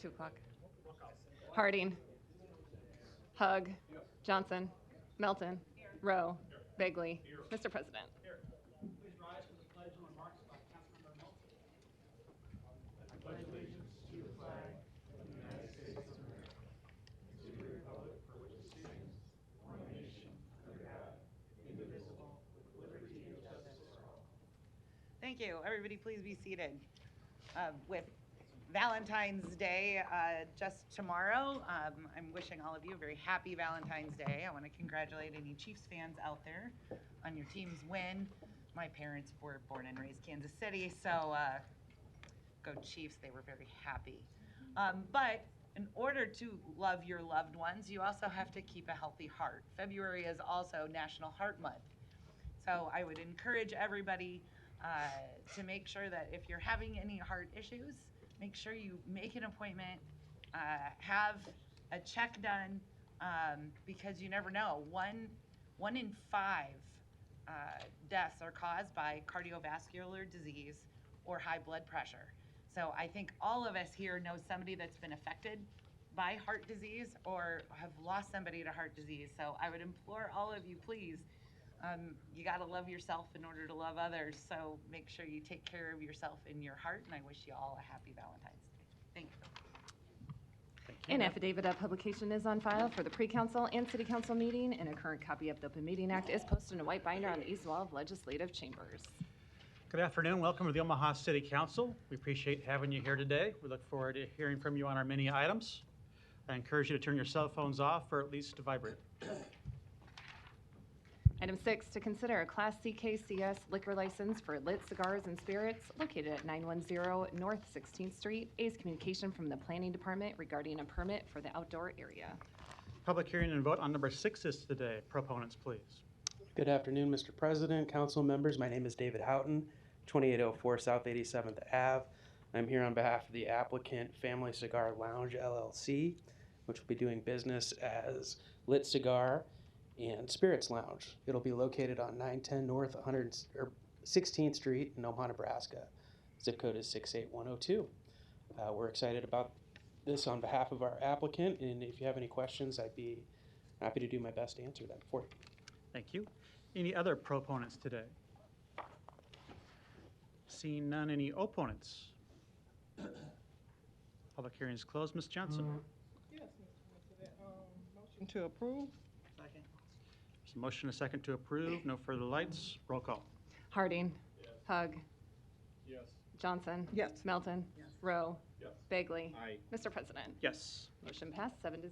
2 o'clock. Harding. Hug. Johnson. Melton. Rowe. Bagley. Mr. President. Please rise for the pledge and remarks by Councilmember Melton. I pledge allegiance to the flag of the United States of America, and to the republic for which it stands, one nation, under God, indivisible, with liberty and justice for all. Thank you. Everybody, please be seated. With Valentine's Day just tomorrow, I'm wishing all of you a very happy Valentine's Day. I want to congratulate any Chiefs fans out there on your team's win. My parents were born and raised Kansas City, so go Chiefs. They were very happy. But in order to love your loved ones, you also have to keep a healthy heart. February is also National Heart Month. So I would encourage everybody to make sure that if you're having any heart issues, make sure you make an appointment, have a check done, because you never know. One in 5 deaths are caused by cardiovascular disease or high blood pressure. So I think all of us here know somebody that's been affected by heart disease or have lost somebody to heart disease. So I would implore all of you, please, you got to love yourself in order to love others. So make sure you take care of yourself and your heart. And I wish you all a happy Valentine's Day. Thank you. An affidavit of publication is on file for the pre-council and city council meeting, and a current copy of the Open Meeting Act is posted in a white binder on the east wall of legislative chambers. Good afternoon. Welcome to the Omaha City Council. We appreciate having you here today. We look forward to hearing from you on our many items. I encourage you to turn your cell phones off or at least to vibrate. Item 6, to consider a Class CKCS liquor license for Lit Cigars and Spirits located at 910 North 16th Street. A's communication from the Planning Department regarding a permit for the outdoor area. Public hearing and vote on number 6 is today. Proponents, please. Good afternoon, Mr. President, council members. My name is David Houghton, 2804 South 87th Ave. I'm here on behalf of the applicant Family Cigar Lounge LLC, which will be doing business as Lit Cigar and Spirits Lounge. It'll be located on 910 North 16th Street in Omaha, Nebraska. Zip code is 68102. We're excited about this on behalf of our applicant, and if you have any questions, I'd be happy to do my best to answer them for you. Thank you. Any other proponents today? Seeing none, any opponents? Public hearing is closed. Ms. Johnson. Yes, Mr. President. Motion to approve. Second. There's a motion and a second to approve. No further lights. Roll call. Harding. Yes. Hug. Yes. Johnson. Yes. Melton. Yes. Rowe. Yes. Bagley. Aye. Mr. President. Yes. Motion passed 7-0.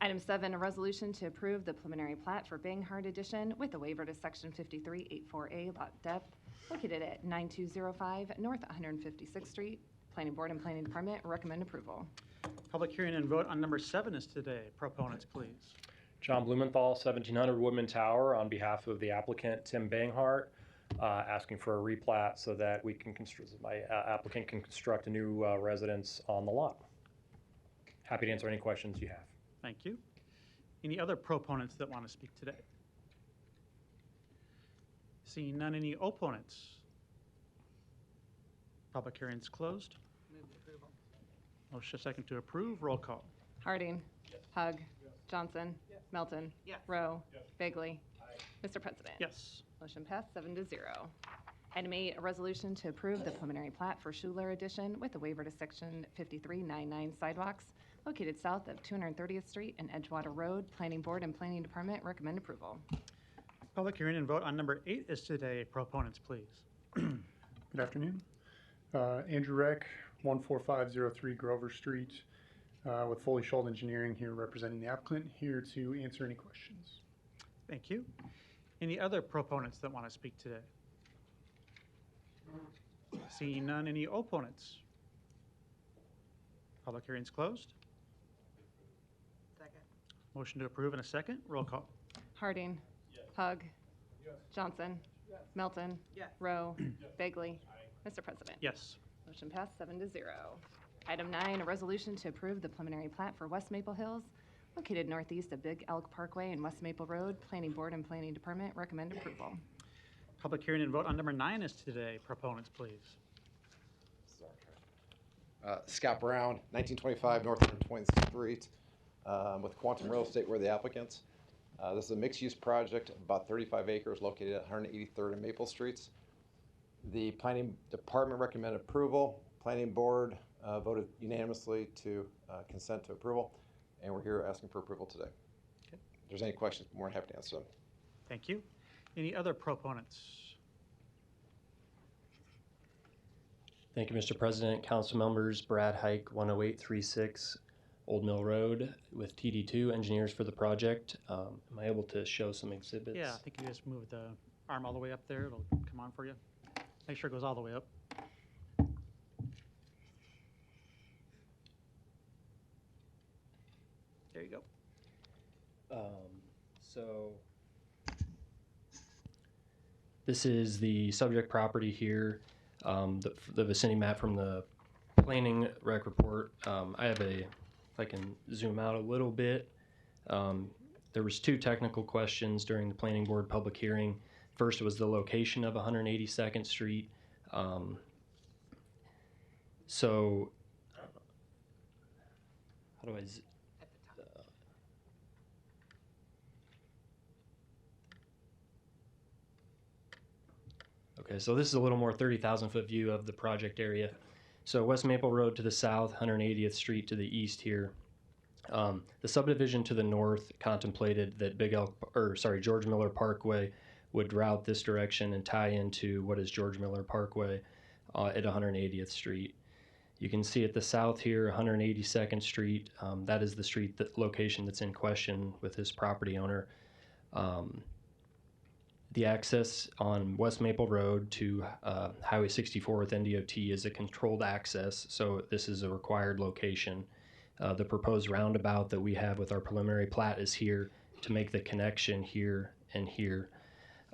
Item 7, a resolution to approve the preliminary plat for Banghart Edition with a waiver to Section 5384A lot depth located at 9205 North 156th Street. Planning Board and Planning Department recommend approval. Public hearing and vote on number 7 is today. Proponents, please. John Blumenthal, 1700 Woodman Tower, on behalf of the applicant Tim Banghart, asking for a replat so that we can my applicant can construct a new residence on the lot. Happy to answer any questions you have. Thank you. Any other proponents that want to speak today? Seeing none, any opponents? Public hearing is closed. Move approval. Motion second to approve. Roll call. Harding. Hug. Johnson. Melton. Yes. Rowe. Bagley. Mr. President. Yes. Motion passed 7-0. Item 8, a resolution to approve the preliminary plat for Schuler Edition with a waiver to Section 5399 sidewalks located south of 230th Street and Edgewater Road. Planning Board and Planning Department recommend approval. Public hearing and vote on number 8 is today. Proponents, please. Good afternoon. Andrew Reck, 14503 Grover Street, with Foley Schuld Engineering here representing the applicant, here to answer any questions. Thank you. Any other proponents that want to speak today? Seeing none, any opponents? Public hearing is closed. Second. Motion to approve in a second. Roll call. Harding. Hug. Johnson. Melton. Yes. Rowe. Bagley. Mr. President. Yes. Motion passed 7-0. Item 9, a resolution to approve the preliminary plat for West Maple Hills located northeast of Big Elk Parkway and West Maple Road. Planning Board and Planning Department recommend approval. Public hearing and vote on number 9 is today. Proponents, please. Scott Brown, 1925 North 120th Street, with Quantum Real Estate. We're the applicants. This is a mixed-use project, about 35 acres, located at 183rd and Maple Streets. The Planning Department recommended approval. Planning Board voted unanimously to consent to approval, and we're here asking for approval today. Okay. If there's any questions, I'm more than happy to answer them. Thank you. Any other proponents? Thank you, Mr. President. Council members, Brad Hike, 10836 Old Mill Road with TD2 engineers for the project. Am I able to show some exhibits? Yeah, I think you just move the arm all the way up there. It'll come on for you. Make sure it goes all the way up. There you go. So this is the subject property here, the vicinity map from the planning rec report. I have if I can zoom out a little bit. There was two technical questions during the planning board public hearing. First was the location of 182nd Street. So how do I Okay, so this is a little more 30,000 foot view of the project area. So West Maple Road to the south, 180th Street to the east here. The subdivision to the north contemplated that George Miller Parkway would route this direction and tie into what is George Miller Parkway at 180th Street. You can see at the south here, 182nd Street. That is the street location that's in question with this property owner. The access on West Maple Road to Highway 64 with NDOT is a controlled access, so this is a required location. The proposed roundabout that we have with our preliminary plat is here to make the connection here and here.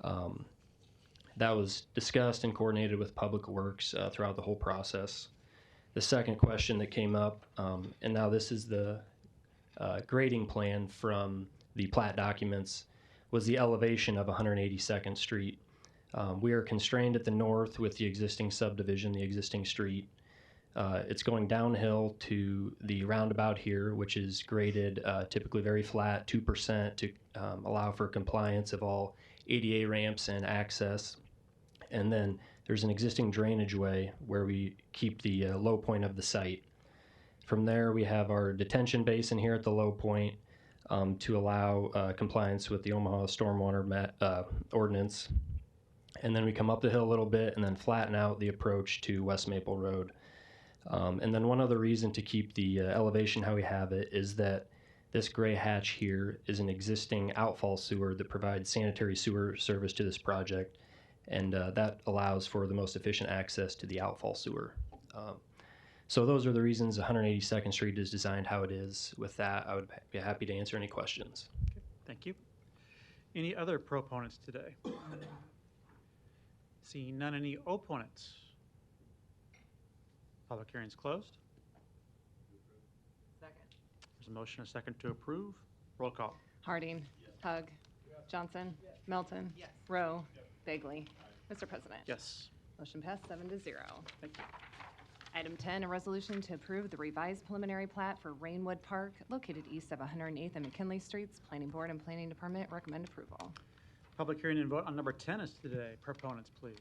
That was discussed and coordinated with Public Works throughout the whole process. The second question that came up, and now this is the grading plan from the plat documents, was the elevation of 182nd Street. We are constrained at the north with the existing subdivision, the existing street. It's going downhill to the roundabout here, which is graded typically very flat, 2% to allow for compliance of all ADA ramps and access. And then there's an existing drainage way where we keep the low point of the site. From there, we have our detention basin here at the low point to allow compliance with the Omaha Stormwater Ordinance. And then we come up the hill a little bit and then flatten out the approach to West Maple Road. And then one other reason to keep the elevation how we have it is that this gray hatch here is an existing outfall sewer that provides sanitary sewer service to this project, and that allows for the most efficient access to the outfall sewer. So those are the reasons 182nd Street is designed how it is. With that, I would be happy to answer any questions. Okay, thank you. Any other proponents today? Seeing none, any opponents? Public hearing is closed. Second. There's a motion, a second to approve. Roll call. Harding. Hug. Johnson. Melton. Rowe. Bagley. Mr. President. Yes. Motion passed 7-0. Thank you. Item 10, a resolution to approve the revised preliminary plat for Rainwood Park located east of 108th and McKinley Streets. Planning Board and Planning Department recommend approval. Public hearing and vote on number 10 is today. Proponents, please.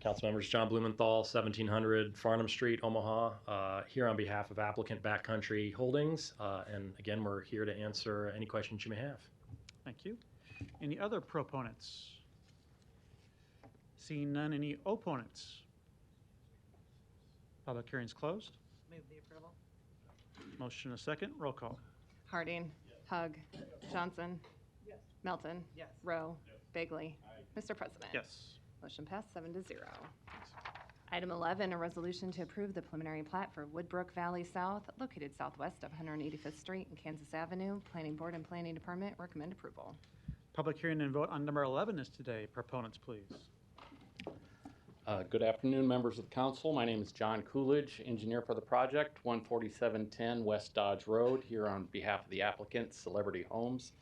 Council members, John Blumenthal, 1700 Farnham Street, Omaha, here on behalf of applicant Backcountry Holdings. And again, we're here to answer any questions you may have. Thank you. Any other proponents? Seeing none, any opponents? Public hearing is closed. Move the approval. Motion a second. Roll call. Harding. Hug. Johnson. Melton. Yes. Rowe. Bagley. Mr. President. Yes. Motion passed 7-0. Item 11, a resolution to approve the preliminary plat for Woodbrook Valley South, located southwest of 185th Street and Kansas Avenue. Planning Board and Planning Department recommend approval. Public hearing and vote on number 11 is today. Proponents, please. Good afternoon, members of the council. My name is John Coolidge, engineer for the project, 14710 West Dodge Road, here on behalf of the applicant, Celebrity Homes.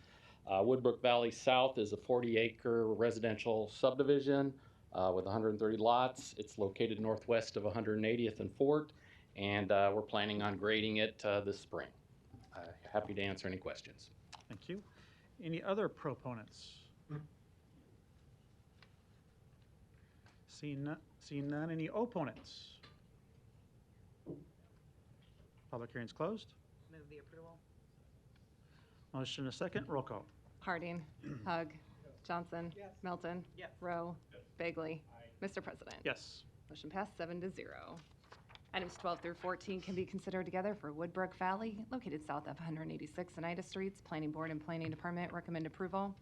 Woodbrook Valley South is a 40-acre residential subdivision with 130 lots. It's located northwest of 180th and Fort, and we're planning on grading it this spring. Happy to answer any questions. Thank you. Any other proponents? Seeing none. Any opponents? Public hearing's closed. Move the approval. Motion and a second. Roll call. Harding. Hug. Johnson. Yes. Melton. Yes. Rowe. Bagley. Mr. President. Yes. Motion passed 7-0. Items 12 through 14 can be considered together for Woodbrook Valley, located south of 186 and Ida Streets. Planning Board and Planning Department recommend approval.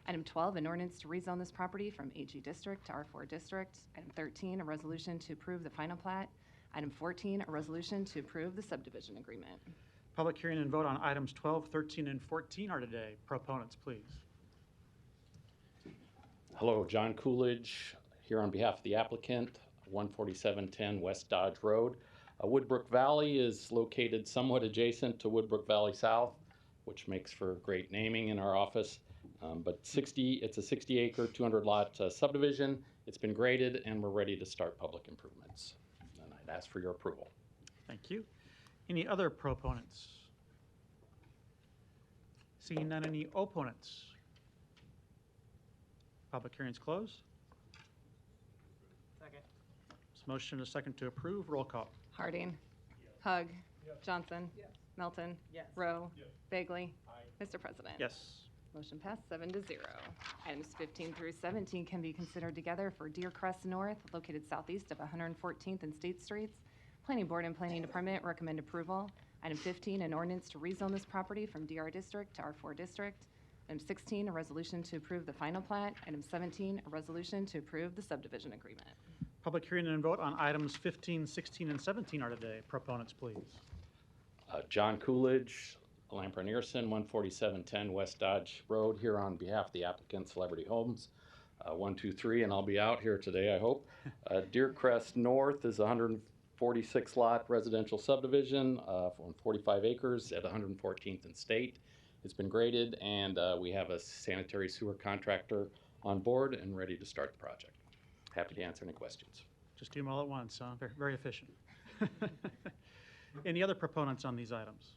Item 12, an ordinance to rezone this property from AG District to R4 District. Item 13, a resolution to approve the final plat. Item 14, a resolution to approve the subdivision agreement. Public hearing and vote on items 12, 13, and 14 are today. Proponents, please. Hello, John Coolidge here on behalf of the applicant, 14710 West Dodge Road. Woodbrook Valley is located somewhat adjacent to Woodbrook Valley South, which makes for great naming in our office. But it's a 60-acre, 200-lot subdivision. It's been graded, and we're ready to start public improvements. And I'd ask for your approval. Thank you. Any other proponents? Seeing none. Any opponents? Public hearing's closed. Second. Motion and a second to approve. Roll call. Harding. Hug. Johnson. Melton. Yes. Rowe. Bagley. Mr. President. Yes. Motion passed 7-0. Items 15 through 17 can be considered together for Deer Crest North, located southeast of 114th and State Streets. Planning Board and Planning Department recommend approval. Item 15, an ordinance to rezone this property from DR District to R4 District. Item 16, a resolution to approve the final plat. Item 17, a resolution to approve the subdivision agreement. Public hearing and vote on items 15, 16, and 17 are today. Proponents, please. John Coolidge, Lamprey Nearson, 14710 West Dodge Road, here on behalf of the applicant Celebrity Homes. 123, and I'll be out here today, I hope. Deer Crest North is a 146-lot residential subdivision on 45 acres at 114th and State. It's been graded, and we have a sanitary sewer contractor on board and ready to start the project. Happy to answer any questions. Just do them all at once, huh? Very, very efficient. Any other proponents on these items?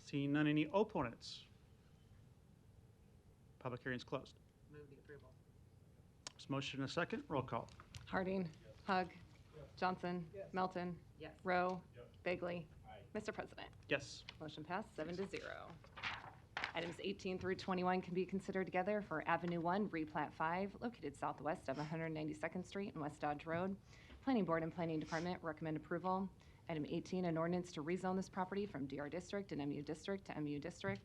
Seeing none. Any opponents? Public hearing's closed. Move the approval. There's motion and a second. Roll call. Harding. Hug. Johnson. Melton. Yes. Rowe. Bagley. Mr. President. Yes. Motion passed 7-0. Items 18 through 21 can be considered together for Avenue 1, Replat 5, located southwest of 192nd Street and West Dodge Road. Planning Board and Planning Department recommend approval. Item 18, an ordinance to rezone this property from DR District and MU District to MU District.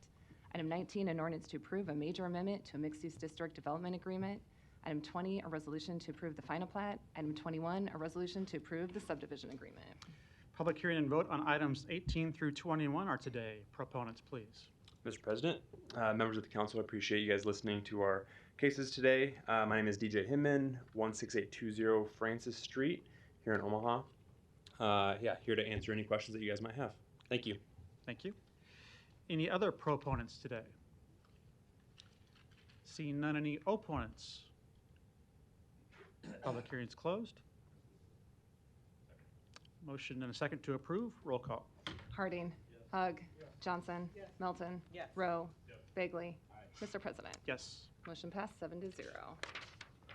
Item 19, an ordinance to approve a major amendment to a mixed-use district development agreement. Item 20, a resolution to approve the final plat. Item 21, a resolution to approve the subdivision agreement. Public hearing and vote on items 18 through 21 are today. Proponents, please. Mr. President, members of the council, I appreciate you guys listening to our cases today. My name is DJ Hinman, 16820 Francis Street here in Omaha. Here to answer any questions that you guys might have. Thank you. Thank you. Any other proponents today? Seeing none. Any opponents? Public hearing's closed. Motion and a second to approve. Roll call. Harding. Hug. Johnson. Melton. Yes. Rowe. Bagley. Mr. President. Yes. Motion passed 7-0.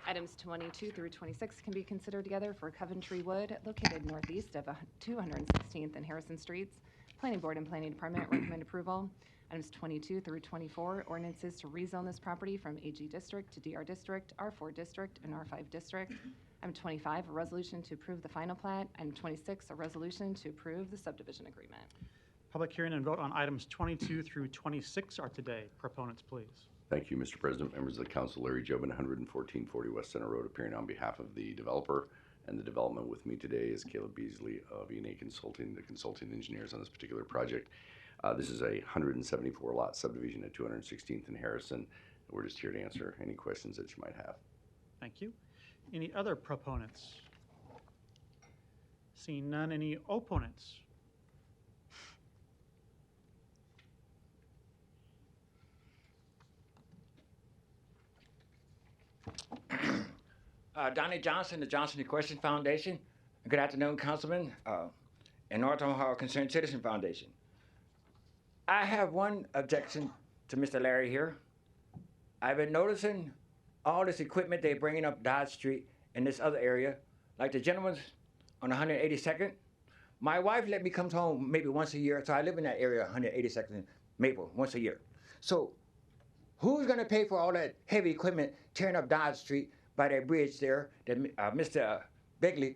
Items 22 through 26 can be considered together for Coventry Wood, located northeast of 216th and Harrison Streets. Planning Board and Planning Department recommend approval. Items 22 through 24, ordinances to rezone this property from AG District to DR District, R4 District, and R5 District. Item 25, a resolution to approve the final plat. Item 26, a resolution to approve the subdivision agreement. Public hearing and vote on items 22 through 26 are today. Proponents, please. Thank you, Mr. President. Members of the council, Larry Jobin, 11440 West Center Road, appearing on behalf of the developer and the development. With me today is Caleb Beasley of E&A Consulting, the consulting engineers on this particular project. This is a 174-lot subdivision at 216th and Harrison. We're just here to answer any questions that you might have. Thank you. Any other proponents? Seeing none. Any opponents? Donnie Johnson, the Johnson Equestrian Foundation. Good afternoon, Councilman, and North Omaha Concerned Citizen Foundation. I have one objection to Mr. Larry here. I've been noticing all this equipment they're bringing up Dodge Street in this other area, like the gentleman on 182nd. My wife let me come home maybe once a year, so I live in that area, 182nd and Maple, once a year. So who's gonna pay for all that heavy equipment tearing up Dodge Street by that bridge there, that Mr. Begley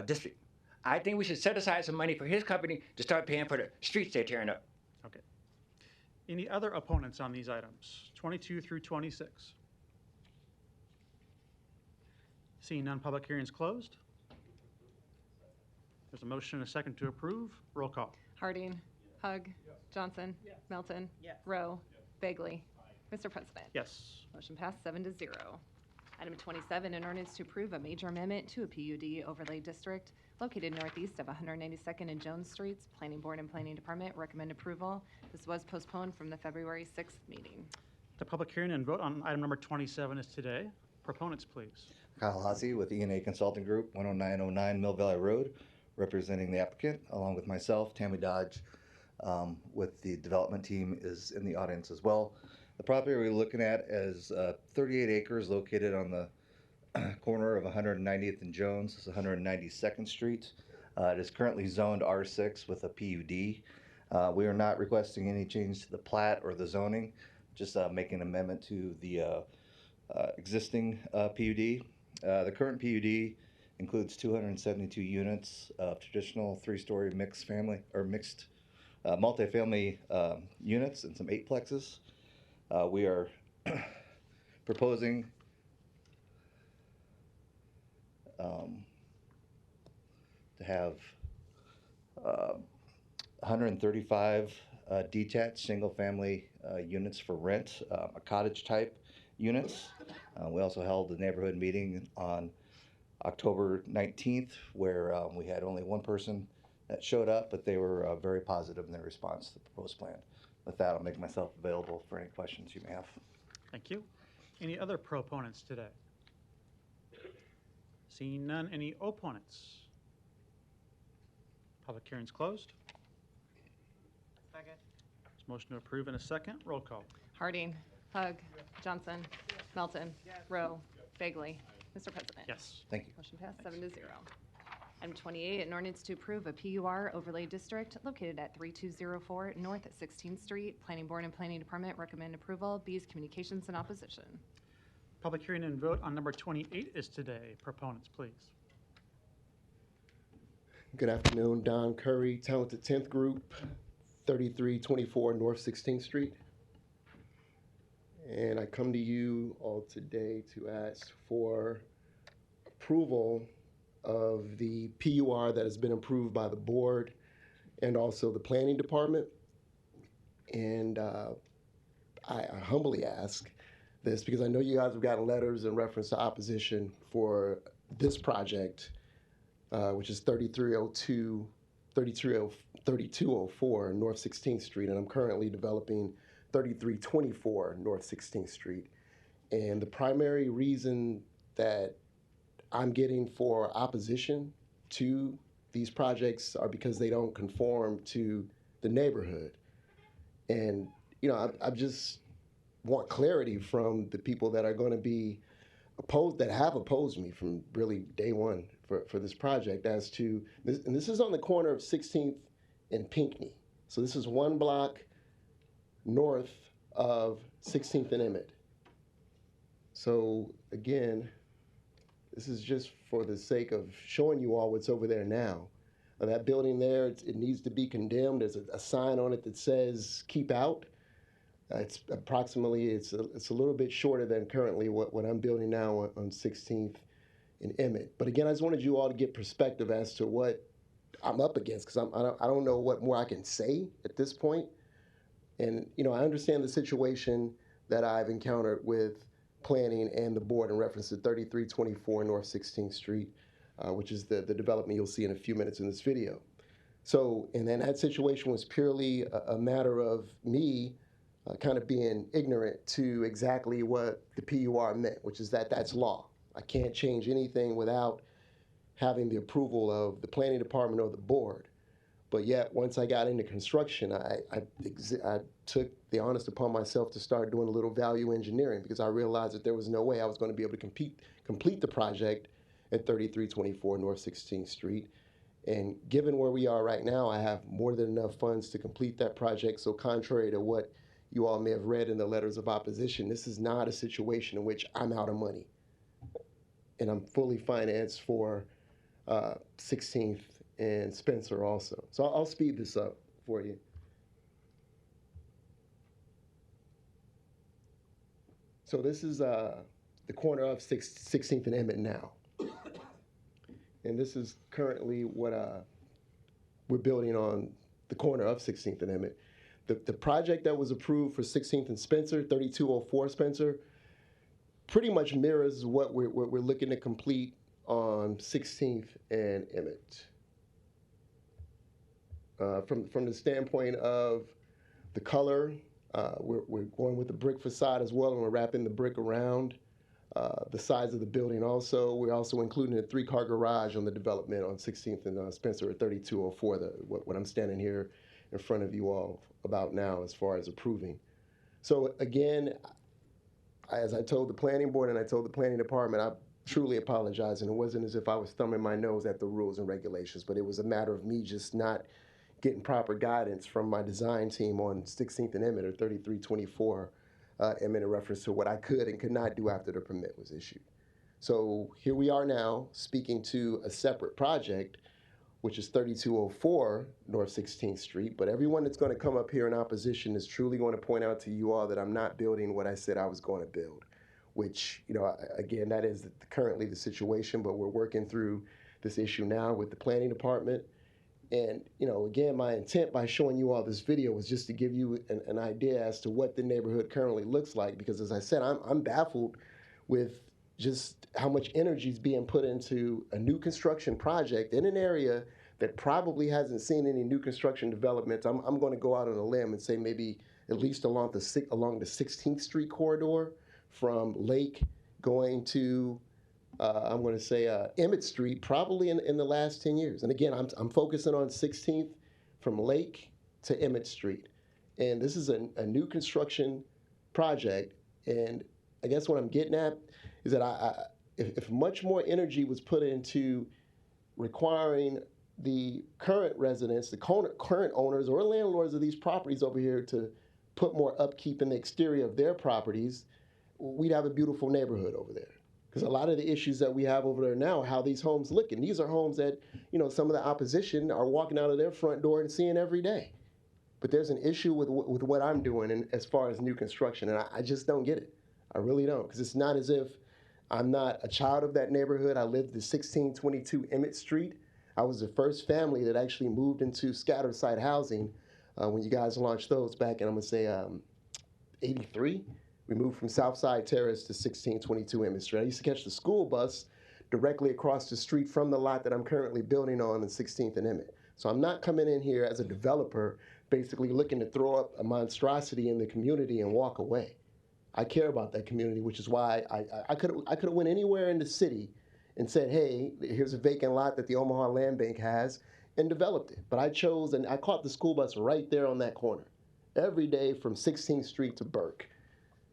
district? I think we should set aside some money for his company to start paying for the streets they're tearing up. Okay. Any other opponents on these items, 22 through 26? Seeing none, public hearing's closed. There's a motion and a second to approve. Roll call. Harding. Hug. Johnson. Melton. Yes. Rowe. Bagley. Mr. President. Yes. Motion passed 7-0. Item 27, an ordinance to approve a major amendment to a PUD overlay district located northeast of 192nd and Jones Streets. Planning Board and Planning Department recommend approval. This was postponed from the February 6th meeting. The public hearing and vote on item number 27 is today. Proponents, please. Kyle Haase with E&A Consulting Group, 10909 Mill Valley Road, representing the applicant, along with myself. Tammy Dodge with the development team is in the audience as well. The property we're looking at is 38 acres located on the corner of 190th and Jones. This is 192nd Street. It is currently zoned R6 with a PUD. We are not requesting any change to the plat or the zoning, just making an amendment to the existing PUD. The current PUD includes 272 units of traditional three-story mixed family or mixed multifamily units and some eightplexes. We are proposing to have 135 detached single-family units for rent, a cottage-type units. We also held a neighborhood meeting on October 19th where we had only one person that showed up, but they were very positive in their response to the proposed plan. With that, I'll make myself available for any questions you may have. Thank you. Any other proponents today? Seeing none, any opponents? Public hearing's closed. Second. There's a motion to approve in a second. Roll call. Harding. Hug. Johnson. Melton. Rowe. Bagley. Mr. President. Yes. Thank you. Motion passed 7-0. Item 28, an ordinance to approve a PUR overlay district located at 3204 North 16th Street. Planning Board and Planning Department recommend approval. B's Communications in opposition. Public hearing and vote on number 28 is today. Proponents, please. Good afternoon, Don Curry, Talented 10th Group, 3324 North 16th Street. And I come to you all today to ask for approval of the PUR that has been approved by the board and also the planning department. And I humbly ask this because I know you guys have gotten letters in reference to opposition for this project, which is 3204 North 16th Street, and I'm currently developing 3324 North 16th Street. And the primary reason that I'm getting for opposition to these projects are because they don't conform to the neighborhood. And, you know, I just want clarity from the people that are going to be opposed, that have opposed me from really day one for this project as to, this, and this is on the corner of 16th and Pinckney. So this is one block north of 16th and Emmett. So again, this is just for the sake of showing you all what's over there now. That building there, it needs to be condemned. There's a sign on it that says "Keep Out." It's approximately, it's a little bit shorter than currently what I'm building now on 16th and Emmett. But again, I just wanted you all to get perspective as to what I'm up against, because I don't know what more I can say at this point. And you know, I understand the situation that I've encountered with planning and the board in reference to 3324 North 16th Street, which is the development you'll see in a few minutes in this video. So, and then that situation was purely a matter of me kind of being ignorant to exactly what the PUR meant, which is that that's law. I can't change anything without having the approval of the planning department or the board. But yet, once I got into construction, I took the honest upon myself to start doing a little value engineering because I realized that there was no way I was going to be able to complete the project at 3324 North 16th Street. And given where we are right now, I have more than enough funds to complete that project. So contrary to what you all may have read in the letters of opposition, this is not a situation in which I'm out of money. And I'm fully financed for 16th and Spencer also. So I'll speed this up for you. So this is the corner of 16th and Emmett now. And this is currently what we're building on the corner of 16th and Emmett. The project that was approved for 16th and Spencer, 3204 Spencer, pretty much mirrors what we're looking to complete on 16th and Emmett. From the standpoint of the color, we're going with the brick facade as well, and we're wrapping the brick around the sides of the building also. We're also including a 3-car garage on the development on 16th and Spencer at 3204, what I'm standing here in front of you all about now as far as approving. So again, as I told the planning board and I told the planning department, I truly apologize, and it wasn't as if I was thumbing my nose at the rules and regulations, but it was a matter of me just not getting proper guidance from my design team on 16th and Emmett or 3324 Emmett in reference to what I could and could not do after the permit was issued. So here we are now speaking to a separate project, which is 3204 North 16th Street, but everyone that's going to come up here in opposition is truly going to point out to you all that I'm not building what I said I was going to build, which, you know, again, that is currently the situation, but we're working through this issue now with the planning department. And, you know, again, my intent by showing you all this video was just to give you an idea as to what the neighborhood currently looks like, because as I said, I'm baffled with just how much energy is being put into a new construction project in an area that probably hasn't seen any new construction developments. I'm going to go out on a limb and say maybe at least along the 16th Street corridor from Lake going to I'm going to say Emmett Street, probably in the last 10 years. And again, I'm focusing on 16th from Lake to Emmett Street. And this is a new construction project. And I guess what I'm getting at is that if much more energy was put into requiring the current residents, the current owners or landlords of these properties over here to put more upkeep in the exterior of their properties, we'd have a beautiful neighborhood over there. Because a lot of the issues that we have over there now are how these homes look. And these are homes that, you know, some of the opposition are walking out of their front door and seeing every day. But there's an issue with what I'm doing and as far as new construction. And I just don't get it. I really don't. Because it's not as if I'm not a child of that neighborhood. I lived at 1622 Emmett Street. I was the first family that actually moved into scattered site housing when you guys launched those back in, I'm going to say, 83. We moved from Southside Terrace to 1622 Emmett Street. I used to catch the school bus directly across the street from the lot that I'm currently building on in 16th and Emmett. So I'm not coming in here as a developer basically looking to throw up a monstrosity in the community and walk away. I care about that community, which is why I could have went anywhere in the city and said, hey, here's a vacant lot that the Omaha Land Bank has, and developed it. But I chose, and I caught the school bus right there on that corner every day from 16th Street to Burke.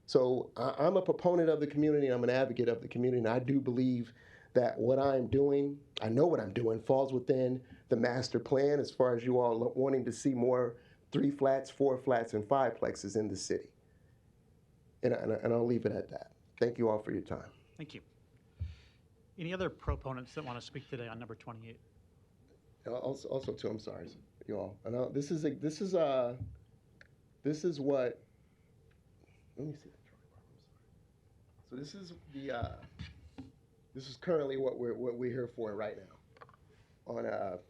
So I'm a proponent of the community, and I'm an advocate of the community, and I do believe that what I'm doing, I know what I'm doing, falls within the master plan as far as you all wanting to see more 3 flats, 4 flats, and 5 plexes in the city. And I'll leave it at that. Thank you all for your time. Thank you. Any other proponents that want to speak today on number 28? Also, too, I'm sorry, you all. And this is what. Let me see. So this is this is currently what we're here for right now, on at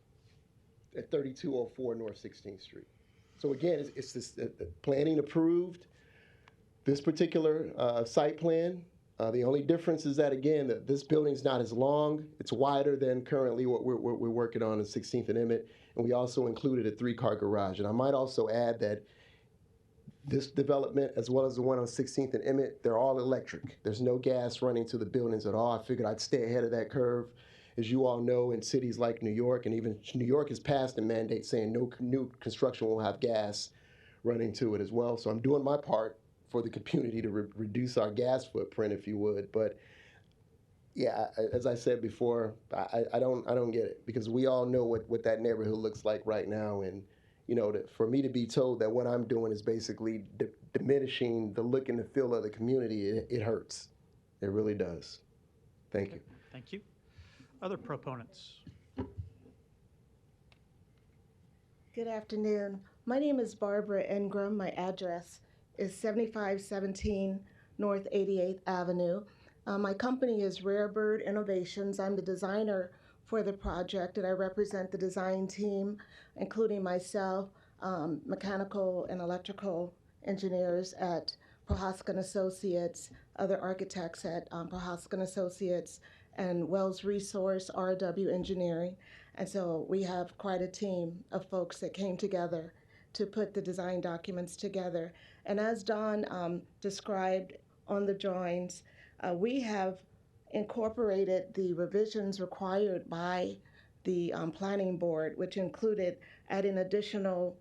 3204 North 16th Street. So again, it's this planning approved. This particular site plan. The only difference is that again, that this building's not as long. It's wider than currently what we're working on in 16th and Emmett, and we also included a 3-car garage. And I might also add that This development, as well as the one on 16th and Emmett, they're all electric. There's no gas running to the buildings at all. I figured I'd stay ahead of that curve. As you all know, in cities like New York, and even New York has passed a mandate saying no new construction will have gas running to it as well. So I'm doing my part for the community to reduce our gas footprint, if you would. But yeah, as I said before, I don't get it, because we all know what that neighborhood looks like right now. And you know, for me to be told that what I'm doing is basically diminishing the look and the feel of the community, it hurts. It really does. Thank you. Thank you. Other proponents? Good afternoon. My name is Barbara Ingram. My address is 7517 North 88th Avenue. My company is Rare Bird Innovations. I'm the designer for the project, and I represent the design team, including myself, mechanical and electrical engineers at Prohaska and Associates, other architects at Prohaska and Associates, and Wells Resource, RW Engineering. And so we have quite a team of folks that came together to put the design documents together. And as Don described on the drawings, we have incorporated the revisions required by the planning board, which included adding additional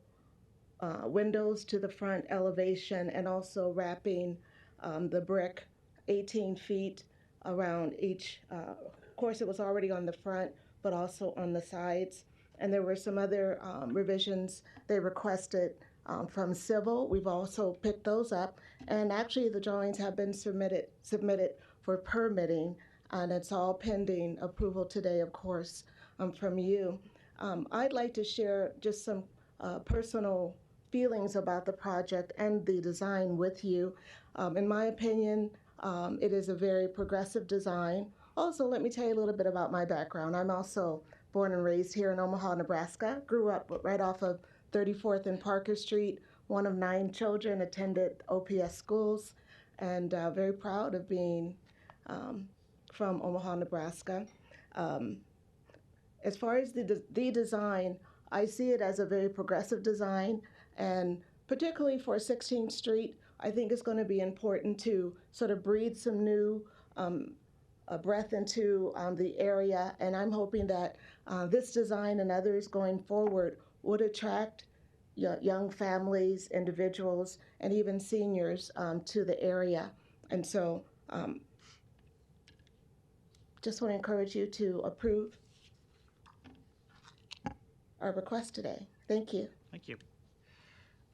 windows to the front elevation and also wrapping the brick 18 feet around each. Of course, it was already on the front, but also on the sides. And there were some other revisions they requested from Civil. We've also picked those up. And actually, the drawings have been submitted for permitting, and it's all pending approval today, of course, from you. I'd like to share just some personal feelings about the project and the design with you. In my opinion, it is a very progressive design. Also, let me tell you a little bit about my background. I'm also born and raised here in Omaha, Nebraska. Grew up right off of 34th and Parker Street. One of 9 children, attended OPS schools, and very proud of being from Omaha, Nebraska. As far as the design, I see it as a very progressive design, and particularly for 16th Street, I think it's going to be important to sort of breathe some new breath into the area, and I'm hoping that this design and others going forward would attract young families, individuals, and even seniors to the area. And so just want to encourage you to approve our request today. Thank you. Thank you.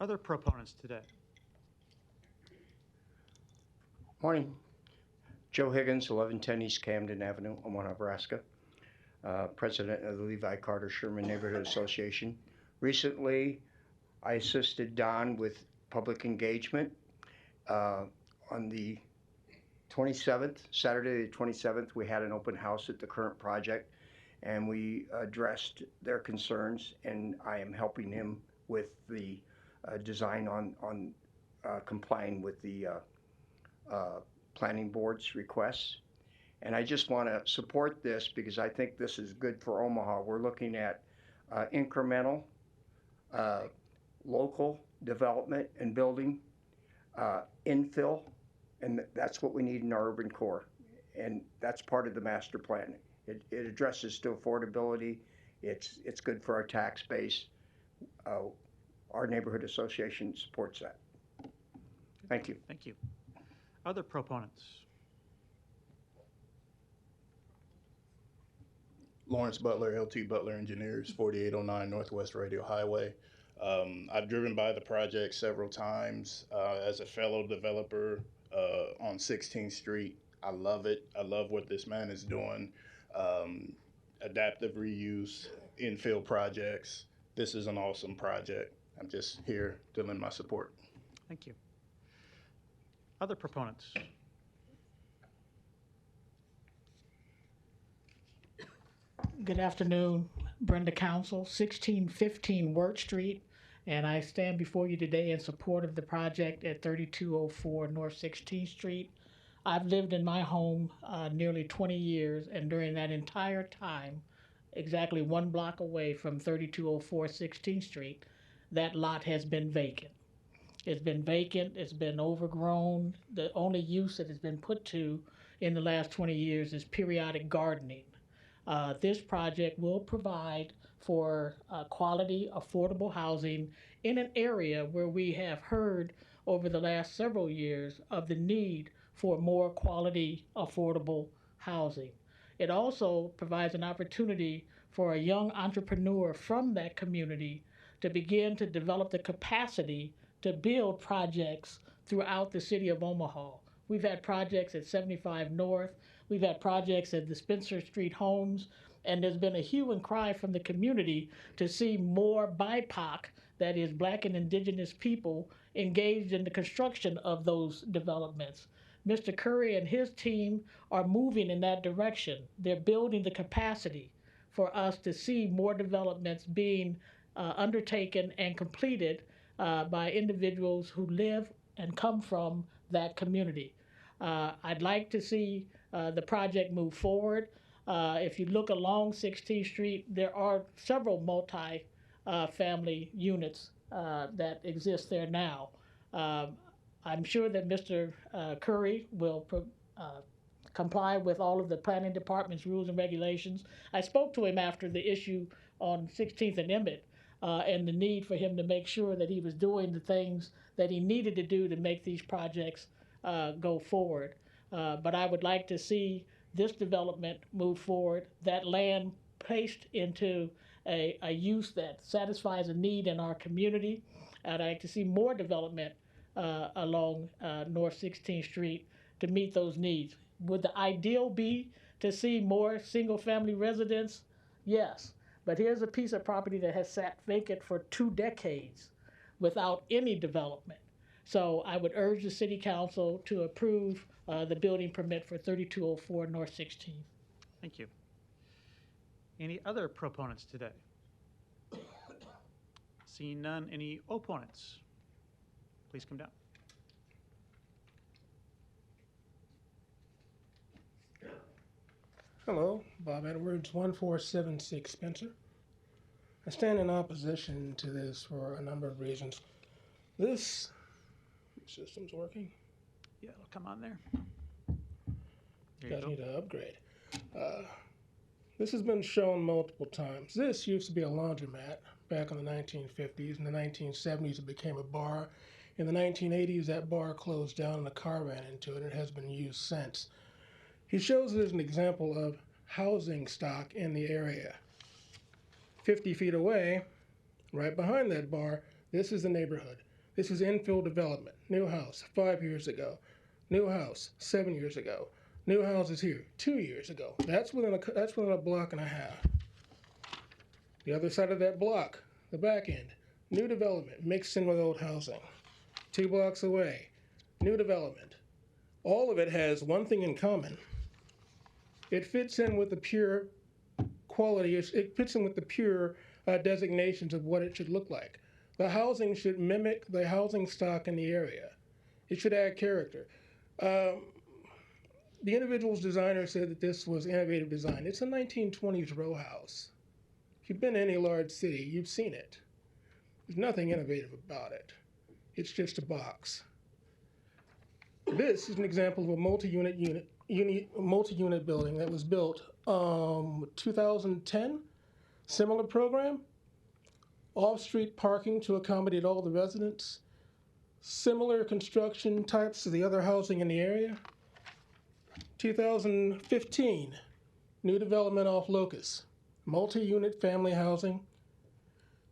Other proponents today? Morning. Joe Higgins, 1110 East Camden Avenue, Omaha, Nebraska. President of the Levi Carter Sherman Neighborhood Association. Recently, I assisted Don with public engagement. On the 27th, Saturday the 27th, we had an open house at the current project, and we addressed their concerns, and I am helping him with the design on complying with the planning board's requests. And I just want to support this because I think this is good for Omaha. We're looking at incremental, local development and building, infill, and that's what we need in our urban core. And that's part of the master plan. It addresses to affordability. It's good for our tax base. Our neighborhood association supports that. Thank you. Thank you. Other proponents? Lawrence Butler, LT Butler Engineers, 4809 Northwest Radio Highway. I've driven by the project several times as a fellow developer on 16th Street. I love it. I love what this man is doing. Adaptive reuse, infill projects. This is an awesome project. I'm just here to lend my support. Thank you. Other proponents? Good afternoon, Brenda Council, 1615 Wirt Street, and I stand before you today in support of the project at 3204 North 16th Street. I've lived in my home nearly 20 years, and during that entire time, exactly 1 block away from 3204 16th Street, that lot has been vacant. It's been vacant, it's been overgrown. The only use that it's been put to in the last 20 years is periodic gardening. This project will provide for quality, affordable housing in an area where we have heard over the last several years of the need for more quality, affordable housing. It also provides an opportunity for a young entrepreneur from that community to begin to develop the capacity to build projects throughout the city of Omaha. We've had projects at 75 North, we've had projects at the Spencer Street Homes, and there's been a hue and cry from the community to see more BIPOC, that is Black and Indigenous people, engaged in the construction of those developments. Mr. Curry and his team are moving in that direction. They're building the capacity for us to see more developments being undertaken and completed by individuals who live and come from that community. I'd like to see the project move forward. If you look along 16th Street, there are several multi-family units that exist there now. I'm sure that Mr. Curry will comply with all of the planning department's rules and regulations. I spoke to him after the issue on 16th and Emmett and the need for him to make sure that he was doing the things that he needed to do to make these projects go forward. But I would like to see this development move forward, that land placed into a use that satisfies a need in our community. I'd like to see more development along North 16th Street to meet those needs. Would the ideal be to see more single-family residents? Yes, but here's a piece of property that has sat vacant for 2 decades without any development. So I would urge the City Council to approve the building permit for 3204 North 16th. Thank you. Any other proponents today? Seeing none, any opponents? Please come down. Hello, Bob Edwards, 1476 Spencer. I stand in opposition to this for a number of reasons. This system's working. Yeah, it'll come on there. You guys need to upgrade. This has been shown multiple times. This used to be a laundromat back in the 1950s. In the 1970s, it became a bar. In the 1980s, that bar closed down and a car ran into it. It has been used since. He shows it as an example of housing stock in the area. 50 feet away, right behind that bar, this is the neighborhood. This is infill development. New house, 5 years ago. New house, 7 years ago. New house is here, 2 years ago. That's within a block and a half. The other side of that block, the back end, new development mixed in with old housing. 2 blocks away, new development. All of it has one thing in common. It fits in with the pure quality, it fits in with the pure designations of what it should look like. The housing should mimic the housing stock in the area. It should add character. The individual's designer said that this was innovative design. It's a 1920s row house. If you've been to any large city, you've seen it. There's nothing innovative about it. It's just a box. This is an example of a multi-unit building that was built 2010. Similar program. Off-street parking to accommodate all the residents. Similar construction types to the other housing in the area. 2015, new development off Locust. Multi-unit family housing.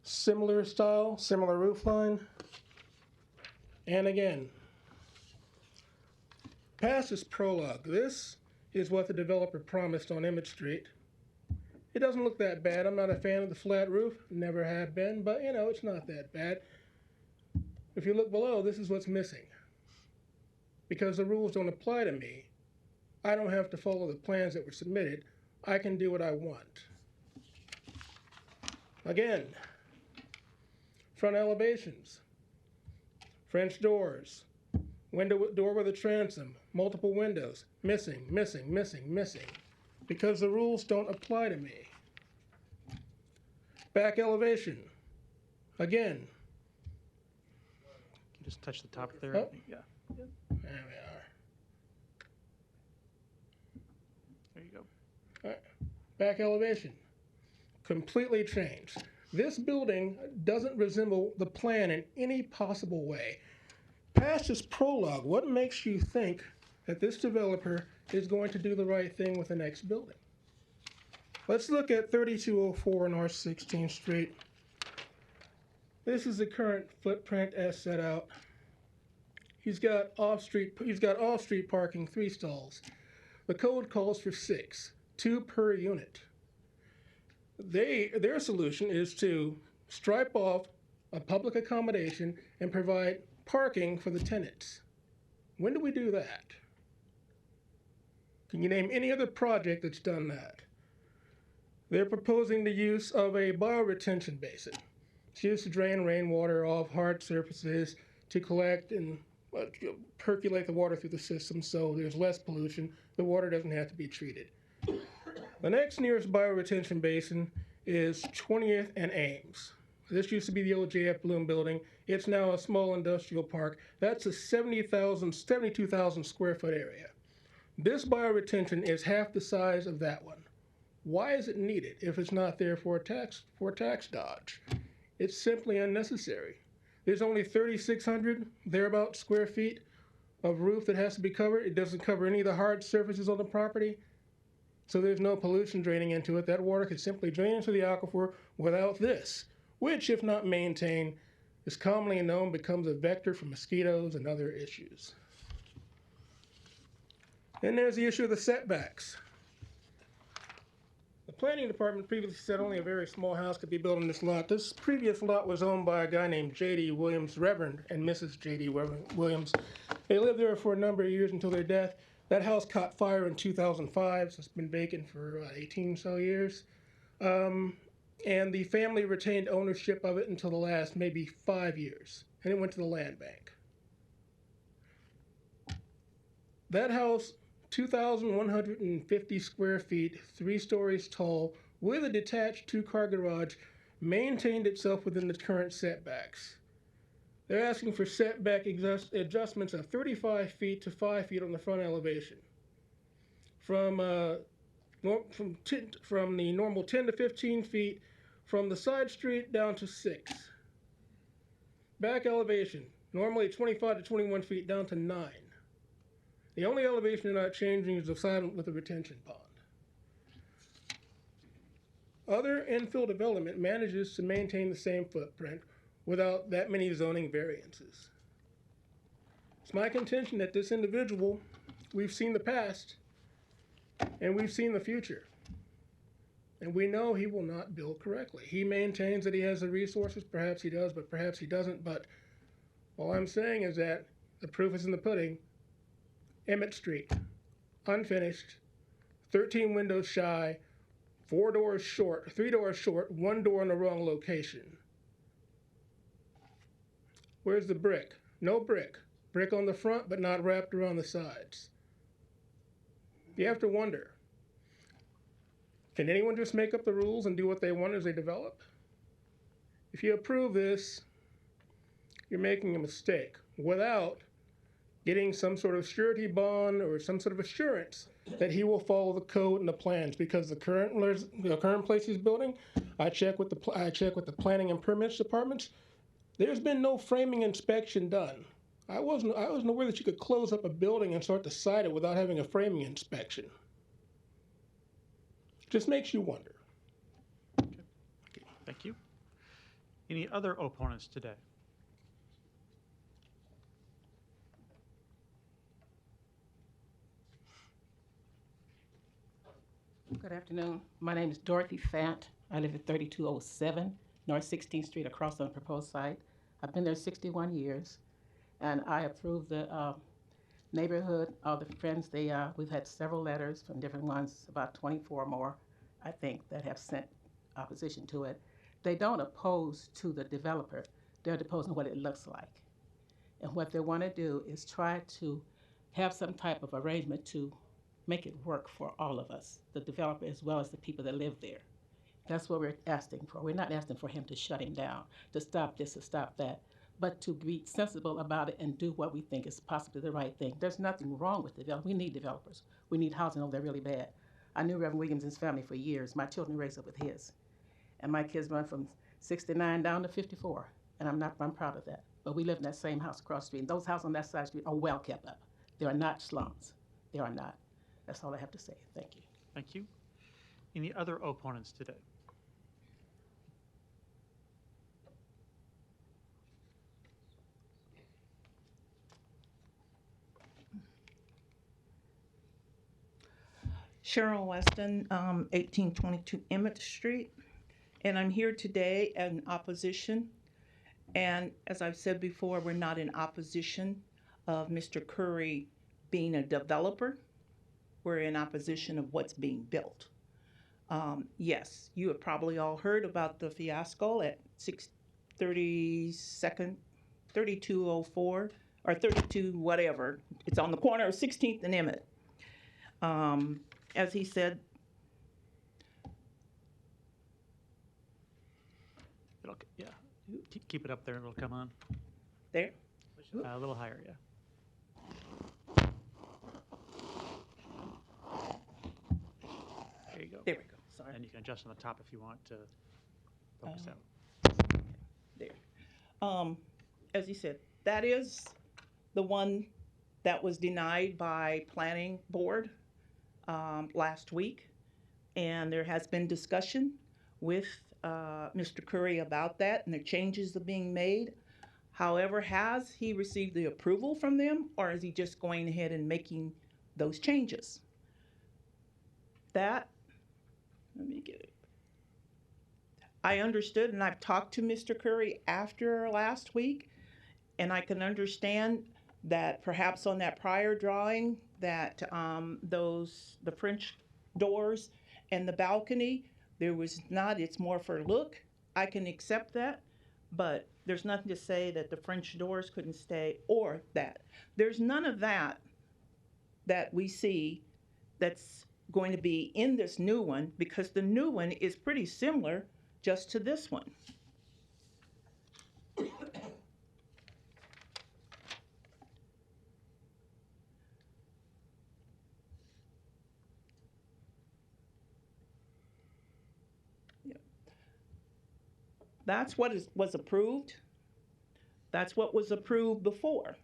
Similar style, similar roof line. And again, past is prologue. This is what the developer promised on Emmett Street. It doesn't look that bad. I'm not a fan of the flat roof. Never have been, but you know, it's not that bad. If you look below, this is what's missing. Because the rules don't apply to me, I don't have to follow the plans that were submitted. I can do what I want. Again, front elevations, French doors, door with a transom, multiple windows, missing. Because the rules don't apply to me. Back elevation, again, Just touch the top there. Oh. Yeah. There we are. There you go. All right. Back elevation. Completely changed. This building doesn't resemble the plan in any possible way. Past this prologue, what makes you think that this developer is going to do the right thing with the next building? Let's look at 3204 North 16th Street. This is the current footprint as set out. He's got off-street parking, 3 stalls. The code calls for 6, 2 per unit. Their solution is to stripe off a public accommodation and provide parking for the tenants. When do we do that? Can you name any other project that's done that? They're proposing the use of a bioretention basin. It's used to drain rainwater off hard surfaces to collect and percolate the water through the system so there's less pollution. The water doesn't have to be treated. The next nearest bioretention basin is 20th and Ames. This used to be the old J.F. Bloom building. It's now a small industrial park. That's a 72,000 square foot area. This bioretention is half the size of that one. Why is it needed if it's not there for tax dodge? It's simply unnecessary. There's only 3,600 thereabout square feet of roof that has to be covered. It doesn't cover any of the hard surfaces on the property. So there's no pollution draining into it. That water could simply drain into the aquifer without this, which, if not maintained, is commonly known becomes a vector for mosquitoes and other issues. Then there's the issue of the setbacks. The planning department previously said only a very small house could be built on this lot. This previous lot was owned by a guy named J.D. Williams, Reverend and Mrs. J.D. Williams. They lived there for a number of years until their death. That house caught fire in 2005, so it's been vacant for 18 so years. And the family retained ownership of it until the last maybe 5 years, and it went to the land bank. That house, 2,150 square feet, 3 stories tall, with a detached 2-car garage, maintained itself within the current setbacks. They're asking for setback adjustments of 35 feet to 5 feet on the front elevation. From the normal 10 to 15 feet, from the side street down to 6. Back elevation, normally 25 to 21 feet down to 9. The only elevation they're not changing is the side with the retention pond. Other infill development manages to maintain the same footprint without that many zoning variances. It's my contention that this individual, we've seen the past and we've seen the future. And we know he will not build correctly. He maintains that he has the resources. Perhaps he does, but perhaps he doesn't. But all I'm saying is that the proof is in the pudding. Emmett Street, unfinished, 13 windows shy, 4 doors short, 3 doors short, 1 door in the wrong location. Where's the brick? No brick. Brick on the front, but not wrapped around the sides. You have to wonder, can anyone just make up the rules and do what they want as they develop? If you approve this, you're making a mistake without getting some sort of surety bond or some sort of assurance that he will follow the code and the plans, because the current place he's building, I check with the planning and permits departments. There's been no framing inspection done. I wasn't aware that you could close up a building and start to site it without having a framing inspection. Just makes you wonder. Okay. Thank you. Any other opponents today? Good afternoon. My name is Dorothy Fant. I live at 3207 North 16th Street across on the proposed site. I've been there 61 years, and I approve the neighborhood, all the friends. We've had several letters from different ones, about 24 more, I think, that have sent opposition to it. They don't oppose to the developer. They're opposing what it looks like. And what they want to do is try to have some type of arrangement to make it work for all of us, the developer as well as the people that live there. That's what we're asking for. We're not asking for him to shut him down, to stop this, to stop that. but to be sensible about it and do what we think is possibly the right thing. There's nothing wrong with developers. We need developers. We need housing over there really bad. I knew Reverend Williams and his family for years. My children raised up with his. And my kids run from 69 down to 54. And I'm proud of that. But we live in that same house across the street. And those houses on that side of the street are well kept up. They are not slums. They are not. That's all I have to say. Thank you. Thank you. Any other opponents today? Cheryl Weston, 1822 Emmett Street. And I'm here today in opposition. And as I've said before, we're not in opposition of Mr. Curry being a developer. We're in opposition of what's being built. Yes, you have probably all heard about the fiasco at 3204 or 32 whatever. It's on the corner of 16th and Emmett. As he said, Yeah, keep it up there and it'll come on. There? A little higher, yeah. There you go. There we go. Sorry. And you can adjust on the top if you want to focus out. There. As he said, that is the one that was denied by Planning Board last week. And there has been discussion with Mr. Curry about that, and the changes are being made. However, has he received the approval from them, or is he just going ahead and making those changes? That, let me get it. I understood, and I've talked to Mr. Curry after last week, and I can understand that perhaps on that prior drawing that the French doors and the balcony, there was not, it's more for look. I can accept that, but there's nothing to say that the French doors couldn't stay or that. There's none of that that we see that's going to be in this new one, because the new one is pretty similar just to this one. That's what was approved. That's what was approved before.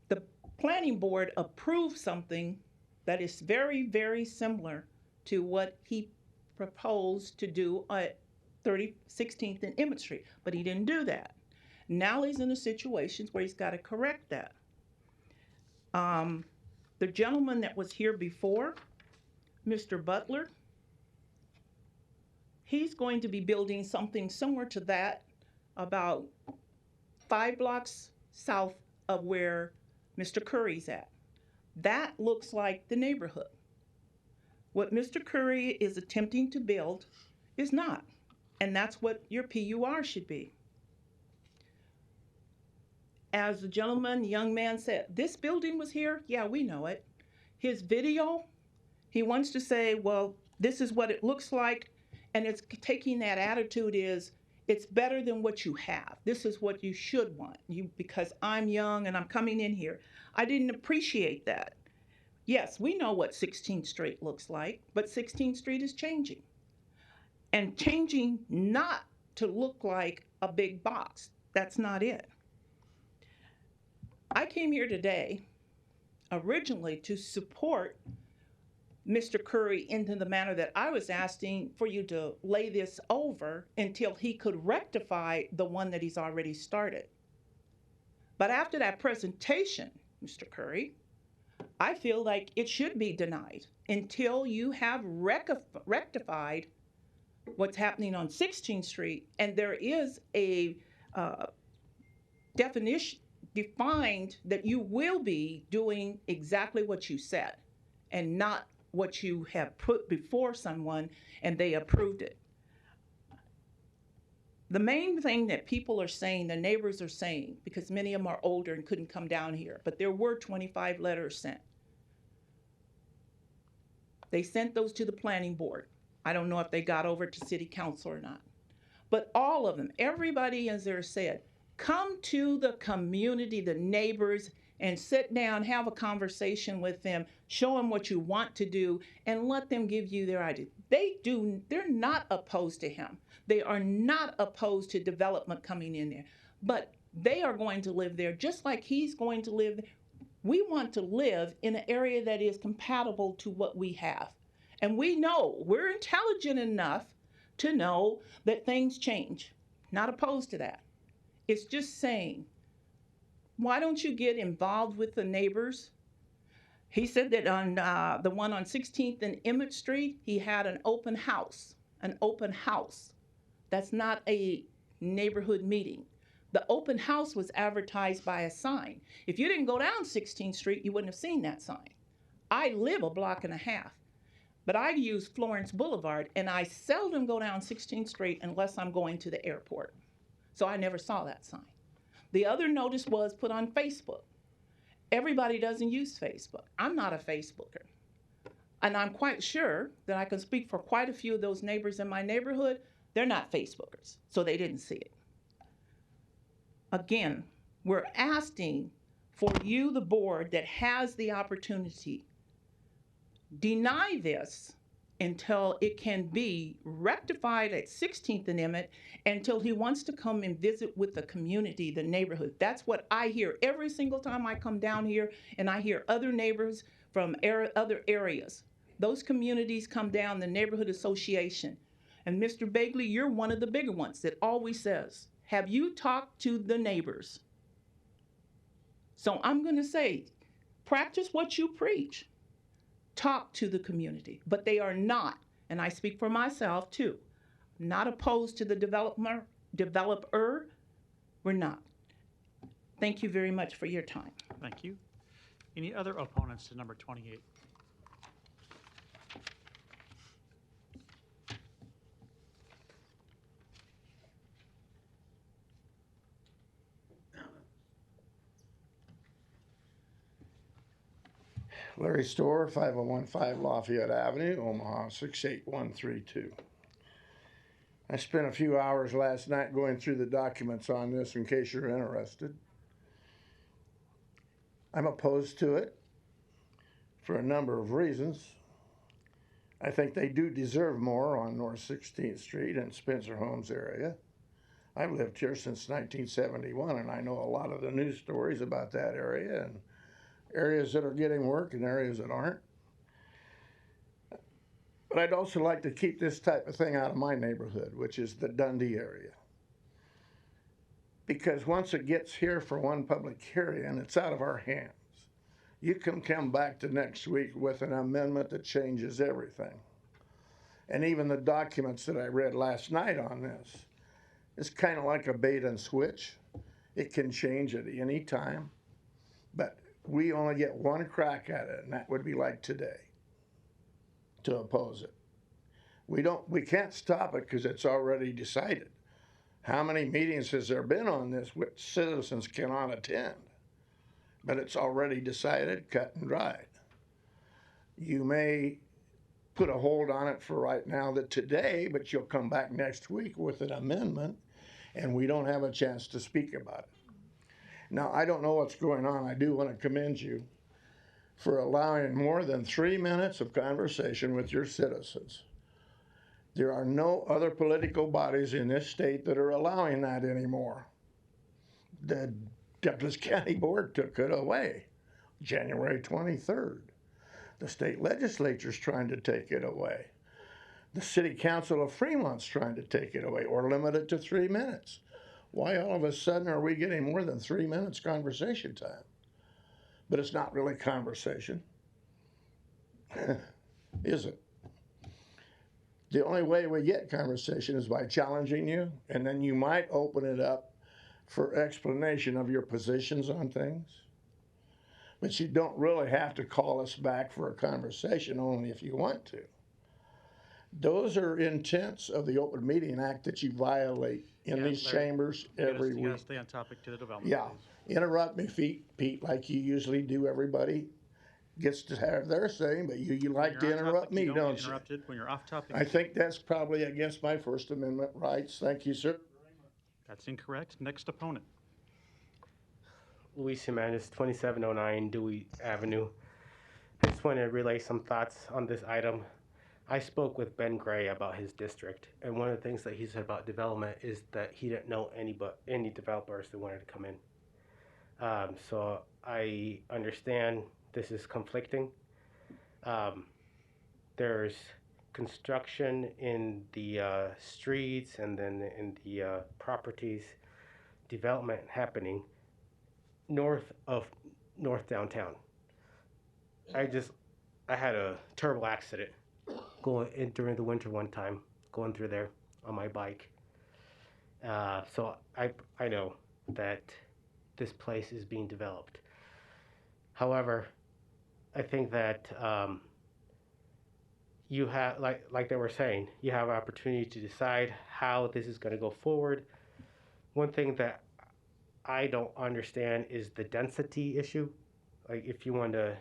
The Planning Board approved something that is very, very similar to what he proposed to do at 16th and Emmett Street, but he didn't do that. Now he's in a situation where he's got to correct that. The gentleman that was here before, Mr. Butler, he's going to be building something similar to that about 5 blocks south of where Mr. Curry's at. That looks like the neighborhood. What Mr. Curry is attempting to build is not, and that's what your PUR should be. As the young man said, this building was here? Yeah, we know it. His video, he wants to say, well, this is what it looks like. And it's taking that attitude is, it's better than what you have. This is what you should want, because I'm young and I'm coming in here. I didn't appreciate that. Yes, we know what 16th Street looks like, but 16th Street is changing. And changing not to look like a big box. That's not it. I came here today originally to support Mr. Curry into the manner that I was asking for you to lay this over until he could rectify the one that he's already started. But after that presentation, Mr. Curry, I feel like it should be denied until you have rectified what's happening on 16th Street, and there is a definition defined that you will be doing exactly what you said and not what you have put before someone and they approved it. The main thing that people are saying, the neighbors are saying, because many of them are older and couldn't come down here, but there were 25 letters sent. They sent those to the Planning Board. I don't know if they got over to City Council or not. But all of them, everybody as there said, Come to the community, the neighbors, and sit down, have a conversation with them, show them what you want to do, and let them give you their ideas. They're not opposed to him. They are not opposed to development coming in there, but they are going to live there just like he's going to live there. We want to live in an area that is compatible to what we have. And we know, we're intelligent enough to know that things change. Not opposed to that. It's just saying, why don't you get involved with the neighbors? He said that on the one on 16th and Emmett Street, he had an open house. An open house. That's not a neighborhood meeting. The open house was advertised by a sign. If you didn't go down 16th Street, you wouldn't have seen that sign. I live a block and a half, but I use Florence Boulevard, and I seldom go down 16th Street unless I'm going to the airport. So I never saw that sign. The other notice was put on Facebook. Everybody doesn't use Facebook. I'm not a Facebooker. And I'm quite sure that I can speak for quite a few of those neighbors in my neighborhood. They're not Facebookers, so they didn't see it. Again, we're asking for you, the board, that has the opportunity, deny this until it can be rectified at 16th and Emmett, until he wants to come and visit with the community, the neighborhood. That's what I hear every single time I come down here, and I hear other neighbors from other areas. Those communities come down, the neighborhood association. And Mr. Bagley, you're one of the bigger ones that always says, have you talked to the neighbors? So I'm going to say, practice what you preach. Talk to the community, but they are not, and I speak for myself too, not opposed to the developer. We're not. Thank you very much for your time. Thank you. Any other opponents to number 28? Larry Storr, 5015 Lafayette Avenue, Omaha 68132. I spent a few hours last night going through the documents on this in case you're interested. I'm opposed to it for a number of reasons. I think they do deserve more on North 16th Street and Spencer Homes area. I've lived here since 1971, and I know a lot of the news stories about that area and areas that are getting work and areas that aren't. But I'd also like to keep this type of thing out of my neighborhood, which is the Dundee area. Because once it gets here for one public hearing, it's out of our hands. You can come back to next week with an amendment that changes everything. And even the documents that I read last night on this, it's kind of like a bait and switch. It can change at any time, but we only get one crack at it, and that would be like today, to oppose it. We can't stop it because it's already decided. How many meetings has there been on this which citizens cannot attend? But it's already decided, cut and dried. You may put a hold on it for right now today, but you'll come back next week with an amendment, and we don't have a chance to speak about it. Now, I don't know what's going on. I do want to commend you for allowing more than 3 minutes of conversation with your citizens. There are no other political bodies in this state that are allowing that anymore. The Douglas County Board took it away January 23rd. The state legislature's trying to take it away. The City Council of Fremont's trying to take it away or limit it to 3 minutes. Why all of a sudden are we getting more than 3 minutes conversation time? But it's not really conversation, is it? The only way we get conversation is by challenging you, and then you might open it up for explanation of your positions on things. But you don't really have to call us back for a conversation, only if you want to. Those are intents of the Open Meeting Act that you violate in these Larry, chambers every You week. gotta stay on topic to the development. Yeah, please. interrupt me, Pete, like you usually do. Everybody gets to have their say, but you like When to you're on interrupt topic, me, you don't get you? interrupted. When you're off topic. I think that's probably against my First Amendment rights. Thank you, sir. That's incorrect. Next opponent. Luis Jimenez, 2709 Dewey Avenue. I just want to relay some thoughts on this item. I spoke with Ben Gray about his district, and one of the things that he said about development is that he didn't know any developers that wanted to come in. So I understand this is conflicting. There's construction in the streets and then in the properties, development happening north downtown. I had a terrible accident going in during the winter one time, going through there on my bike. So I know that this place is being developed. However, I think that you have, like they were saying, you have an opportunity to decide how this is going to go forward. One thing that I don't understand is the density issue. Like if you want to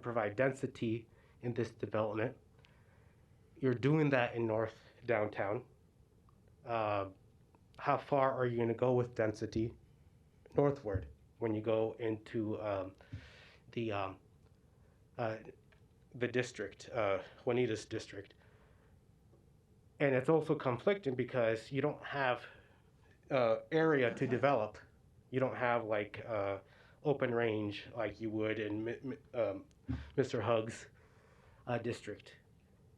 provide density in this development, you're doing that in north downtown. How far are you going to go with density northward when you go into the district, Juanita's district? And it's also conflicting because you don't have area to develop. You don't have like open range like you would in Mr. Hugg's district.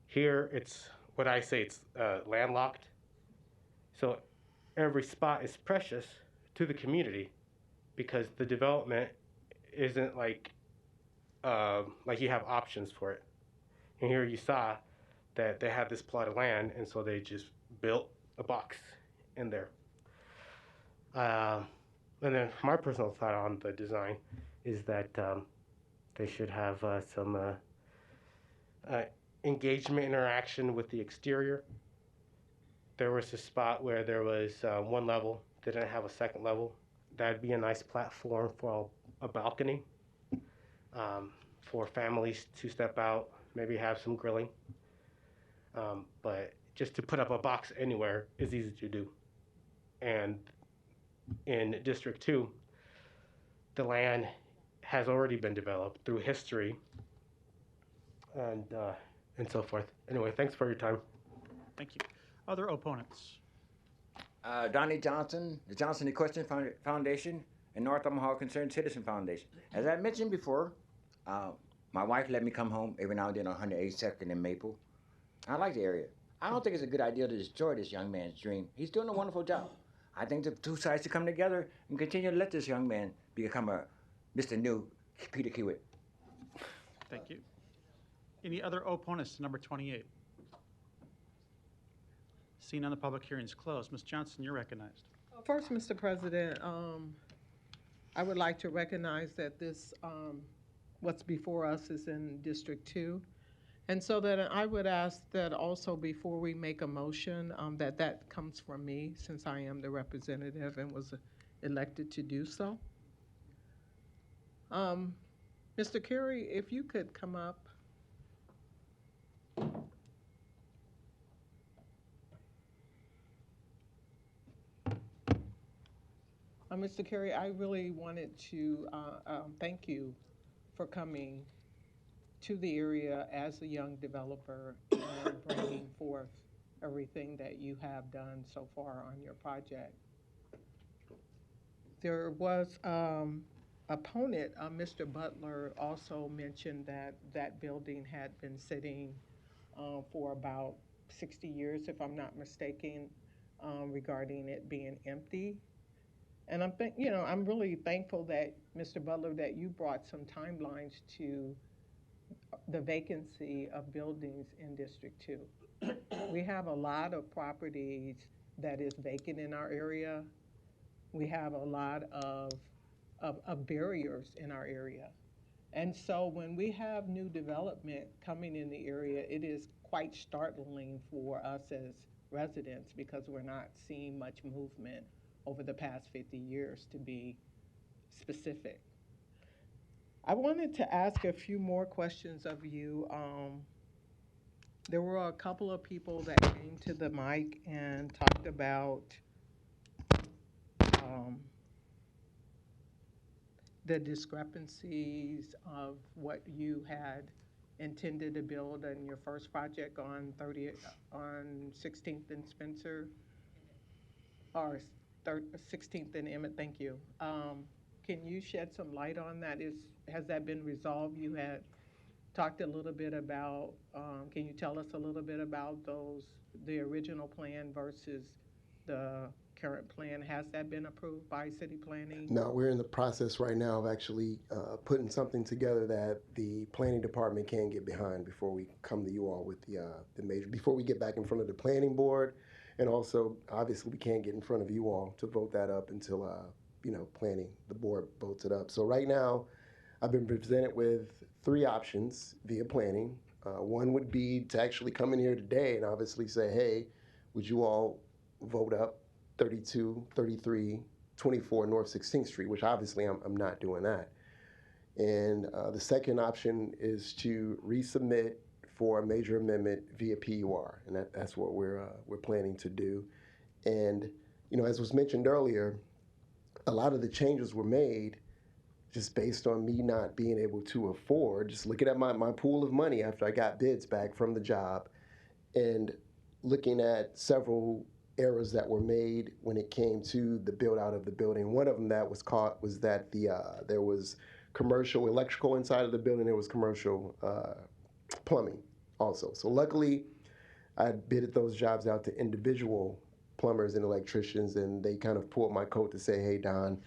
Here, it's what I say, it's landlocked. So every spot is precious to the community because the development isn't like you have options for it. And here you saw that they had this plot of land, and so they just built a box in there. And then my personal thought on the design is that they should have some engagement interaction with the exterior. There was a spot where there was one level, they didn't have a second level. That'd be a nice platform for a balcony for families to step out, maybe have some grilling. But just to put up a box anywhere is easy to do. And in District 2, the land has already been developed through history and so forth. Anyway, thanks for your time. Thank you. Other opponents? Donnie Johnson, the Johnson Equestrian Foundation, and North Omaha Concerned Citizen Foundation. As I mentioned before, my wife let me come home every now and then on 182nd and Maple. I like the area. I don't think it's a good idea to destroy this young man's dream. He's doing a wonderful job. I think the two sides should come together and continue to let this young man become a Mr. New Peter Hewitt. Thank you. Any other opponents to number 28? Seeing none, the public hearing is closed. Ms. Johnson, you're recognized. First, Mr. President, I would like to recognize that this, what's before us is in District 2. And so that I would ask that also before we make a motion, that comes from me since I am the representative and was elected to do so. Mr. Carey, if you could come up. Mr. Carey, I really wanted to thank you for coming to the area as a young developer and bringing forth everything that you have done so far on your project. There was opponent, Mr. Butler, also mentioned that that building had been sitting for about 60 years, if I'm not mistaken, regarding it being empty. And I'm really thankful that, Mr. Butler, that you brought some timelines to the vacancy of buildings in District 2. We have a lot of properties that is vacant in our area. We have a lot of barriers in our area. And so when we have new development coming in the area, it is quite startling for us as residents because we're not seeing much movement over the past 50 years, to be specific. I wanted to ask a few more questions of you. There were a couple of people that came to the mic and talked about the discrepancies of what you had intended to build in your first project on 16th and Spencer, or 16th and Emmett, thank you. Can you shed some light on that? Has that been resolved? You had talked a little bit about, can you tell us a little bit about the original plan versus the current plan? Has that been approved by city planning? No, we're in the process right now of actually putting something together that the planning department can get behind before we come to you all with the major, before we get back in front of the planning board. And also, obviously, we can't get in front of you all to vote that up until, the board votes it up. So right now, I've been presented with 3 options via planning. One would be to actually come in here today and obviously say, hey, would you all vote up 32, 33, 24 North 16th Street, which obviously I'm not doing that. And the second option is to resubmit for a major amendment via PUR, and that's what we're planning to do. And as was mentioned earlier, a lot of the changes were made just based on me not being able to afford, just looking at my pool of money after I got bids back from the job, and looking at several errors that were made when it came to the build out of the building. One of them that was caught was that there was commercial electrical inside of the building. There was commercial plumbing also. So luckily, I bidded those jobs out to individual plumbers and electricians, and they kind of pulled my coat to say, hey, Don,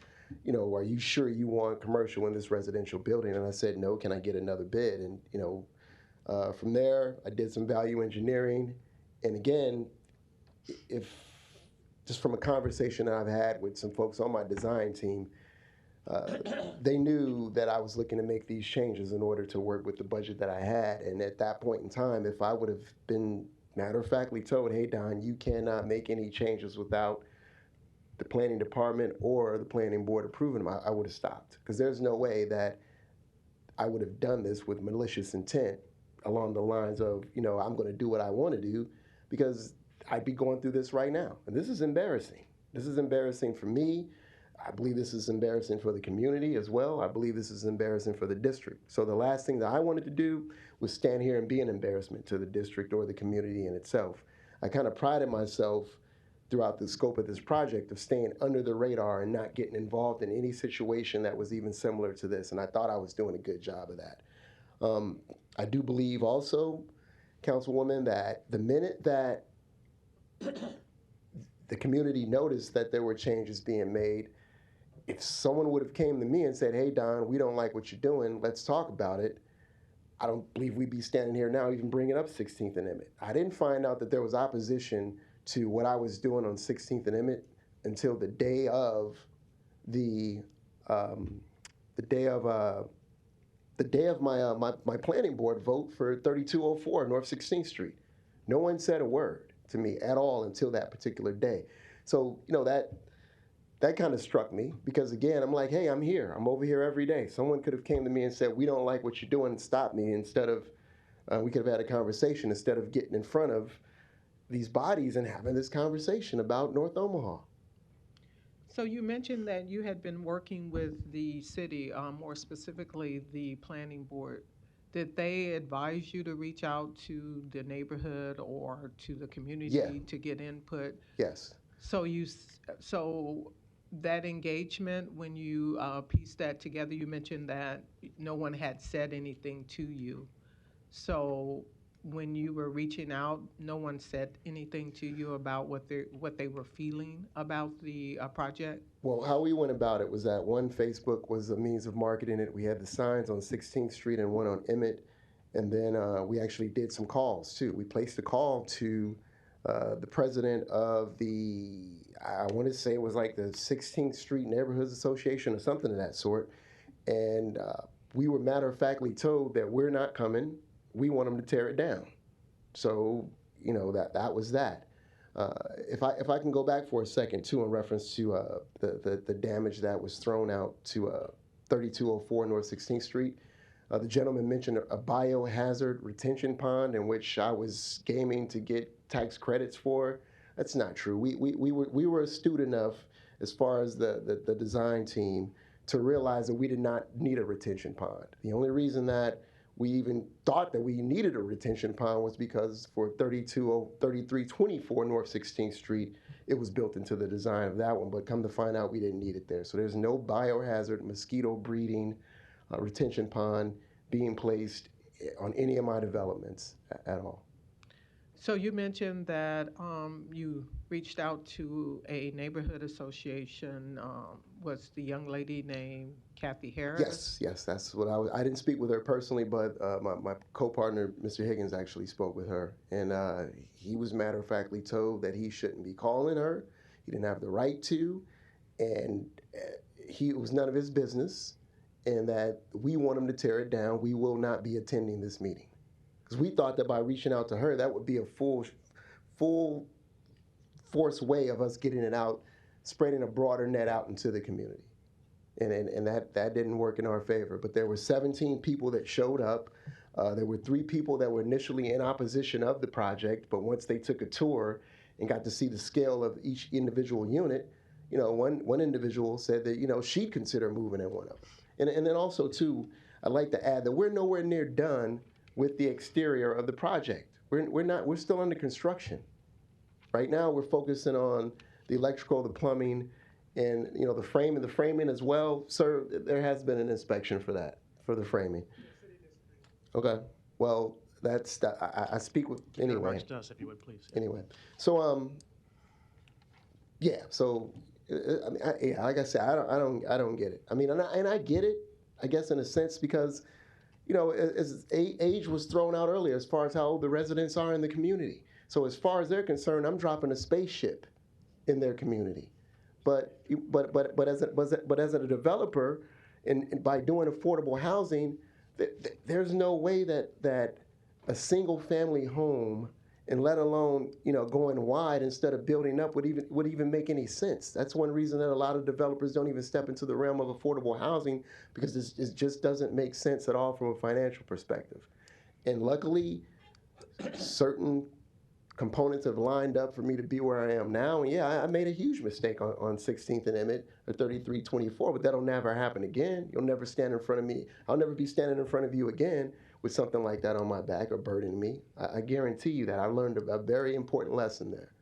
are you sure you want commercial in this residential building? And I said, no, can I get another bid? And, from there, I did some value engineering. And again, if just from a conversation that I've had with some folks on my design team, they knew that I was looking to make these changes in order to work with the budget that I had. And at that point in time, if I would have been matter-of-factly told, hey, Don, you cannot make any changes without the planning department or the planning board approving them, I would have stopped. Because there's no way that I would have done this with malicious intent along the lines of, I'm going to do what I want to do, because I'd be going through this right now. And this is embarrassing. This is embarrassing for me. I believe this is embarrassing for the community as well. I believe this is embarrassing for the district. So the last thing that I wanted to do was stand here and be an embarrassment to the district or the community in itself. I kind of prided myself throughout the scope of this project of staying under the radar and not getting involved in any situation that was even similar to this. And I thought I was doing a good job of that. I do believe also, Councilwoman, that the minute that the community noticed that there were changes being made, if someone would have came to me and said, hey, Don, we don't like what you're doing, let's talk about it, I don't believe we'd be standing here now even bringing up 16th and Emmett. I didn't find out that there was opposition to what I was doing on 16th and Emmett until the day of my planning board vote for 3204 North 16th Street. No one said a word to me at all until that particular day. So, that kind of struck me, because again, I'm like, hey, I'm here. I'm over here every day. Someone could have came to me and said, we don't like what you're doing, and stopped me, instead of, we could have had a conversation instead of getting in front of these bodies and having this conversation about North Omaha. So you mentioned that you had been working with the city, more specifically the planning board. Did they advise you to reach out to the neighborhood or to the community to get input? Yes. So that engagement, when you pieced that together, you mentioned that no one had said anything to you. So when you were reaching out, no one said anything to you about what they were feeling about the project? Well, how we went about it was that one, Facebook was a means of marketing it. We had the signs on 16th Street and one on Emmett. And then we actually did some calls too. We placed a call to the president of I want to say it was like the 16th Street Neighborhoods Association or something of that sort. And we were matter-of-factly told that we're not coming. We want them to tear it down. So, that was that. If I can go back for a second too, in reference to the damage that was thrown out to 3204 North 16th Street. The gentleman mentioned a biohazard retention pond in which I was gaming to get tax credits for. That's not true. We were astute enough, as far as the design team, to realize that we did not need a retention pond. The only reason that we even thought that we needed a retention pond was because for 3324 North 16th Street, it was built into the design of that one, but come to find out we didn't need it there. So there's no biohazard mosquito breeding retention pond being placed on any of my developments at all. So you mentioned that you reached out to a neighborhood association. Was the young lady named Kathy Harris? Yes, that's what I didn't speak with her personally, but my co-partner, Mr. Higgins, actually spoke with her. And he was matter-of-factly told that he shouldn't be calling her. He didn't have the right to. And it was none of his business. And that we want him to tear it down. We will not be attending this meeting. Because we thought that by reaching out to her, that would be a full force way of us getting it out, spreading a broader net out into the community. And that didn't work in our favor. But there were 17 people that showed up. There were 3 people that were initially in opposition of the project, but once they took a tour and got to see the scale of each individual unit, one individual said that, she'd consider moving in one of them. And then also, too, I'd like to add that we're nowhere near done with the exterior of the project. We're still under construction. Right now, we're focusing on the electrical, the plumbing, and the framing as well. Sir, there has been an inspection for that, for the framing. Okay. Well, I speak with anyway. Remarks to us, if you would, please. Anyway, so yeah. So like I said, I don't get it. I mean, and I get it, I guess, in a sense, because as age was thrown out earlier as far as how old the residents are in the community. So as far as they're concerned, I'm dropping a spaceship in their community. But as a developer, and by doing affordable housing, there's no way that a single family home, and let alone going wide instead of building up, would even make any sense. That's one reason that a lot of developers don't even step into the realm of affordable housing, because it just doesn't make sense at all from a financial perspective. And luckily, certain components have lined up for me to be where I am now. And yeah, I made a huge mistake on 16th and Emmett or 3324, but that'll never happen again. You'll never stand in front of me. I'll never be standing in front of you again with something like that on my back or burdening me. I guarantee you that. I learned a very important lesson there.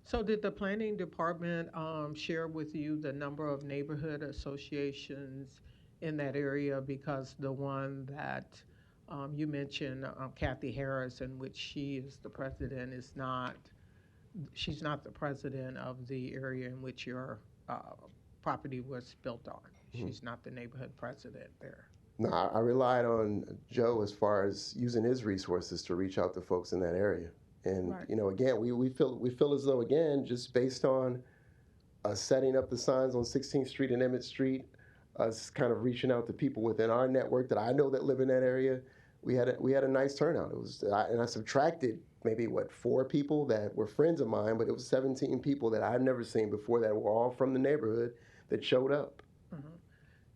So did the planning department share with you the number of neighborhood associations in that area? Because the one that you mentioned, Kathy Harris, in which she is the president, she's not the president of the area in which your property was built on. She's not the neighborhood president there. No, I relied on Joe as far as using his resources to reach out to folks in that area. And, Right. Again, we feel as though, again, just based on us setting up the signs on 16th Street and Emmett Street, us kind of reaching out to people within our network that I know that live in that area, we had a nice turnout. And I subtracted maybe 4 people that were friends of mine, but it was 17 people that I've never seen before that were all from the neighborhood that showed up.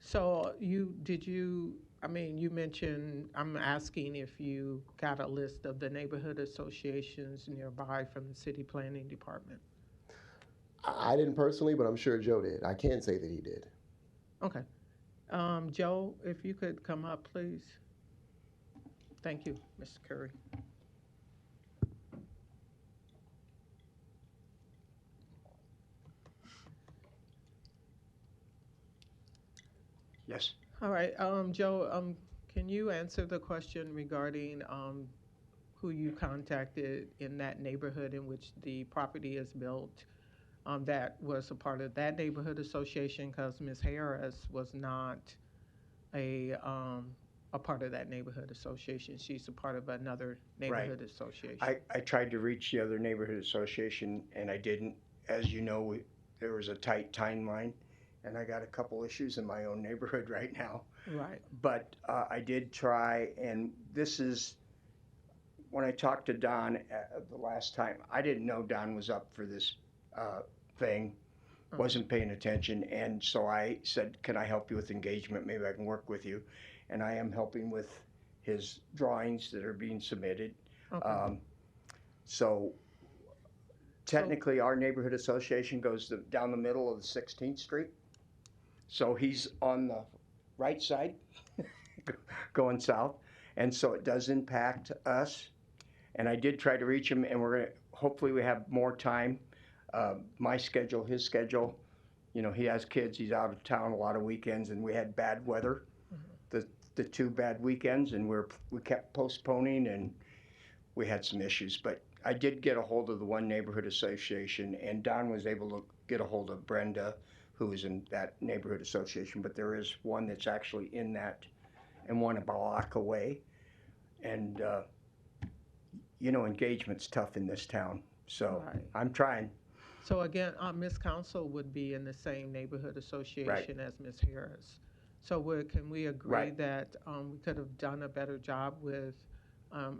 So you mentioned, I'm asking if you got a list of the neighborhood associations nearby from the city planning department. I didn't personally, but I'm sure Joe did. I can say that he did. Okay. Joe, if you could come up, please. Thank you, Mr. Curry. Yes. All right, Joe, can you answer the question regarding who you contacted in that neighborhood in which the property is built that was a part of that neighborhood association? Because Ms. Harris was not a part of that neighborhood association. She's a part of another neighborhood association. I tried to reach the other neighborhood association, and I didn't. As you know, there was a tight timeline, and I got a couple issues in my own neighborhood right now. Right. But I did try, and this is, when I talked to Don the last time, I didn't know Don was up for this thing, wasn't paying attention, and so I said, can I help you with engagement? Maybe I can work with you. And I am helping with his drawings that are being submitted. Okay. So technically, our neighborhood association goes down the middle of the 16th Street. So he's on the right side going south. And so it does impact us. And I did try to reach him, and we're going to, hopefully we have more time. My schedule, his schedule, you know, he has kids, he's out of town a lot of weekends, and we had bad weather, the 2 bad weekends, and we kept postponing, and we had some issues. But I did get a hold of the one neighborhood association, and Don was able to get a hold of Brenda, who is in that neighborhood association. But there is one that's actually in that, and one a block away. And, you know, engagement's tough in this town, so Right. I'm trying. So again, Ms. Council would be in the same neighborhood association as Ms. Harris. So can we agree Right. that we could have done a better job with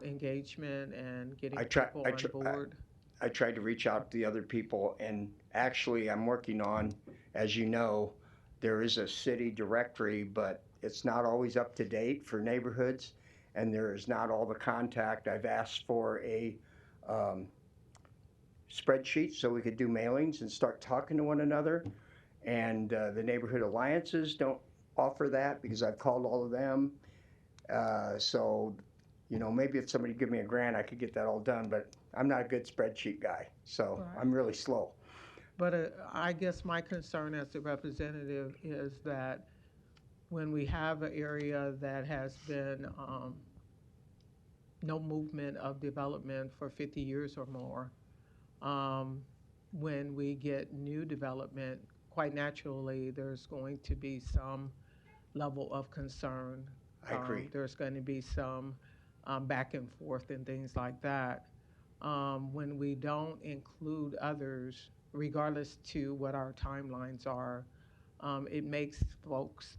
engagement and getting I people on board? I tried to reach out to the other people, and actually I'm working on, as you know, there is a city directory, but it's not always up to date for neighborhoods, and there is not all the contact. I've asked for a spreadsheet so we could do mailings and start talking to one another, and the neighborhood alliances don't offer that because I've called all of them. So, you know, maybe if somebody give me a grant, I could get that all done, but I'm not a good spreadsheet guy, so Right. I'm really slow. But I guess my concern as a representative is that when we have an area that has been no movement of development for 50 years or more, when we get new development, quite naturally, there's going to be some level of concern. I agree. There's going to be some back and forth and things like that. When we don't include others, regardless to what our timelines are, it makes folks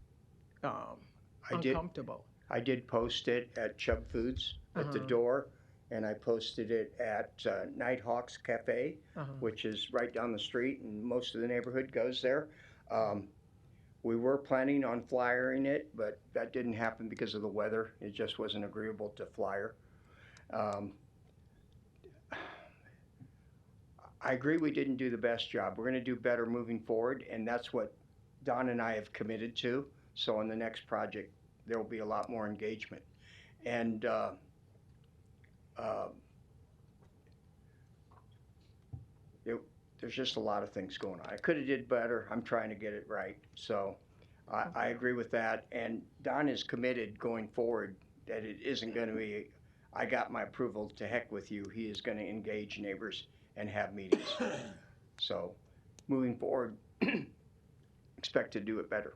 uncomfortable. I did post it at Chubb Foods at the door, and I posted it at Nighthawks Cafe, which is right down the street, and most of the neighborhood goes there. We were planning on flyering it, but that didn't happen because of the weather. It just wasn't agreeable to flyer. I agree we didn't do the best job. We're going to do better moving forward, and that's what Don and I have committed to. So on the next project, there will be a lot more engagement. And there's just a lot of things going on. I could have did better. I'm trying to get it right. So I agree with that. And Don is committed going forward that it isn't going to be, I got my approval, to heck with you. He is going to engage neighbors and have meetings. So moving forward, expect to do it better.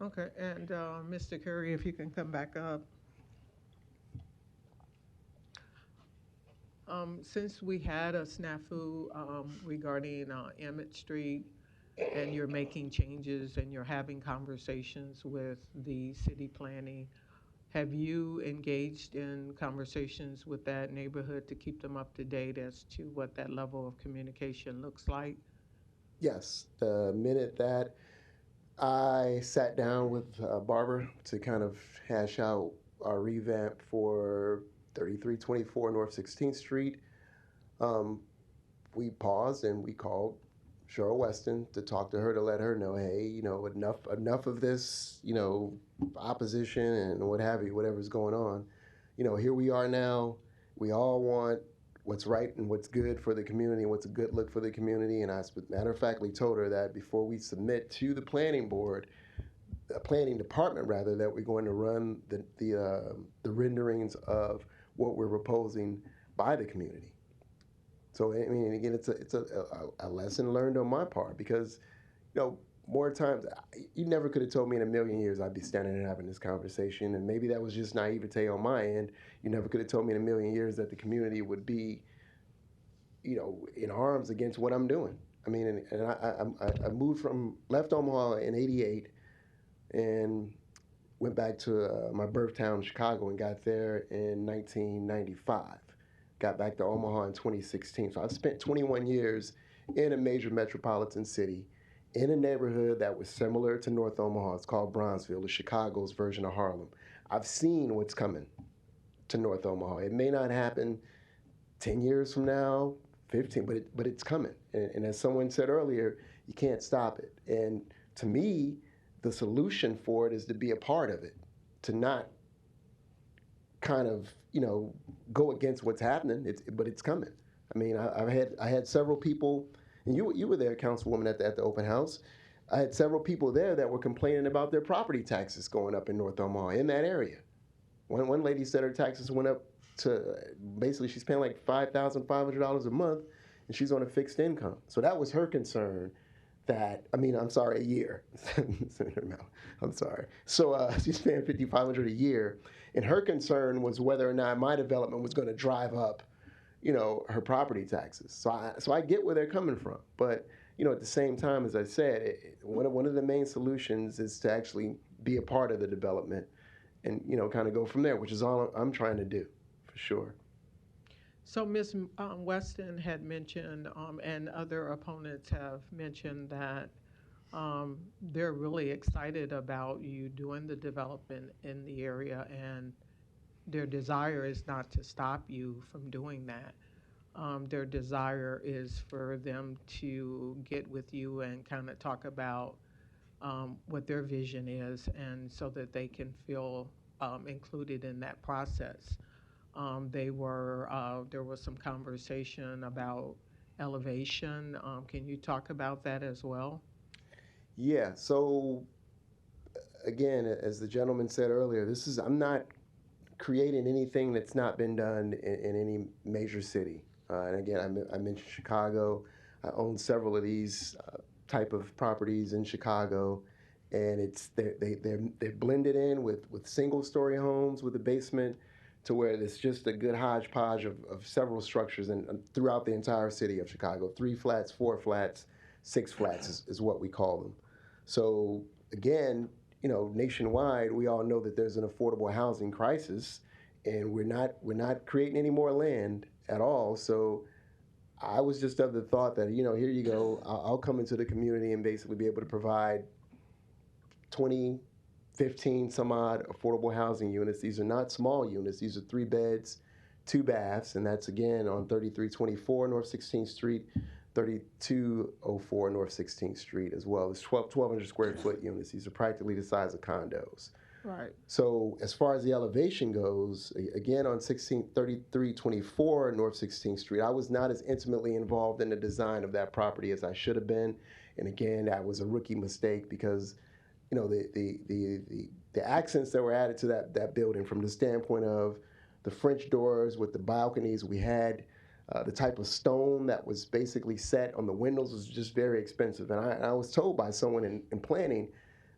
Okay, and Mr. Curry, if you can come back up. Since we had a snafu regarding Emmett Street, and you're making changes and you're having conversations with the city planning, have you engaged in conversations with that neighborhood to keep them up to date as to what that level of communication looks like? Yes, the minute that I sat down with Barbara to kind of hash out our revamp for 3324 North 16th Street, we paused and we called Cheryl Weston to talk to her, to let her know, hey, you know, enough of this, you know, opposition and what have you, whatever's going on. You know, here we are now. We all want what's right and what's good for the community and what's a good look for the community. And I, matter of factly, told her that before we submit to the planning board, the planning department rather, that we're going to run the renderings of what we're proposing by the community. So I mean, again, it's a lesson learned on my part, because, you know, more times you never could have told me in a million years I'd be standing and having this conversation, and maybe that was just naivete on my end. You never could have told me in a million years that the community would be, you know, in arms against what I'm doing. I mean, and I left Omaha in '88 and went back to my birth town, Chicago, and got there in 1995. Got back to Omaha in 2016. So I've spent 21 years in a major metropolitan city, in a neighborhood that was similar to North Omaha. It's called Bronzeville, the Chicago's version of Harlem. I've seen what's coming to North Omaha. It may not happen 10 years from now, 15, but it's coming. And as someone said earlier, you can't stop it. And to me, the solution for it is to be a part of it, to not kind of, go against what's happening. But it's coming. I mean, I had several people, and you were there, Councilwoman, at the open house. I had several people there that were complaining about their property taxes going up in North Omaha, in that area. One lady said her taxes went up to, basically she's paying like $5,500 a month, and she's on a fixed income. So that was her concern. A year. I'm sorry. So she's paying $5,500 a year, and her concern was whether or not my development was going to drive up, her property taxes. So I get where they're coming from, but at the same time, as I said, one of the main solutions is to actually be a part of the development, and kind of go from there, which is all I'm trying to do, for sure. So Ms. Weston had mentioned, and other opponents have mentioned that they're really excited about you doing the development in the area, and their desire is not to stop you from doing that. Their desire is for them to get with you and kind of talk about what their vision is, and so that they can feel included in that process. There was some conversation about elevation. Can you talk about that as well? Yeah, so again, as the gentleman said earlier, I'm not creating anything that's not been done in any major city. And again, I mentioned Chicago. I own several of these type of properties in Chicago, and they're blended in with single-story homes with a basement, to where it's just a good hodgepodge of several structures throughout the entire city of Chicago. 3 flats, 4 flats, 6 flats is what we call them. So again, nationwide, we all know that there's an affordable housing crisis, and we're not creating any more land at all. So I was just of the thought that, here you go, I'll come into the community and basically be able to provide 20, 15 some odd affordable housing units. These are not small units. These are 3 beds, 2 baths, and that's again on 3324 North 16th Street, 3204 North 16th Street as well. It's 1,200 square foot units. These are practically the size of condos. Right. So as far as the elevation goes, again on 3324 North 16th Street, I was not as intimately involved in the design of that property as I should have been. And again, that was a rookie mistake, because the accents that were added to that building, from the standpoint of the French doors with the balconies we had, the type of stone that was basically set on the windows was just very expensive. And I was told by someone in planning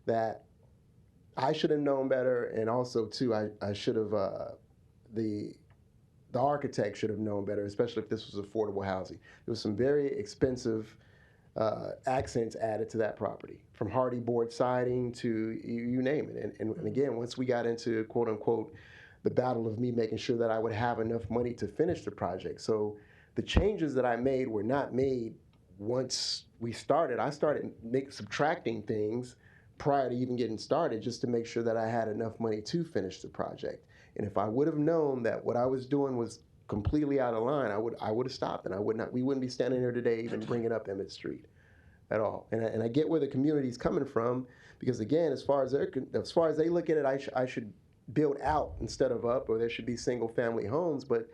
that I should have known better, and also too, I should have, the architect should have known better, especially if this was affordable housing. There was some very expensive accents added to that property, from hardy board siding to you name it. And again, once we got into, quote unquote, the battle of me making sure that I would have enough money to finish the project. So the changes that I made were not made once we started. I started subtracting things prior to even getting started, just to make sure that I had enough money to finish the project. And if I would have known that what I was doing was completely out of line, I would have stopped, and we wouldn't be standing here today even bringing up Emmett Street at all. And I get where the community's coming from, because again, as far as they look at it, I should build out instead of up, or there should be single family homes. But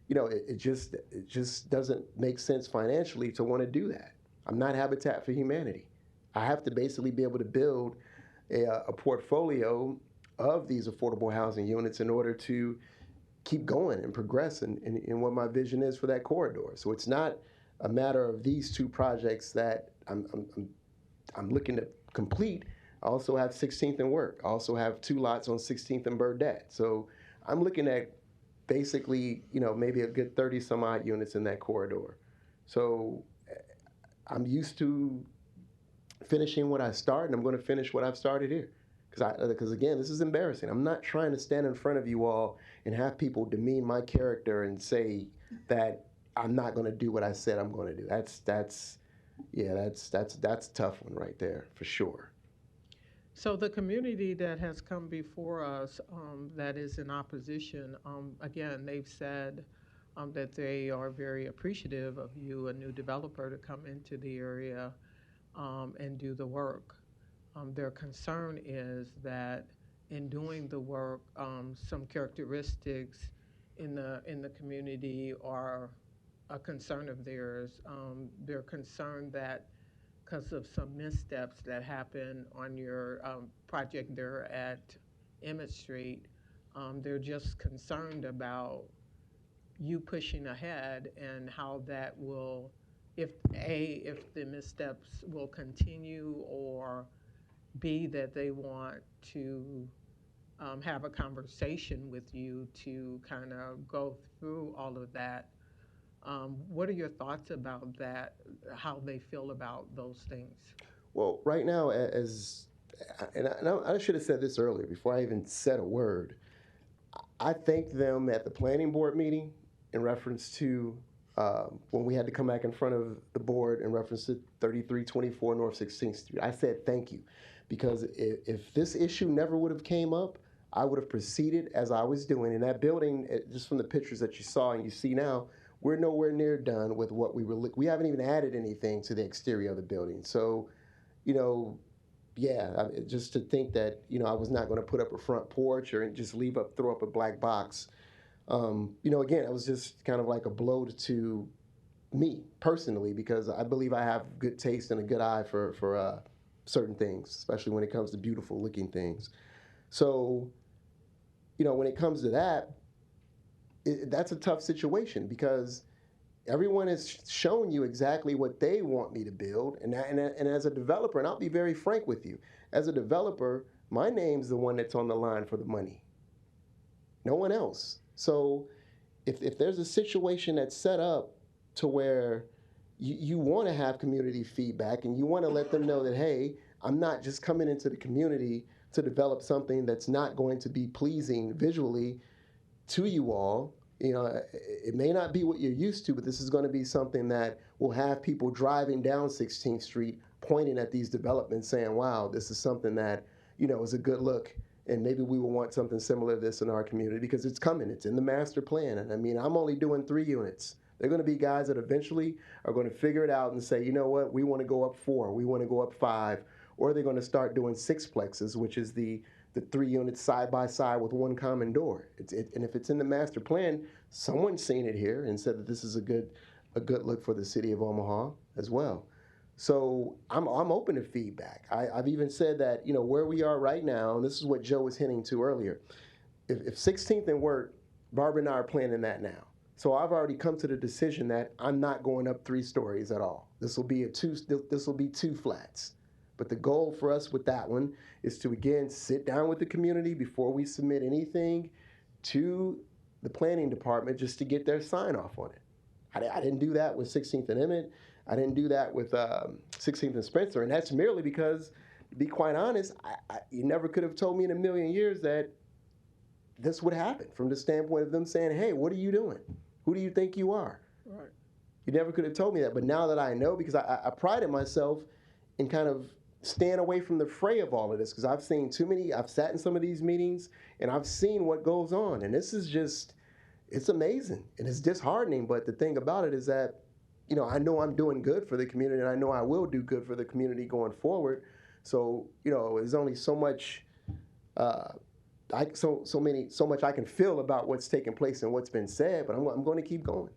it just doesn't make sense financially to want to do that. I'm not Habitat for Humanity. I have to basically be able to build a portfolio of these affordable housing units in order to keep going and progress in what my vision is for that corridor. So it's not a matter of these 2 projects that I'm looking to complete. I also have 16th and Work. I also have 2 lots on 16th and Burdette. So I'm looking at basically, maybe a good 30 some odd units in that corridor. So I'm used to finishing what I start, and I'm going to finish what I've started here. Because again, this is embarrassing. I'm not trying to stand in front of you all and have people demean my character and say that I'm not going to do what I said I'm going to do. That's a tough one right there, for sure. So the community that has come before us, that is in opposition, again, they've said that they are very appreciative of you, a new developer, to come into the area and do the work. their concern is that in doing the work, some characteristics in the community are a concern of theirs. They're concerned that because of some missteps that happened on your project there at Emmett Street, they're just concerned about you pushing ahead and how that will, if the missteps will continue, or B, that they want to have a conversation with you to kind of go through all of that. What are your thoughts about that, how they feel about those things? Well, right now, I should have said this earlier before I even said a word. I thanked them at the planning board meeting in reference to when we had to come back in front of the board in reference to 3324 North 16th Street. I said thank you, because if this issue never would have came up, I would have proceeded as I was doing. In that building, just from the pictures that you saw and you see now, we're nowhere near done with what we haven't even added anything to the exterior of the building. So, just to think that, I was not going to put up a front porch or just throw up a black box. Again, it was just kind of like a blow to me personally, because I believe I have good taste and a good eye for certain things, especially when it comes to beautiful looking things. So, when it comes to that, that's a tough situation, because everyone has shown you exactly what they want me to build. And as a developer, and I'll be very frank with you, as a developer, my name's the one that's on the line for the money. No one else. So if there's a situation that's set up to where you want to have community feedback and you want to let them know that, hey, I'm not just coming into the community to develop something that's not going to be pleasing visually to you all. It may not be what you're used to, but this is going to be something that will have people driving down 16th Street pointing at these developments saying, wow, this is something that, is a good look. And maybe we will want something similar to this in our community, because it's coming. It's in the master plan. And I'm only doing 3 units. They're going to be guys that eventually are going to figure it out and say, you know what, we want to go up 4, we want to go up 5. Or they're going to start doing 6plexes, which is the 3 units side by side with one common door. And if it's in the master plan, someone's seen it here and said that this is a good look for the city of Omaha as well. So I'm open to feedback. I've even said that, where we are right now, and this is what Joe was hinting to earlier, if 16th and Wirt, Barbara and I are planning that now. So I've already come to the decision that I'm not going up 3 stories at all. This will be 2 flats. But the goal for us with that one is to, again, sit down with the community before we submit anything to the planning department, just to get their sign off on it. I didn't do that with 16th and Emmett. I didn't do that with 16th and Spencer. And that's merely because, to be quite honest, you never could have told me in a million years that this would happen, from the standpoint of them saying, hey, what are you doing? Who do you think you are? Right. You never could have told me that. But now that I know, because I prided myself in kind of staying away from the fray of all of this, because I've seen too many, I've sat in some of these meetings and I've seen what goes on, and this is just, it's amazing and it's disheartening. But the thing about it is that, I know I'm doing good for the community, and I know I will do good for the community going forward. So, there's only so much, so much I can feel about what's taking place and what's been said, but I'm going to keep going.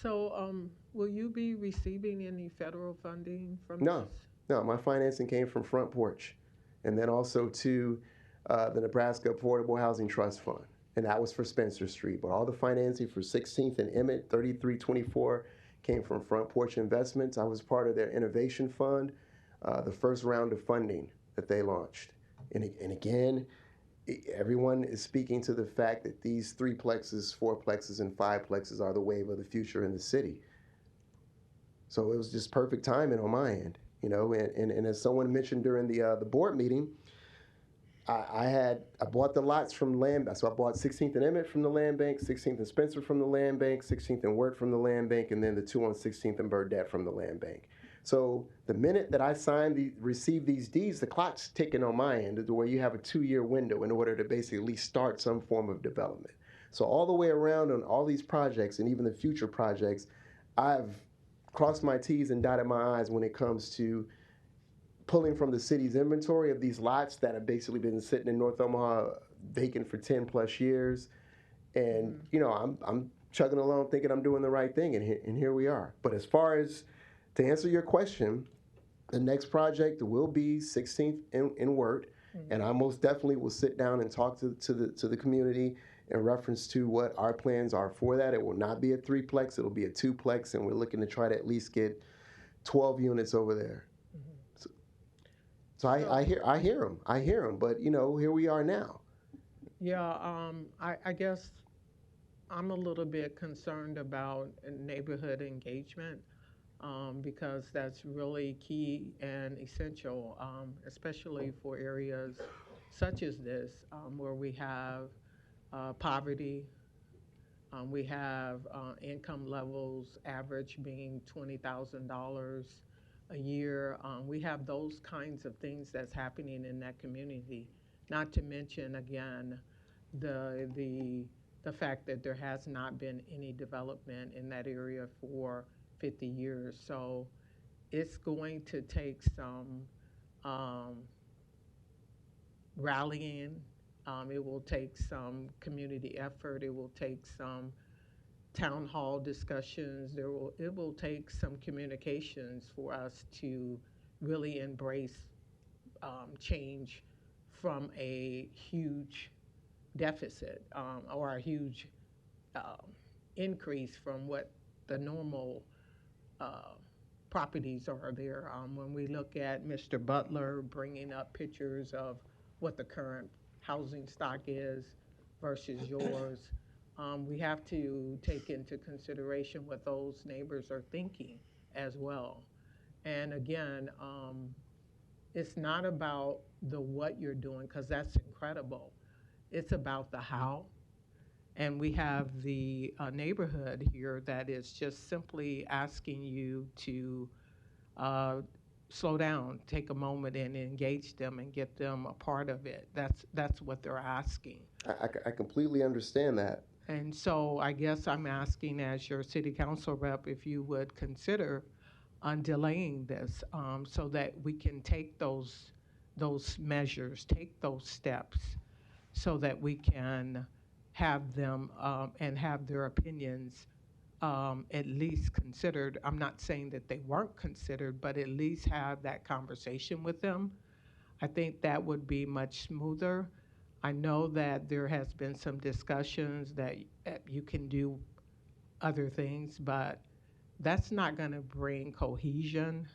So, will you be receiving any federal funding from No. this? No, my financing came from Front Porch, and then also to the Nebraska Affordable Housing Trust Fund, and that was for Spencer Street. But all the financing for 16th and Emmett, 3324, came from Front Porch Investments. I was part of their innovation fund, the first round of funding that they launched. And again, everyone is speaking to the fact that these 3plexes, 4plexes, and 5plexes are the wave of the future in the city. So it was just perfect timing on my end. And as someone mentioned during the board meeting, I bought the lots from land. So I bought 16th and Emmett from the land bank, 16th and Spencer from the land bank, 16th and Wirt from the land bank, and then the 2 on 16th and Burdette from the land bank. So the minute that I received these deeds, the clock's ticking on my end, to where you have a 2-year window in order to basically start some form of development. So all the way around on all these projects, and even the future projects, I've crossed my T's and dotted my I's when it comes to pulling from the city's inventory of these lots that have basically been sitting in North Omaha vacant for 10 plus years. And, you know, I'm chugging along thinking I'm doing the right thing, and here we are. But as far as to answer your question, the next project will be 16th in Wirt, and I most definitely will sit down and talk to the community in reference to what our plans are for that. It will not be a 3-plex, it'll be a 2-plex, and we're looking to try to at least get 12 units over there. So I hear them, but you know, here we are now. Yeah, I guess I'm a little bit concerned about neighborhood engagement because that's really key and essential, especially for areas such as this, where we have poverty, we have income levels average being $20,000 a year. We have those kinds of things that's happening in that community. Not to mention, again, the fact that there has not been any development in that area for 50 years. So it's going to take some rallying. It will take some community effort. It will take some town hall discussions. It will take some communications for us to really embrace change from a huge deficit or a huge increase from what the normal properties are there. When we look at Mr. Butler bringing up pictures of what the current housing stock is versus yours, we have to take into consideration what those neighbors are thinking as well. And again, it's not about the what you're doing, because that's incredible. It's about the how. And we have the neighborhood here that is just simply asking you to slow down, take a moment and engage them and get them a part of it. That's what they're asking. I completely understand that. And so I guess I'm asking, as your city council rep, if you would consider delaying this so that we can take those measures, take those steps, so that we can have them and have their opinions at least considered. I'm not saying that they weren't considered, but at least have that conversation with them. I think that would be much smoother. I know that there has been some discussions that you can do other things, but that's not going to bring cohesion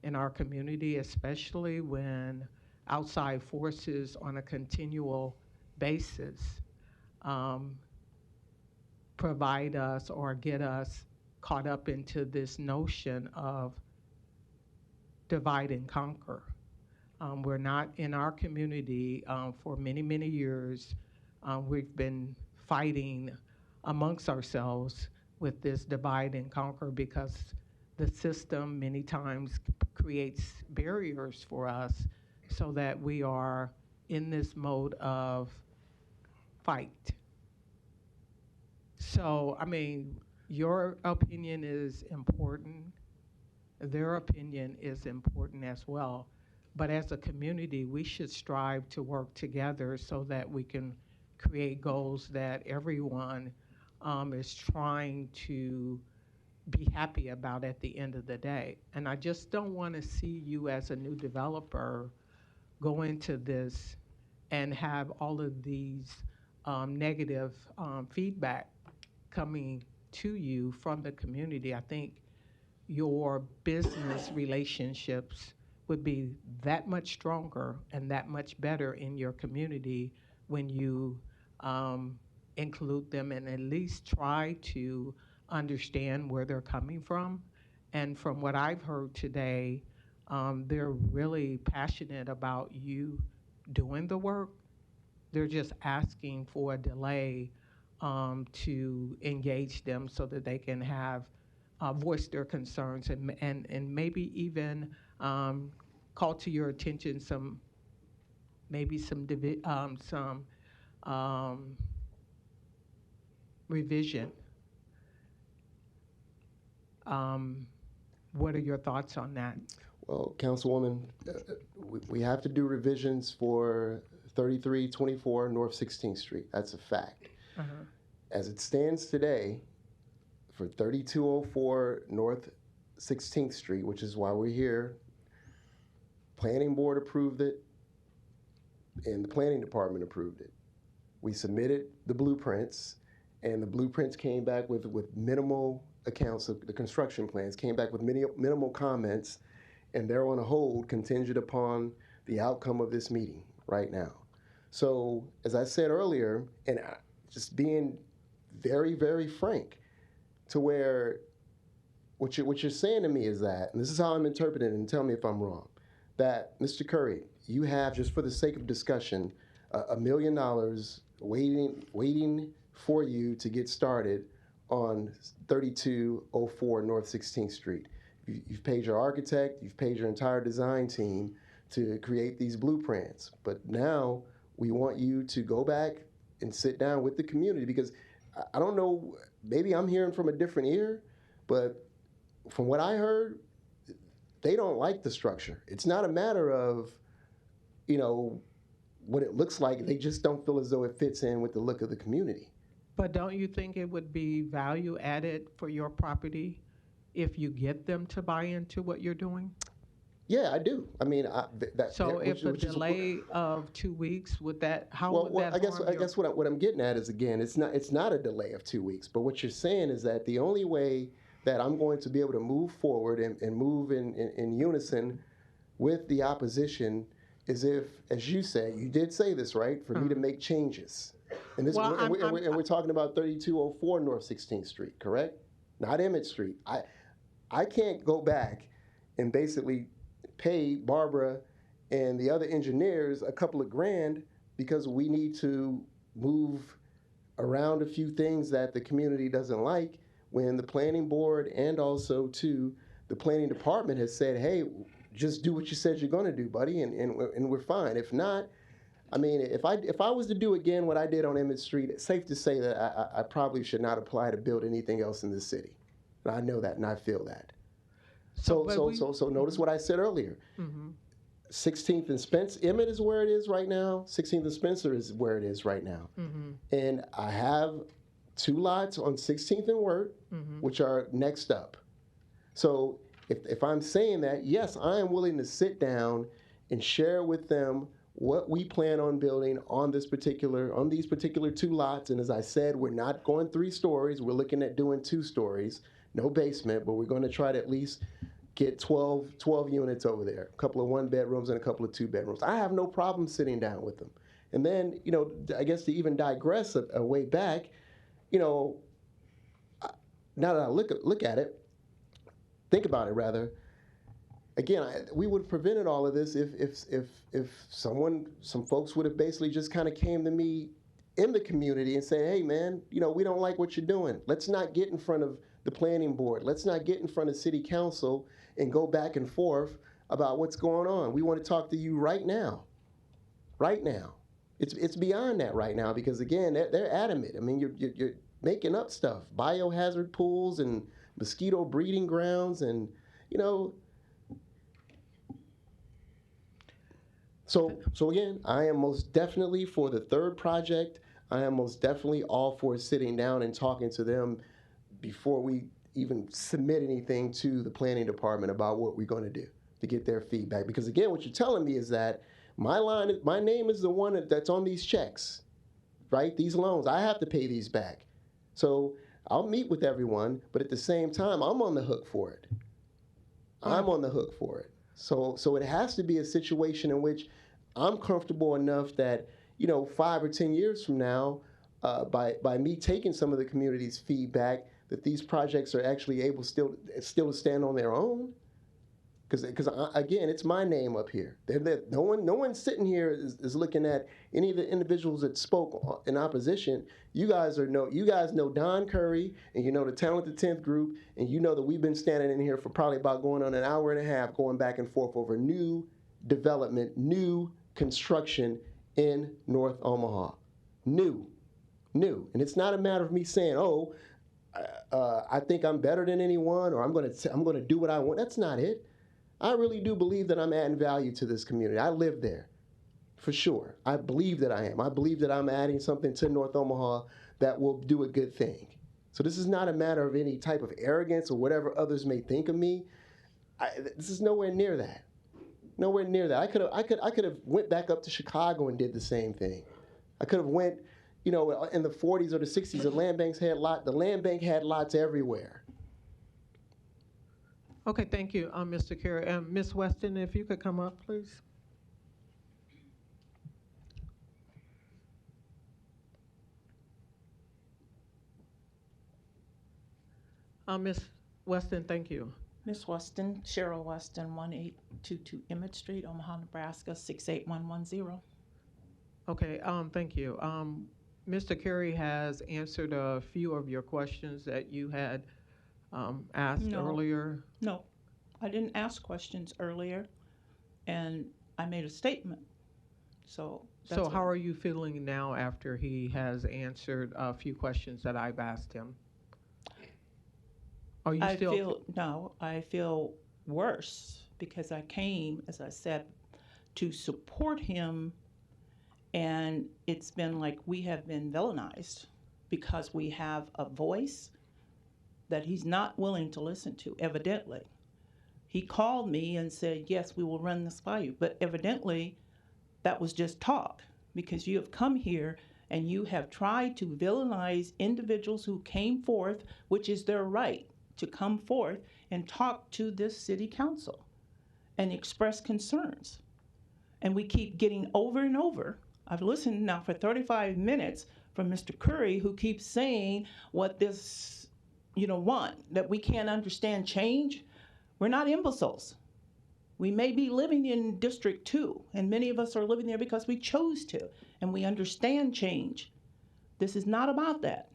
in our community, especially when outside forces on a continual basis provide us or get us caught up into this notion of divide and conquer. We're not in our community for many, many years. We've been fighting amongst ourselves with this divide and conquer because the system many times creates barriers for us so that we are in this mode of fight. So, I mean, your opinion is important. Their opinion is important as well. But as a community, we should strive to work together so that we can create goals that everyone is trying to be happy about at the end of the day. And I just don't want to see you as a new developer go into this and have all of these negative feedback coming to you from the community. I think your business relationships would be that much stronger and that much better in your community when you include them and at least try to understand where they're coming from. And from what I've heard today, they're really passionate about you doing the work. They're just asking for a delay to engage them so that they can have voice their concerns and maybe even call to your attention some revision. What are your thoughts on that? Well, Councilwoman, we have to do revisions for 3324 North 16th Street. That's a fact. As it stands today, for 3204 North 16th Street, which is why we're here, Planning Board approved it, and the Planning Department approved it. We submitted the blueprints, and the blueprints came back with minimal accounts of the construction plans, came back with minimal comments, and they're on a hold contingent upon the outcome of this meeting right now. So, as I said earlier, and just being very, very frank, to where what you're saying to me is that, and this is how I'm interpreting it, and tell me if I'm wrong, that, Mr. Curry, you have, just for the sake of discussion, $1 million waiting for you to get started on 3204 North 16th Street. You've paid your architect, you've paid your entire design team to create these blueprints. But now we want you to go back and sit down with the community, because I don't know, maybe I'm hearing from a different ear, but from what I heard, they don't like the structure. It's not a matter of, what it looks like. They just don't feel as though it fits in with the look of the community. But don't you think it would be value added for your property if you get them to buy into what you're doing? Yeah, I do. I mean, so if a delay of 2 weeks, would that, would that I guess what I'm getting at is, again, it's not a delay of 2 weeks. But what you're saying is that the only way that I'm going to be able to move forward and move in unison with the opposition is if, as you say, you did say this, right, for me to make changes. And this, we're talking about 3204 North 16th Street, correct? Not Emmett Street. I can't go back and basically pay Barbara and the other engineers a couple of grand because we need to move around a few things that the community doesn't like, when the planning board and also the planning department has said, hey, just do what you said you're going to do, buddy, and we're fine. If not, I mean, if I was to do again what I did on Emmett Street, it's safe to say that I probably should not apply to build anything else in this city. And I know that, and I feel that. So notice what I said earlier. 16th and Spencer, Emmett is where it is right now. 16th and Spencer is where it is right now. And I have 2 lots on 16th and Wirt, which are next up. So if I'm saying that, yes, I am willing to sit down and share with them what we plan on building on these particular 2 lots. And as I said, we're not going 3 stories. We're looking at doing 2 stories, no basement, but we're going to try to at least get 12 units over there, a couple of 1 bedrooms and a couple of 2 bedrooms. I have no problem sitting down with them. And then, I guess to even digress a way back, now that I look at it, think about it rather, again, we would have prevented all of this if some folks would have basically just kind of came to me in the community and said, hey man, we don't like what you're doing. Let's not get in front of the planning board. Let's not get in front of city council and go back and forth about what's going on. We want to talk to you right now. Right now. It's beyond that right now, because again, they're adamant. I mean, you're making up stuff, biohazard pools and mosquito breeding grounds, and So again, I am most definitely for the 3rd project. I am most definitely all for sitting down and talking to them before we even submit anything to the planning department about what we're going to do to get their feedback. Because again, what you're telling me is that my name is the one that's on these checks, right? These loans, I have to pay these back. So I'll meet with everyone, but at the same time, I'm on the hook for it. I'm on the hook for it. So it has to be a situation in which I'm comfortable enough that, 5 or 10 years from now, by me taking some of the community's feedback, that these projects are actually able still to stand on their own. Because again, it's my name up here. No one sitting here is looking at any of the individuals that spoke in opposition. You guys know Don Curry, and you know the Talented 10th Group, and you know that we've been standing in here for probably about going on an hour and a half, going back and forth over new development, new construction in North Omaha. New. And it's not a matter of me saying, I think I'm better than anyone, or I'm going to do what I want. That's not it. I really do believe that I'm adding value to this community. I live there, for sure. I believe that I am. I believe that I'm adding something to North Omaha that will do a good thing. So this is not a matter of any type of arrogance or whatever others may think of me. This is nowhere near that. Nowhere near that. I could have went back up to Chicago and did the same thing. I could have went, in the 40s or the 60s. The land bank had lots everywhere. Okay, thank you, Mr. Carey. Ms. Weston, if you could come up, please. Ms. Weston, thank you. Miss Weston, Cheryl Weston, 1822 Emmett Street, Omaha, Nebraska, 68110. Okay, thank you. Mr. Carey has answered a few of your questions that you had asked earlier. No, I didn't ask questions earlier, and I made a statement. So how are you feeling now after he has answered a few questions that I've asked him? Are you I feel worse because I came, as I said, to support him, and it's been like we have been villainized because we have a voice that he's not willing to listen to, evidently. He called me and said, yes, we will run this by you, but evidently that was just talk, because you have come here and you have tried to villainize individuals who came forth, which is their right to come forth and talk to this city council and express concerns. And we keep getting over and over. I've listened now for 35 minutes from Mr. Curry, who keeps saying what this, want, that we can't understand change. We're not imbeciles. We may be living in District 2, and many of us are living there because we chose to, and we understand change. This is not about that.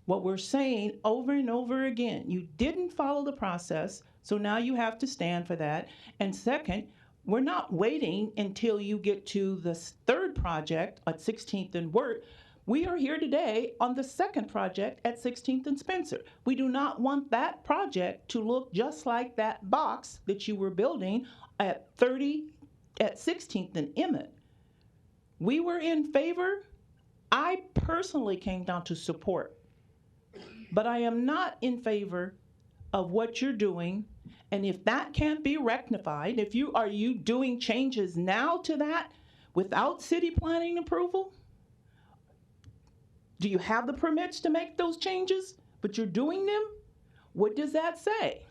What we're saying over and over again, you didn't follow the process, so now you have to stand for that. And second, we're not waiting until you get to the third project at 16th and Wirt. We are here today on the second project at 16th and Spencer. We do not want that project to look just like that box that you were building at 16th and Emmett. We were in favor. I personally came down to support. But I am not in favor of what you're doing. And if that can't be rectified, are you doing changes now to that without city planning approval? Do you have the permits to make those changes, but you're doing them? What does that say?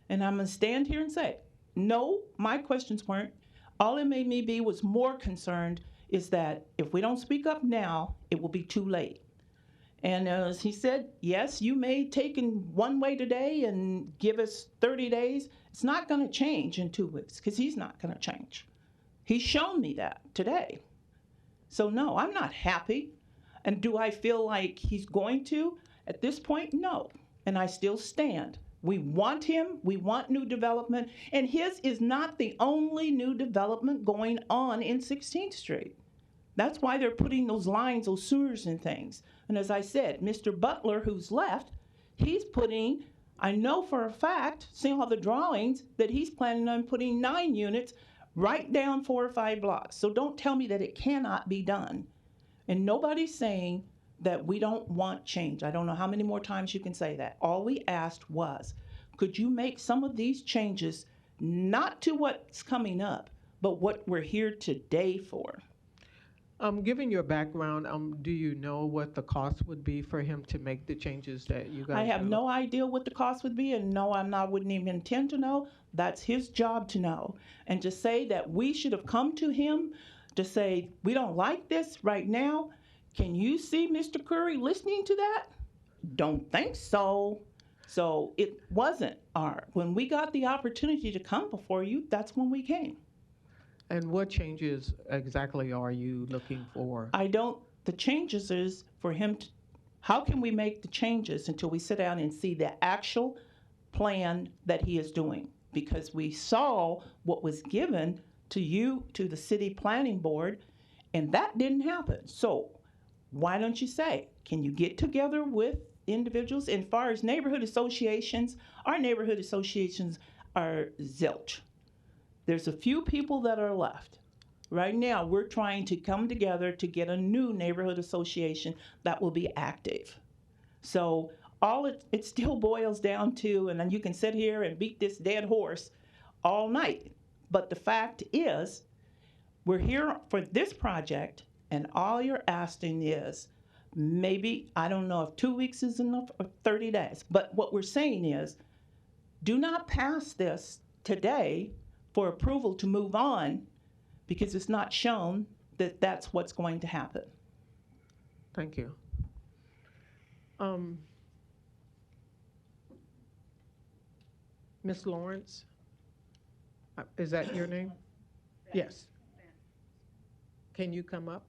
And I'm gonna stand here and say, no, my questions weren't. All it made me be was more concerned is that if we don't speak up now, it will be too late. And as he said, yes, you may take in one way today and give us 30 days. It's not going to change in 2 weeks because he's not going to change. He's shown me that today. So no, I'm not happy. And do I feel like he's going to? At this point, no. And I still stand. We want him. We want new development. And his is not the only new development going on in 16th Street. That's why they're putting those lines, those sewers and things. And as I said, Mr. Butler, who's left, he's putting, I know for a fact, seeing all the drawings, that he's planning on putting 9 units right down 4 or 5 blocks. So don't tell me that it cannot be done. And nobody's saying that we don't want change. I don't know how many more times you can say that. All we asked was, could you make some of these changes, not to what's coming up, but what we're here today for? Given your background, do you know what the cost would be for him to make the changes that you guys I have no idea what the cost would be, and no, wouldn't even intend to know. That's his job to know. And to say that we should have come to him to say, we don't like this right now, can you see Mr. Curry listening to that? Don't think so. So it wasn't when we got the opportunity to come before you, that's when we came. And what changes exactly are you looking for? The changes is for him to, how can we make the changes until we sit down and see the actual plan that he is doing? Because we saw what was given to you, to the city planning board, and that didn't happen. So why don't you say, can you get together with individuals? And as far as neighborhood associations, our neighborhood associations, are zilch. There's a few people that are left. Right now, we're trying to come together to get a new neighborhood association that will be active. So it still boils down to, and then you can sit here and beat this dead horse all night. But the fact is, we're here for this project, and all you're asking is maybe, I don't know if 2 weeks is enough or 30 days, but what we're saying is, do not pass this today for approval to move on, because it's not shown that that's what's going to happen. Thank you. Ms. Lawrence, is that your name? Yes. Can you come up?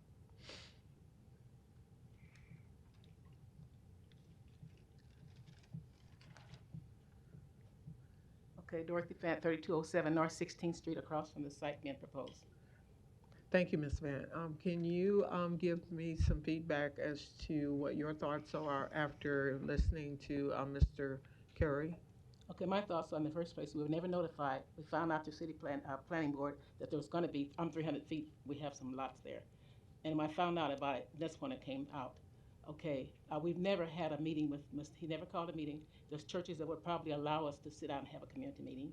Okay, Dorothy Fant, 3207 North 16th Street, across from the site being proposed. Thank you, Ms. Van. Can you give me some feedback as to what your thoughts are after listening to Mr. Curry? Okay, my thoughts on the first place, we were never notified. We found out through planning board that there was going to be, 300 feet, we have some lots there. And when I found out about it, that's when it came out. Okay, we've never had a meeting with he never called a meeting. There's churches that would probably allow us to sit down and have a community meeting.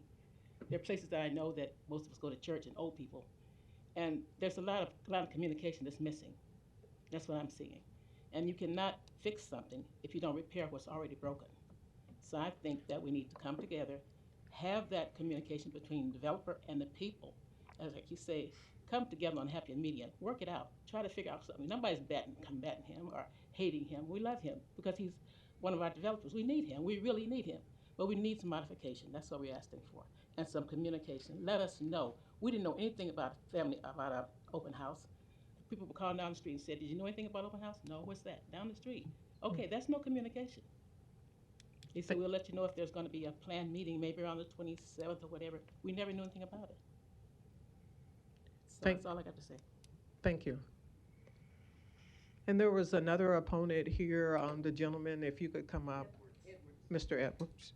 There are places that I know that most of us go to church, and old people. And there's a lot of communication that's missing. That's what I'm seeing. And you cannot fix something if you don't repair what's already broken. So I think that we need to come together, have that communication between the developer and the people. As like you say, come together on happy medium, work it out, try to figure out something. Nobody's combating him or hating him. We love him because he's one of our developers. We need him. We really need him. But we need some modification. That's what we're asking for. And some communication. Let us know. We didn't know anything about an open house. People were calling down the street and said, did you know anything about open house? No, what's that? Down the street. Okay, that's no communication. He said, we'll let you know if there's going to be a planned meeting, maybe around the 27th or whatever. We never knew anything about it. So that's all I got to say. Thank you. And there was another opponent here, the gentleman, if you could come up. Mr. Edwards.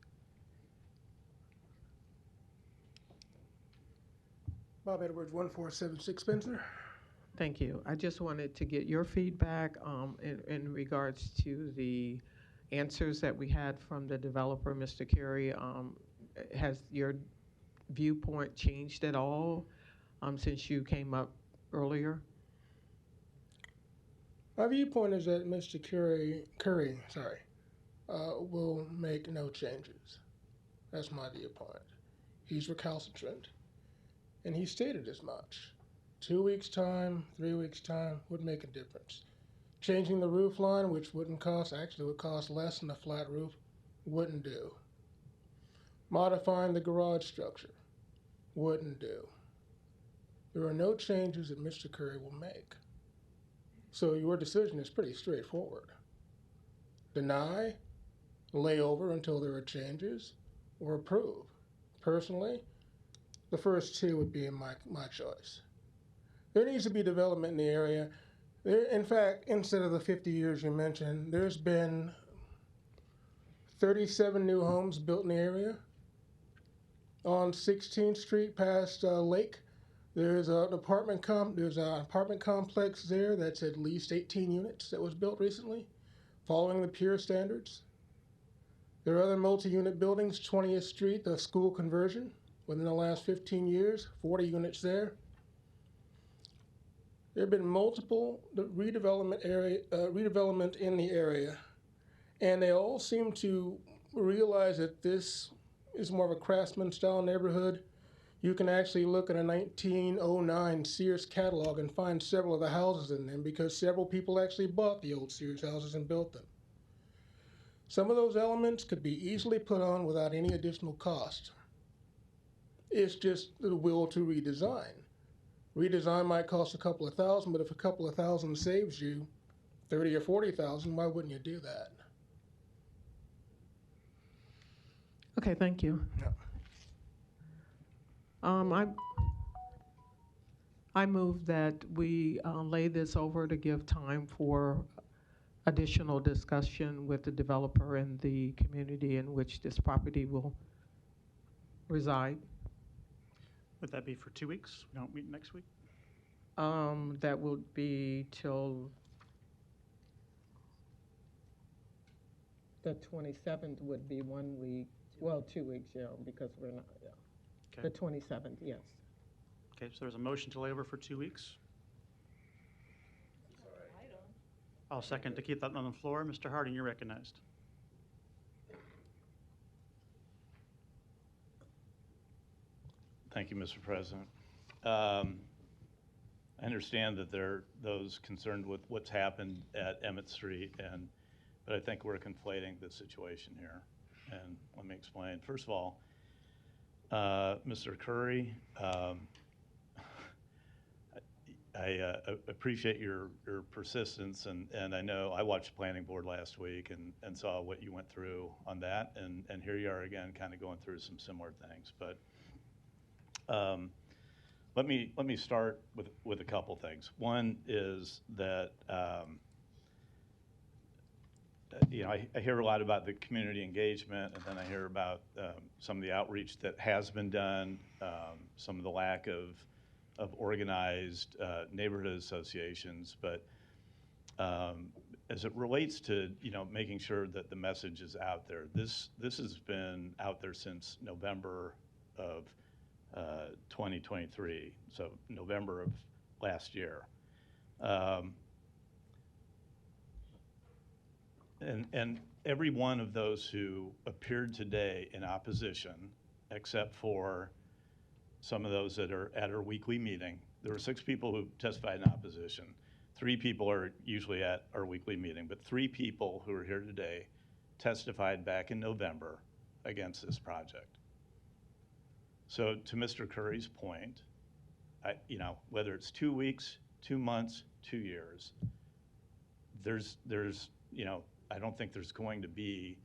Bob Edwards, 1476 Spencer. Thank you. I just wanted to get your feedback in regards to the answers that we had from the developer, Mr. Carey. Has your viewpoint changed at all since you came up earlier? My viewpoint is that Mr. Curry will make no changes. That's my viewpoint. He's recalcitrant, and he stated as much. 2 weeks' time, 3 weeks' time would make a difference. Changing the roof line, which would cost less than a flat roof, wouldn't do. Modifying the garage structure wouldn't do. There are no changes that Mr. Curry will make. So your decision is pretty straightforward. Deny, lay over until there are changes, or approve. Personally, the first two would be my choice. There needs to be development in the area. In fact, instead of the 50 years you mentioned, there's been 37 new homes built in the area. On 16th Street past Lake, there's an apartment complex there that's at least 18 units that was built recently, following the PURE standards. There are other multi-unit buildings, 20th Street, the school conversion, within the last 15 years, 40 units there. There have been multiple redevelopment in the area, and they all seem to realize that this is more of a craftsman-style neighborhood. You can actually look at a 1909 Sears catalog and find several of the houses in them because several people actually bought the old Sears houses and built them. Some of those elements could be easily put on without any additional cost. It's just the will to redesign. Redesign might cost a couple of thousand, but if a couple of thousand saves you 30 or 40,000, why wouldn't you do that? Okay, thank you. Yeah. I move that we lay this over to give time for additional discussion with the developer and the community in which this property will reside. Would that be for 2 weeks? We don't meet next week? That would be till the 27th would be 1 week, well, 2 weeks, yeah, because we're not, yeah. Okay. The 27th, yes. Okay, so there's a motion to lay over for 2 weeks. I'll second to keep that on the floor. Mr. Harding, you're recognized. Thank you, Mr. President. I understand that there are those concerned with what's happened at Emmett Street, but I think we're conflating the situation here. And let me explain. First of all, Mr. Curry, I appreciate your persistence, and I know I watched the planning board last week and saw what you went through on that, and here you are again, kind of going through some similar things. But let me start with a couple things. One is that I hear a lot about the community engagement, and then I hear about some of the outreach that has been done, some of the lack of organized neighborhood associations. But as it relates to making sure that the message is out there, this has been out there since November of 2023, so November of last year. And every one of those who appeared today in opposition, except for some of those that are at our weekly meeting, there were 6 people who testified in opposition. 3 people are usually at our weekly meeting, but 3 people who are here today testified back in November against this project. So to Mr. Curry's point, whether it's 2 weeks, 2 months, 2 years, there's I don't think there's going to be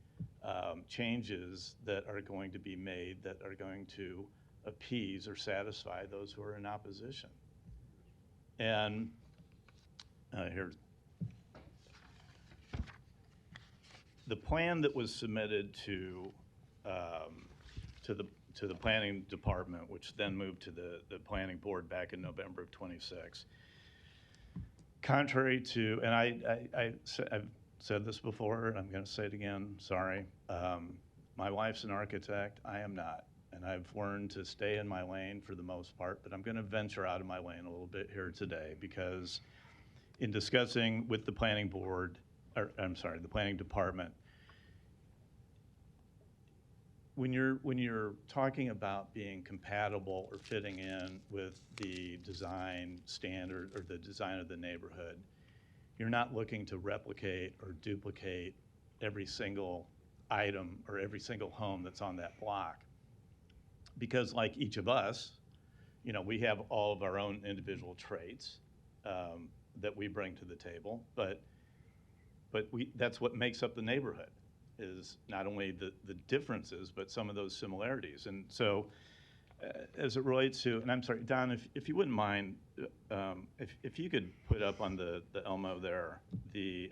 changes that are going to be made that are going to appease or satisfy those who are in opposition. And here's the plan that was submitted to the planning department, which then moved to the planning board back in November of 26. Contrary to, and I've said this before, and I'm going to say it again, sorry. My wife's an architect, I am not. And I've learned to stay in my lane for the most part, but I'm going to venture out of my lane a little bit here today, because in discussing with the planning board, or I'm sorry, the planning department, when you're talking about being compatible or fitting in with the design standard or the design of the neighborhood, you're not looking to replicate or duplicate every single item or every single home that's on that block. Because like each of us, we have all of our own individual traits that we bring to the table, but that's what makes up the neighborhood, is not only the differences, but some of those similarities. And so as it relates to, and I'm sorry, Don, if you wouldn't mind, if you could put up on the Elmo there, the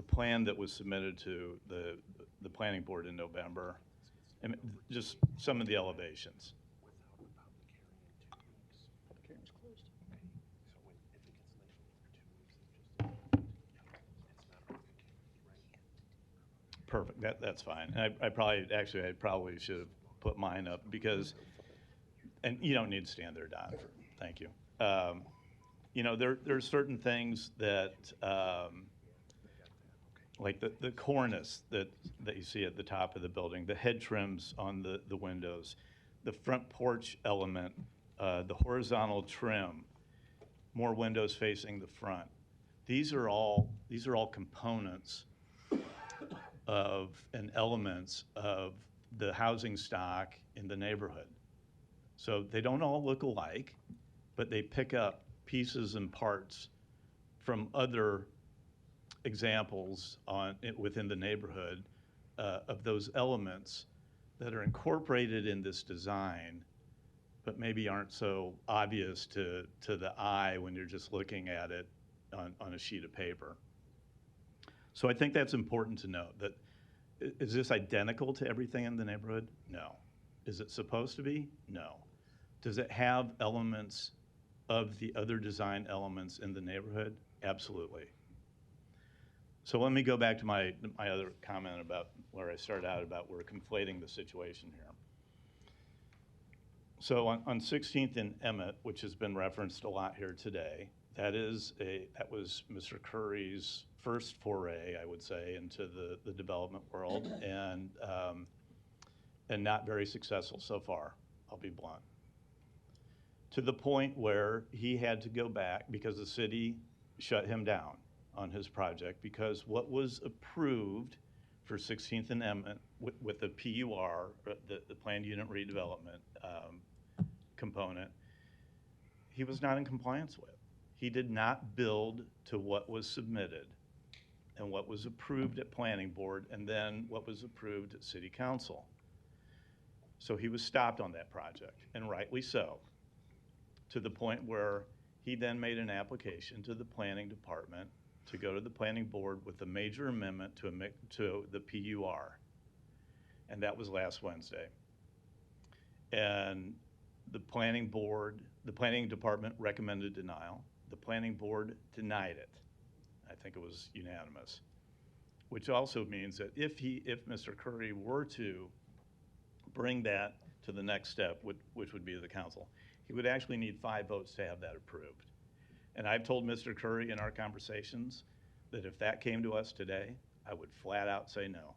plan that was submitted to the planning board in November, and just some of the elevations. Perfect, that's fine. And I probably should have put mine up, because, and you don't need to stand there, Don, thank you. There's certain things that, like the cornice that you see at the top of the building, the head trims on the windows, the front porch element, the horizontal trim, more windows facing the front. These are all components of and elements of the housing stock in the neighborhood. So they don't all look alike, but they pick up pieces and parts from other examples within the neighborhood of those elements that are incorporated in this design, but maybe aren't so obvious to the eye when you're just looking at it on a sheet of paper. So I think that's important to note. That is this identical to everything in the neighborhood? No. Is it supposed to be? No. Does it have elements of the other design elements in the neighborhood? Absolutely. So let me go back to my other comment about where I started out about we're conflating the situation here. So on 16th and Emmett, which has been referenced a lot here today, that was Mr. Curry's first foray, I would say, into the development world, and not very successful so far, I'll be blunt. To the point where he had to go back because the city shut him down on his project because what was approved for 16th and Emmett with the PUR, the Planned Unit Redevelopment component, he was not in compliance with. He did not build to what was submitted and what was approved at Planning Board and then what was approved at City Council. So he was stopped on that project, and rightly so, to the point where he then made an application to the Planning Department to go to the Planning Board with a major amendment to the PUR. And that was last Wednesday. And the Planning Department recommended denial. The Planning Board denied it. I think it was unanimous. Which also means that if Mr. Curry were to bring that to the next step, which would be the council, he would actually need 5 votes to have that approved. And I've told Mr. Curry in our conversations that if that came to us today, I would flat out say no.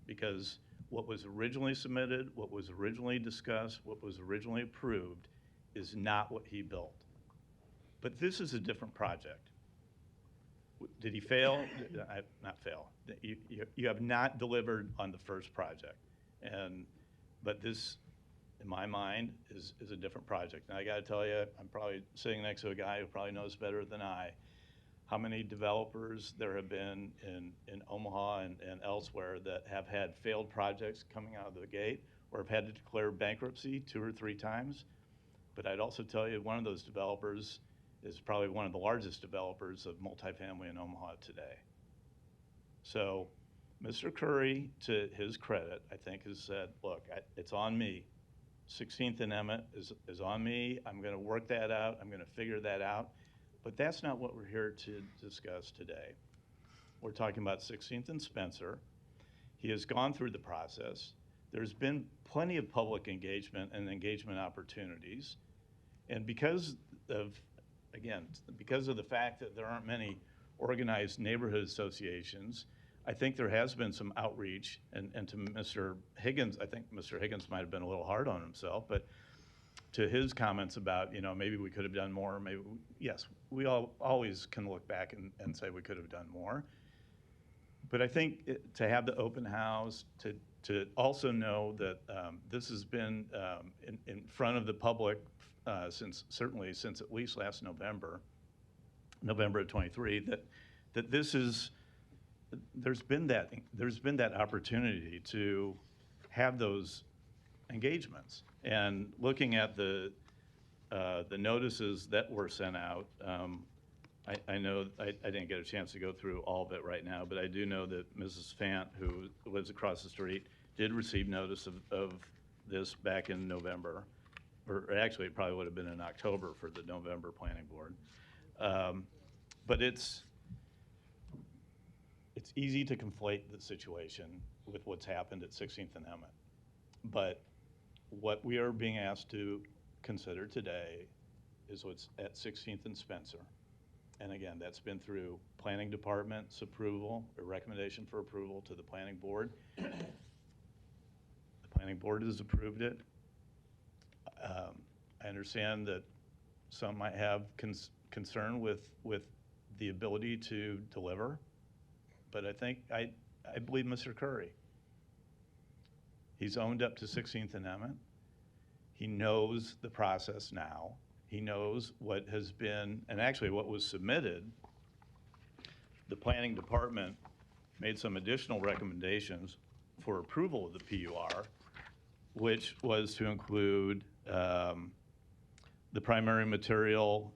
Because what was originally submitted, what was originally discussed, what was originally approved is not what he built. But this is a different project. Did he fail? Not fail. You have not delivered on the first project. But this, in my mind, is a different project. And I got to tell you, I'm probably sitting next to a guy who probably knows better than I how many developers there have been in Omaha and elsewhere that have had failed projects coming out of the gate or have had to declare bankruptcy 2 or 3 times. But I'd also tell you one of those developers is probably one of the largest developers of multifamily in Omaha today. So Mr. Curry, to his credit, I think has said, look, it's on me. 16th and Emmett is on me. I'm going to work that out. I'm going to figure that out. But that's not what we're here to discuss today. We're talking about 16th and Spencer. He has gone through the process. There's been plenty of public engagement and engagement opportunities. And because of the fact that there aren't many organized neighborhood associations, I think there has been some outreach. And to Mr. Higgins, I think Mr. Higgins might have been a little hard on himself, but to his comments about, maybe we could have done more, yes, we always can look back and say we could have done more. But I think to have the open house, to also know that this has been in front of the public since at least last November of 23, that this is, there's been that opportunity to have those engagements. And looking at the notices that were sent out, I know I didn't get a chance to go through all of it right now, but I do know that Mrs. Fant, who lives across the street, did receive notice of this back in November, or actually it probably would have been in October for the November Planning Board. But it's easy to conflate the situation with what's happened at 16th and Emmett. But what we are being asked to consider today is what's at 16th and Spencer. And again, that's been through Planning Department's approval, or recommendation for approval to the Planning Board. The Planning Board has approved it. I understand that some might have concern with the ability to deliver, but I believe Mr. Curry. He's owned up to 16th and Emmett. He knows the process now. He knows what has been, and actually what was submitted. The Planning Department made some additional recommendations for approval of the PUR, which was to include the primary material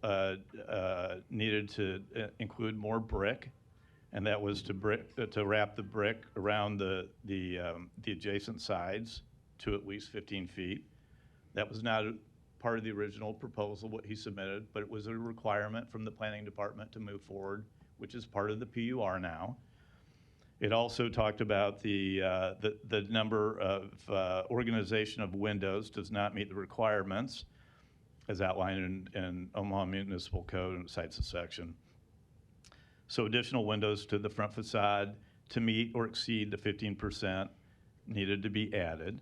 needed to include more brick, and that was to wrap the brick around the adjacent sides to at least 15 feet. That was not part of the original proposal, what he submitted, but it was a requirement from the planning department to move forward, which is part of the PUR now. It also talked about the number of organization of windows does not meet the requirements as outlined in Omaha Municipal Code and cites a section. So additional windows to the front facade to meet or exceed the 15% needed to be added.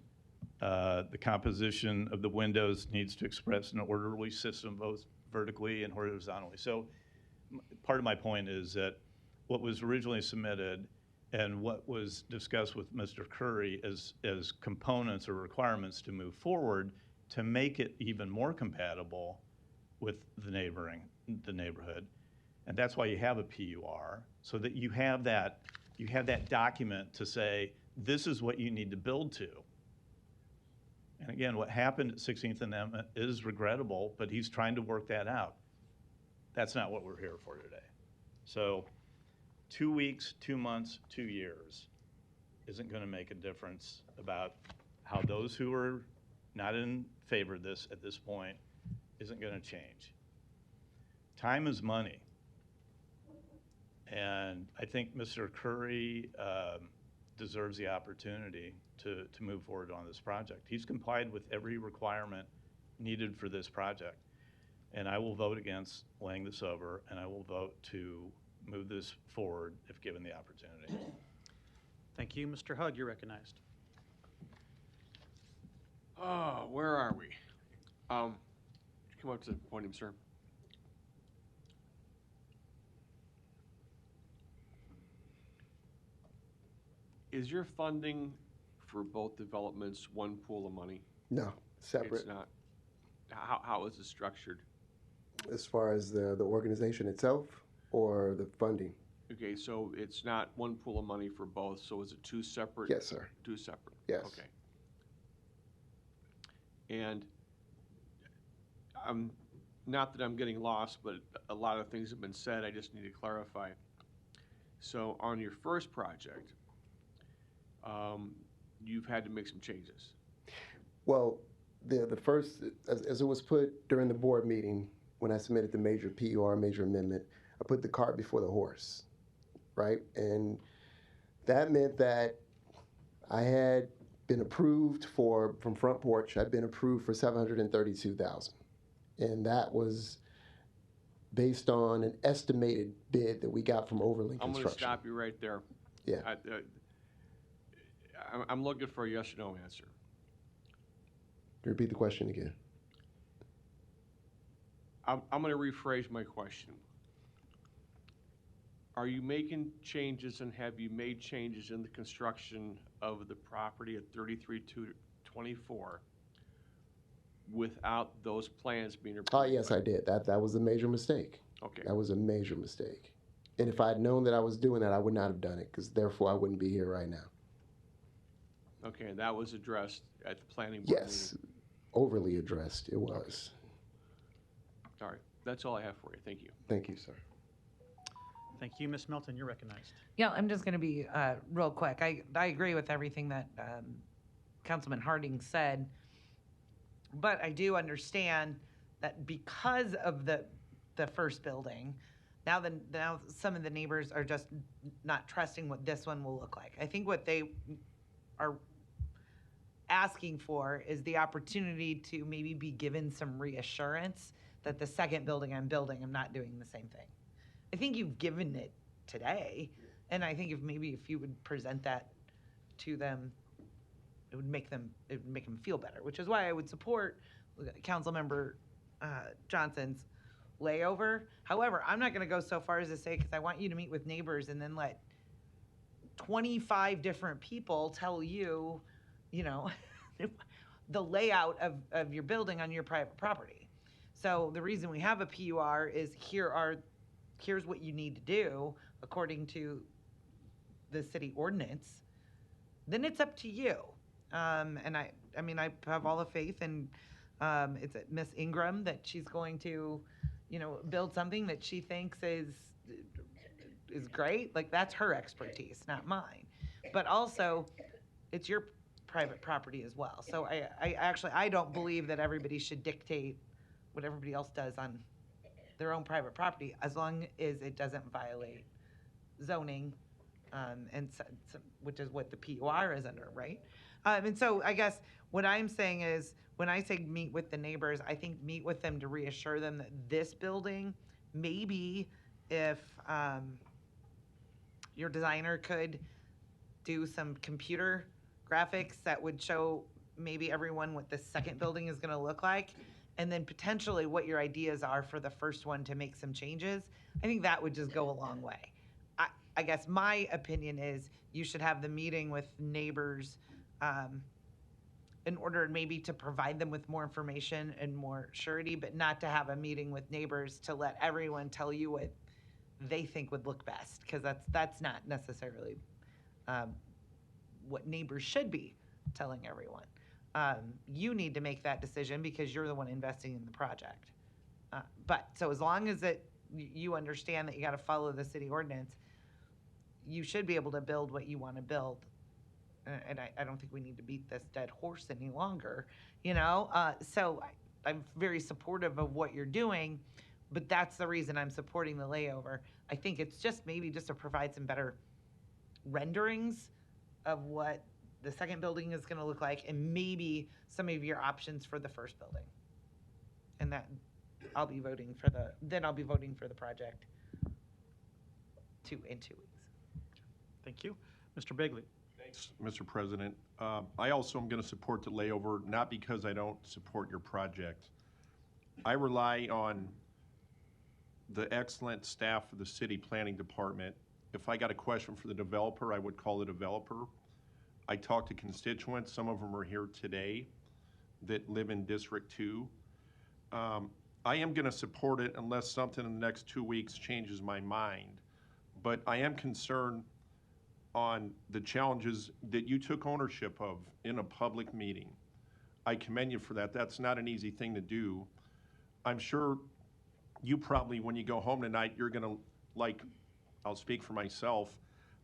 The composition of the windows needs to express an orderly system both vertically and horizontally. So part of my point is that what was originally submitted and what was discussed with Mr. Curry as components or requirements to move forward to make it even more compatible with the neighborhood. And that's why you have a PUR, so that you have that document to say, this is what you need to build to. And again, what happened at 16th and Emmett is regrettable, but he's trying to work that out. That's not what we're here for today. So 2 weeks, 2 months, 2 years isn't going to make a difference about how those who are not in favor of this at this point isn't going to change. Time is money. And I think Mr. Curry deserves the opportunity to move forward on this project. He's complied with every requirement needed for this project. And I will vote against laying this over, and I will vote to move this forward if given the opportunity. Thank you. Mr. Hugg, you're recognized. Where are we? Come up to the podium, sir. Is your funding for both developments one pool of money? No, separate. It's not. How is it structured? As far as the organization itself or the funding? Okay, so it's not one pool of money for both, so is it two separate? Yes, sir. Two separate? Yes. Okay. And not that I'm getting lost, but a lot of things have been said, I just need to clarify. So on your first project, you've had to make some changes. Well, the first, as it was put during the board meeting, when I submitted the major PUR, major amendment, I put the cart before the horse, right? And that meant that I had been approved from Front Porch, I'd been approved for $732,000. And that was based on an estimated bid that we got from Overland I'm going to Construction. stop you right there. Yeah. I'm looking for a yes or no answer. Repeat the question again. I'm going to rephrase my question. Are you making changes, and have you made changes in the construction of the property at 33224 without those plans being approved? Oh, yes, I did. That was a major mistake. Okay. That was a major mistake. And if I had known that I was doing that, I would not have done it, because therefore I wouldn't be here right now. Okay, and that was addressed at the planning board Yes, meeting? overly addressed, it was. All right, that's all I have for you. Thank you. Thank you, sir. Thank you. Ms. Melton, you're recognized. Yeah, I'm just going to be real quick. I agree with everything that Councilman Harding said, but I do understand that because of the first building, now some of the neighbors are just not trusting what this one will look like. I think what they are asking for is the opportunity to maybe be given some reassurance that the second building I'm building, I'm not doing the same thing. I think you've given it today, and I think if you would present that to them, it would make them feel better, which is why I would support Councilmember Johnson's layover. However, I'm not going to go so far as to say, because I want you to meet with neighbors and then let 25 different people tell you, the layout of your building on your private property. So the reason we have a PUR is here's what you need to do according to the city ordinance. Then it's up to you. And I have all the faith in it's Miss Ingram that she's going to, build something that she thinks is great. Like, that's her expertise, not mine. But also, it's your private property as well. So I don't believe that everybody should dictate what everybody else does on their own private property, as long as it doesn't violate zoning, which is what the PUR is under, right? And so I guess what I'm saying is, when I say meet with the neighbors, I think meet with them to reassure them that this building, maybe if your designer could do some computer graphics that would show maybe everyone what the second building is gonna look like, and then potentially what your ideas are for the first one to make some changes, I think that would just go a long way. I guess my opinion is you should have the meeting with neighbors in order maybe to provide them with more information and more surety, but not to have a meeting with neighbors to let everyone tell you what they think would look best, because that's not necessarily what neighbors should be telling everyone. You need to make that decision because you're the one investing in the project. But so as long as you understand that you got to follow the city ordinance, you should be able to build what you want to build. And I don't think we need to beat this dead horse any longer, so I'm very supportive of what you're doing, but that's the reason I'm supporting the layover. I think it's just maybe just to provide some better renderings of what the second building is going to look like, and maybe some of your options for the first building. And that I'll be voting for the project in 2 weeks. Thank you. Mr. Bigley. Thanks, Mr. President. I also am going to support the layover, not because I don't support your project. I rely on the excellent staff of the city planning department. If I got a question for the developer, I would call the developer. I talked to constituents, some of them are here today, that live in District 2. I am going to support it unless something in the next 2 weeks changes my mind. But I am concerned on the challenges that you took ownership of in a public meeting. I commend you for that. That's not an easy thing to do. I'm sure you probably, when you go home tonight, you're gonna, I'll speak for myself,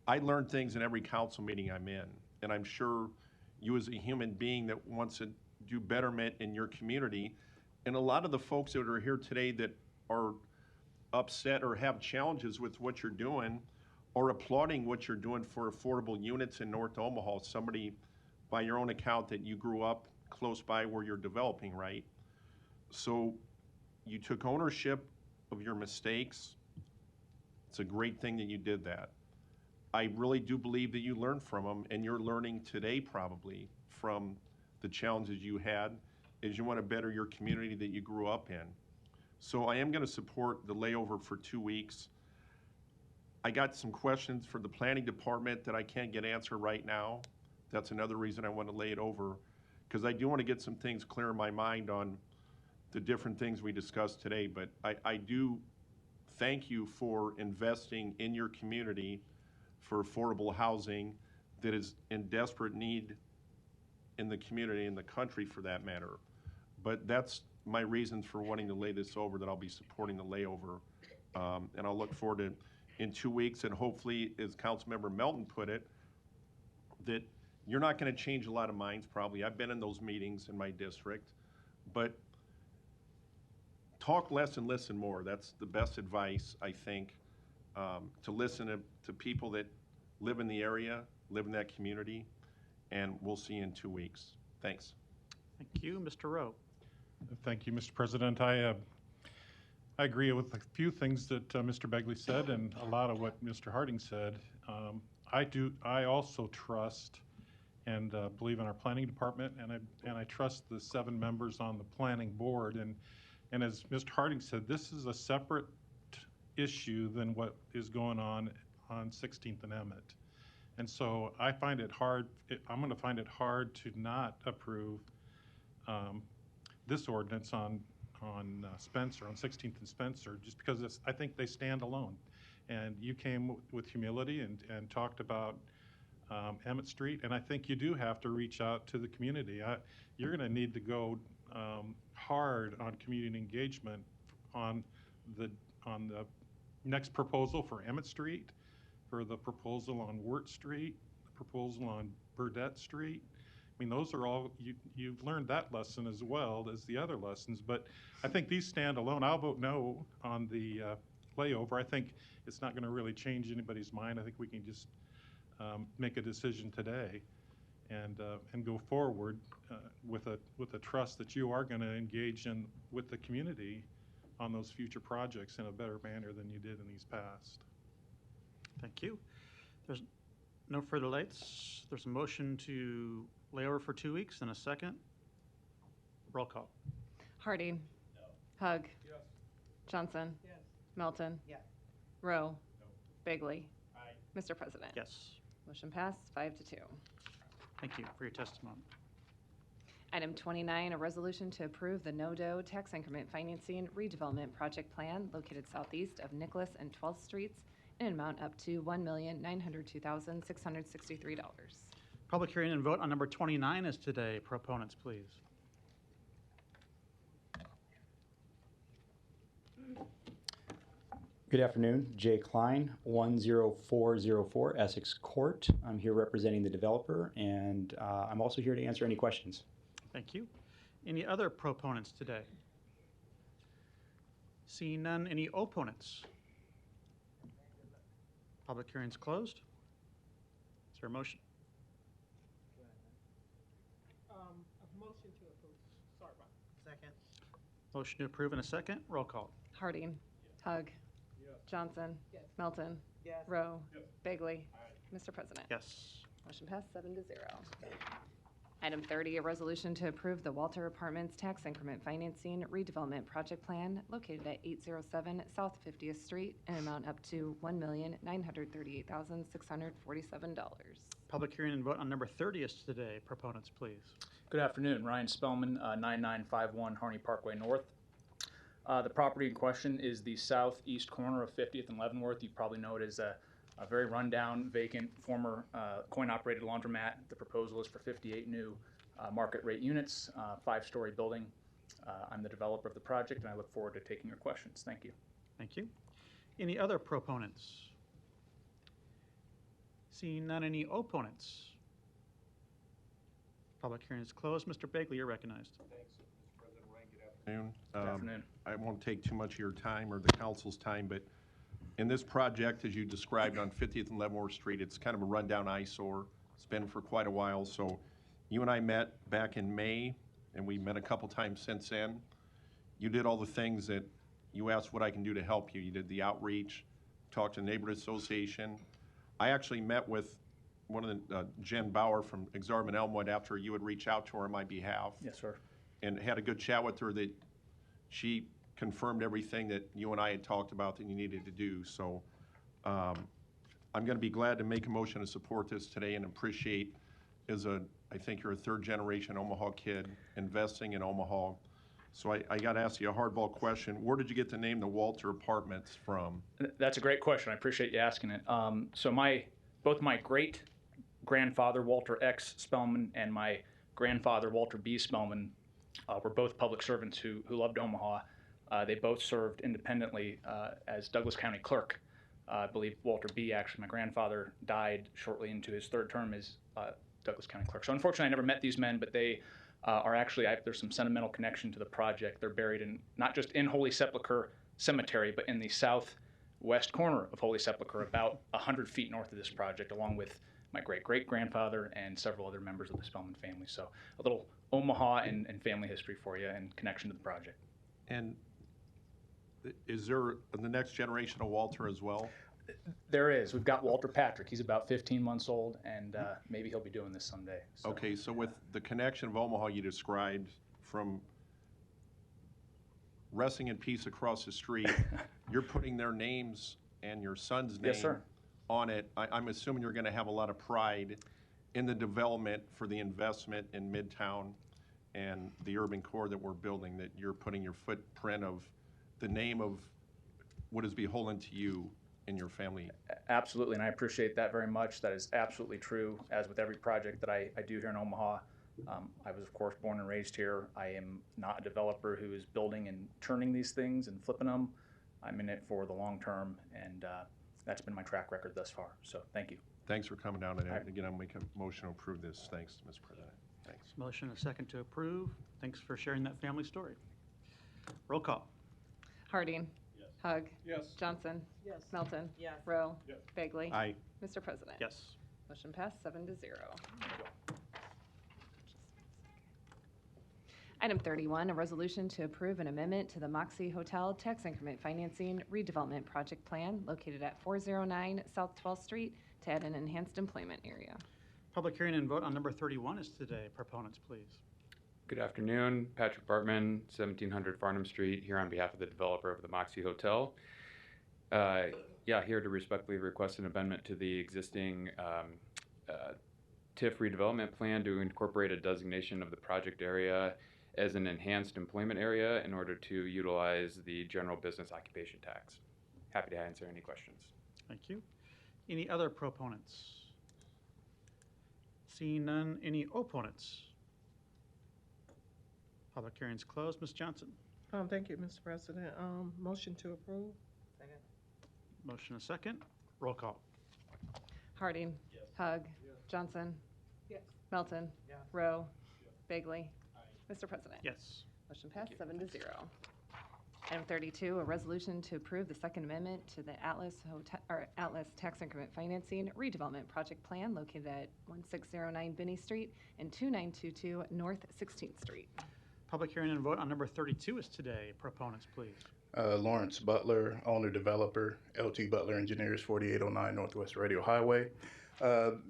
I learn things in every council meeting I'm in. And I'm sure you as a human being that wants to do betterment in your community, and a lot of the folks that are here today that are upset or have challenges with what you're doing, or applauding what you're doing for affordable units in North Omaha, somebody by your own account that you grew up close by where you're developing, right? So you took ownership of your mistakes. It's a great thing that you did that. I really do believe that you learned from them, and you're learning today probably from the challenges you had as you want to better your community that you grew up in. So I am going to support the layover for 2 weeks. I got some questions for the planning department that I can't get answered right now. That's another reason I want to lay it over, because I do want to get some things clear in my mind on the different things we discussed today. But I do thank you for investing in your community for affordable housing that is in desperate need in the community, in the country for that matter. But that's my reasons for wanting to lay this over, that I'll be supporting the layover. And I'll look forward to in 2 weeks, and hopefully, as Councilmember Melton put it, that you're not going to change a lot of minds probably. I've been in those meetings in my district, but talk less and listen more. That's the best advice, I think, to listen to people that live in the area, live in that community, and we'll see you in 2 weeks. Thanks. Thank you. Mr. Rowe. Thank you, Mr. President. I agree with a few things that Mr. Begley said and a lot of what Mr. Harding said. I also trust and believe in our planning department, and I trust the 7 members on the planning board. And as Mr. Harding said, this is a separate issue than what is going on 16th and Emmett. And so I find it hard, I'm going to find it hard to not approve this ordinance on Spencer, on 16th and Spencer, just because I think they stand alone. And you came with humility and talked about Emmett Street, and I think you do have to reach out to the community. You're going to need to go hard on community engagement on the next proposal for Emmett Street, for the proposal on Wirt Street, the proposal on Burdette Street. mean, those are all, you've learned that lesson as well as the other lessons, but I think these stand alone. I'll vote no on the layover. I think it's not going to really change anybody's mind. I think we can just make a decision today and go forward with a trust that you are going to engage in with the community on those future projects in a better manner than you did in these past. Thank you. There's no further lights. There's a motion to lay over for 2 weeks and a second. Roll call. Harding. Hug. Johnson. Melton. Rowe. Bagley. Mr. President. Yes. Motion passed 5-2. Thank you for your testimony. Item 29, a resolution to approve the no-dough tax increment financing redevelopment project plan located southeast of Nicholas and 12th Streets in an amount up to $1,902,663. Public hearing and vote on number 29 is today. Proponents, please. Good afternoon, Jay Klein, 10404 Essex Court. I'm here representing the developer, and I'm also here to answer any questions. Thank you. Any other proponents today? Seeing none, any opponents? Public hearing's closed. Is there a motion? A motion to approve. Sorry about that. Second. Motion to approve in a second. Roll call. Harding. Hug. Johnson. Melton. Rowe. Bagley. Mr. President. Yes. Motion passed 7-0. Item 30, a resolution to approve the Walter Apartments Tax Increment Financing Redevelopment Project Plan located at 807 South 50th Street in an amount up to $1,938,647. Public hearing and vote on number 30 is today. Proponents, please. Good afternoon, Ryan Spellman, 9951 Harney Parkway North. The property in question is the southeast corner of 50th and Leavenworth. You probably know it as a very rundown, vacant, former coin-operated laundromat. The proposal is for 58 new market rate units, 5-story building. I'm the developer of the project, and I look forward to taking your questions. Thank you. Thank you. Any other proponents? Seeing none, any opponents? Public hearing is closed. Mr. Bagley, you're recognized. Thanks, Mr. President Ryan. Good afternoon. Good afternoon. I won't take too much of your time or the council's time, but in this project, as you described on 50th and Leavenworth Street, it's kind of a rundown eyesore. It's been for quite a while. So you and I met back in May, and we met a couple times since then. You did all the things that you asked what I can do to help you. You did the outreach, talked to the neighborhood association. I actually met with one of the, Jen Bauer from Exarban Elmwood after you had reached out to her on my behalf. Yes, sir. And had a good chat with her that she confirmed everything that you and I had talked about that you needed to do. So I'm going to be glad to make a motion to support this today and appreciate, I think you're a third generation Omaha kid investing in Omaha. So I got to ask you a hardball question. Where did you get the name the Walter Apartments from? That's a great question. I appreciate you asking it. So both my great grandfather, Walter X. Spellman, and my grandfather, Walter B. Spellman, were both public servants who loved Omaha. They both served independently as Douglas County clerk. I believe Walter B., actually, my grandfather, died shortly into his third term as Douglas County clerk. So unfortunately, I never met these men, but they are actually, there's some sentimental connection to the project. They're buried in, not just in Holy Sepulchre Cemetery, but in the southwest corner of Holy Sepulchre, about 100 feet north of this project, along with my great-great-grandfather and several other members of the Spellman family. So a little Omaha and family history for you and connection to the project. And is there the next generation of Walter as well? There is. We've got Walter Patrick. He's about 15 months old, and maybe he'll be doing this someday. So. Okay, so with the connection of Omaha you described, from resting in peace across the street, you're putting their names and your son's name Yes, sir. on it. I'm assuming you're going to have a lot of pride in the development for the investment in Midtown and the urban core that we're building, that you're putting your footprint of the name of what is beholden to you and your family. Absolutely, and I appreciate that very much. That is absolutely true, as with every project that I do here in Omaha. I was, of course, born and raised here. I am not a developer who is building and turning these things and flipping them. I'm in it for the long term, and that's been my track record thus far. So thank you. Thanks for coming down today. All right. Again, I'll make a motion to approve this. Thanks, Mr. President. Thanks. Motion and a second to approve. Thanks for sharing that family story. Roll call. Harding. Yes. Hug. Yes. Johnson. Yes. Melton. Yes. Rowe. Yes. Bagley. Aye. Mr. President. Yes. Motion passed 7-0. Item 31, a resolution to approve an amendment to the Moxie Hotel Tax Increment Financing Redevelopment Project Plan located at 409 South 12th Street to add an enhanced employment area. Public hearing and vote on number 31 is today. Proponents, please. Good afternoon, Patrick Bartman, 1700 Farnham Street, here on behalf of the developer of the Moxie Hotel. Here to respectfully request an amendment to the existing TIF redevelopment plan to incorporate a designation of the project area as an enhanced employment area in order to utilize the general business occupation tax. Happy to answer any questions. Thank you. Any other proponents? Seeing none, any opponents? Public hearing's closed. Ms. Johnson. Thank you, Mr. President. Motion to approve. Second. Motion and a second. Roll call. Harding. Yes. Hug. Johnson. Yes. Melton. Yes. Rowe. Bagley. Mr. President. Yes. Motion passed 7-0. Item 32, a resolution to approve the Second Amendment to the Atlas Tax Increment Financing Redevelopment Project Plan located at 1609 Binney Street and 2922 North 16th Street. Public hearing and vote on number 32 is today. Proponents, please. Lawrence Butler, owner developer, LT Butler Engineers, 4809 Northwest Radio Highway.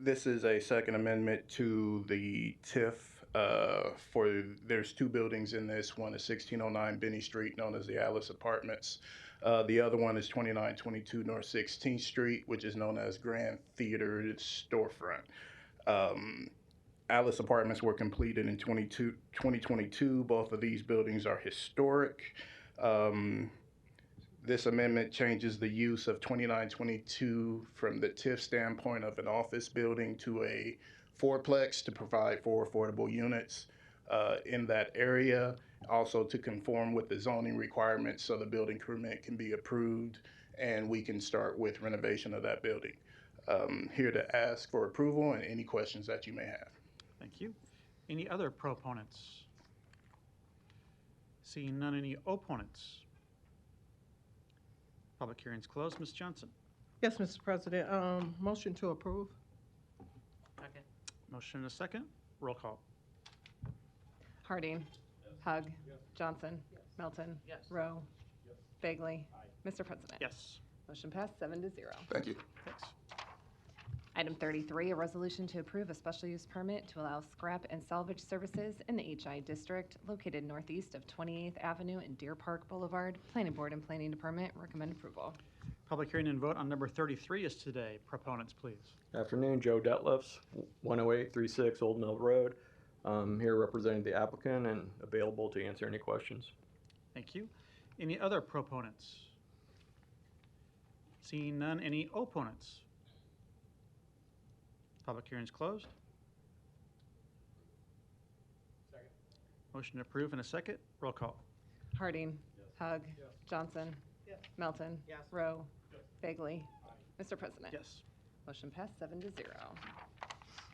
This is a second amendment to the TIF. There's two buildings in this. One is 1609 Binney Street, known as the Alice Apartments. The other one is 2922 North 16th Street, which is known as Grand Theater Storefront. Alice Apartments were completed in 2022. Both of these buildings are historic. This amendment changes the use of 2922 from the TIF standpoint of an office building to a fourplex to provide 4 affordable units in that area, also to conform with the zoning requirements so the building permit can be approved and we can start with renovation of that building. Here to ask for approval and any questions that you may have. Thank you. Any other proponents? Seeing none, any opponents? Public hearing's closed. Ms. Johnson. Yes, Mr. President. Motion to approve. Second. Motion and a second. Roll call. Harding. Hug. Johnson. Melton. Rowe. Bagley. Mr. President. Yes. Motion passed 7-0. Thank you. Thanks. Item 33, a resolution to approve a special use permit to allow scrap and salvage services in the HI district located northeast of 28th Avenue and Deer Park Boulevard. Planning Board and Planning Department recommend approval. Public hearing and vote on number 33 is today. Proponents, please. Afternoon, Joe Detlefs, 10836 Old Mill Road. I'm here representing the applicant and available to answer any questions. Thank you. Any other proponents? Seeing none, any opponents? Public hearing is closed. Second. Motion to approve in a second. Roll call. Harding. Hug. Johnson. Melton. Rowe. Bagley. Mr. President. Yes. Motion passed 7-0.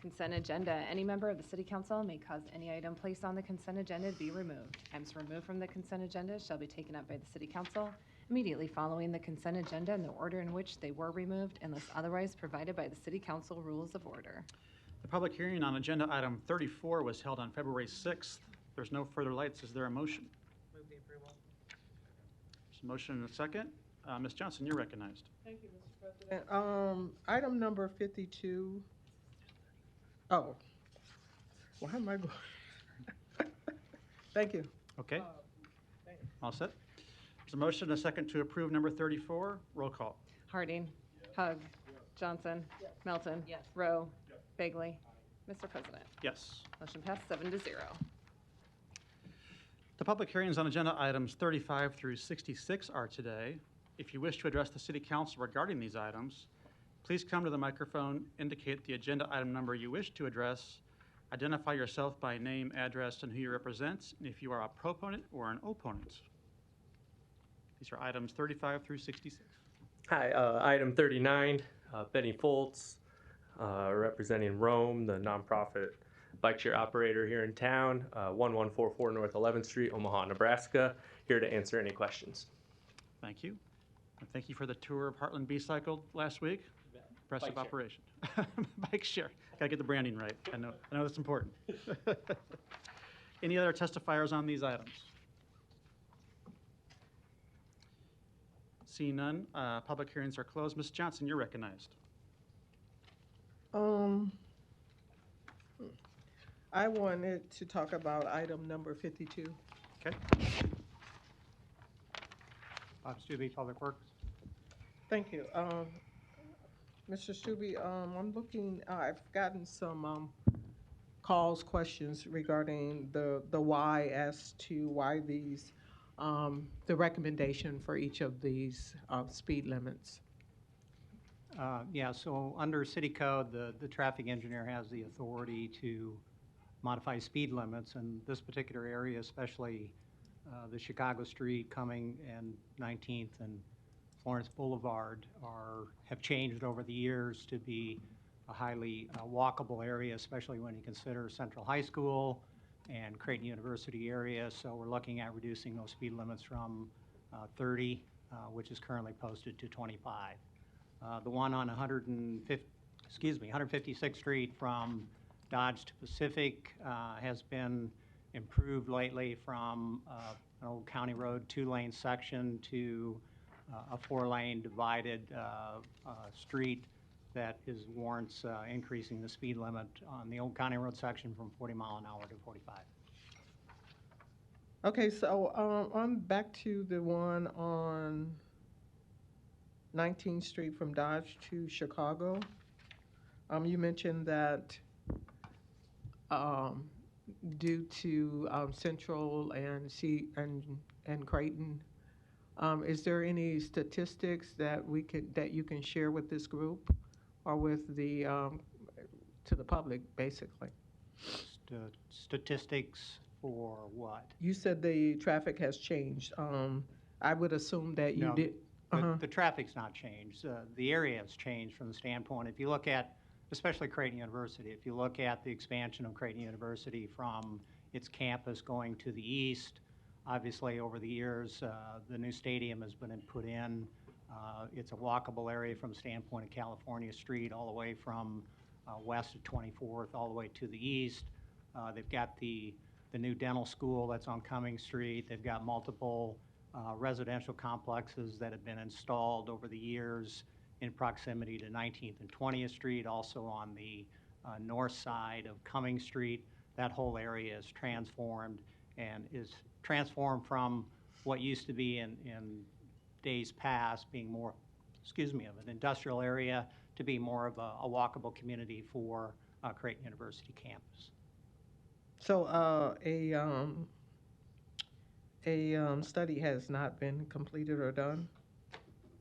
Consent agenda. Any member of the City Council may cause any item placed on the consent agenda to be removed. Items removed from the consent agenda shall be taken up by the City Council immediately following the consent agenda in the order in which they were removed unless otherwise provided by the City Council Rules of Order. The public hearing on agenda item 34 was held on February 6th. There's no further lights. Is there a motion? Move the approval. There's a motion and a second. Ms. Johnson, you're recognized. Thank you, Mr. President. Item number 52. Oh. Why am I going? Thank you. Okay. Thanks. All set. There's a motion and a second to approve number 34. Roll call. Harding. Hug. Johnson. Melton. Rowe. Bagley. Mr. President. Yes. Motion passed 7-0. The public hearings on agenda items 35 through 66 are today. If you wish to address the City Council regarding these items, please come to the microphone, indicate the agenda item number you wish to address, identify yourself by name, address, and who you represent, and if you are a proponent or an opponent. These are items 35 through 66. Hi, item 39, Benny Foltz, representing Rome, the nonprofit bike share operator here in town, 1144 North 11th Street, Omaha, Nebraska. Here to answer any questions. Thank you. And thank you for the tour of Heartland B-Cycle last week. Impressive Bike share. operation. Bike share. Gotta get the branding right. I know that's important. Any other testifiers on these items? Seeing none, public hearings are closed. Ms. Johnson, you're recognized. I wanted to talk about item number 52. Okay. Bob Stubbe, Public Works. Thank you. Mr. Stubbe, I'm looking, I've gotten some calls, questions regarding the why as to why these, the recommendation for each of these speed limits. Yeah, so under city code, the traffic engineer has the authority to modify speed limits, and this particular area, especially the Chicago Street, Cumming, and 19th and Florence Boulevard have changed over the years to be a highly walkable area, especially when you consider Central High School and Creighton University area. So we're looking at reducing those speed limits from 30, which is currently posted, to 25. The one on 156th Street from Dodge to Pacific has been improved lately from an old County Road 2-lane section to a 4-lane divided street that warrants increasing the speed limit on the old County Road section from 40 mile an hour to 45. Okay, so on back to the one on 19th Street from Dodge to Chicago. You mentioned that due to Central and Creighton, is there any statistics that you can share with this group or with the to the public, basically? Statistics for what? You said the traffic has changed. I would assume that you No, did. The traffic's not changed. The area has changed from the standpoint, if you look at, especially Creighton University, if you look at the expansion of Creighton University from its campus going to the east, obviously over the years, the new stadium has been put in. It's a walkable area from the standpoint of California Street all the way from west of 24th all the way to the east. They've got the new dental school that's on Cumming Street. They've got multiple residential complexes that have been installed over the years in proximity to 19th and 20th Street, also on the north side of Cumming Street. That whole area is transformed and is transformed from what used to be in days past being more, of an industrial area to be more of a walkable community for Creighton University campus. So a study has not been completed or done?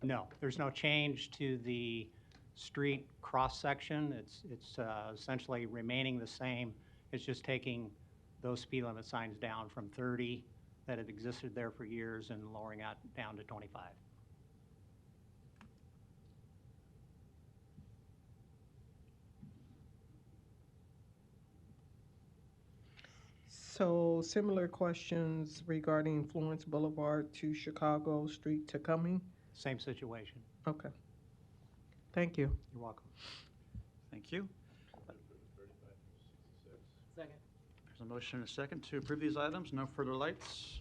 No, there's no change to the street cross-section. It's essentially remaining the same. It's just taking those speed limit signs down from 30 that have existed there for years and lowering it down to 25. So similar questions regarding Florence Boulevard to Chicago Street to Cumming? Same situation. Okay. Thank you. You're welcome. Thank you. Second. There's a motion and a second to approve these items. No further lights.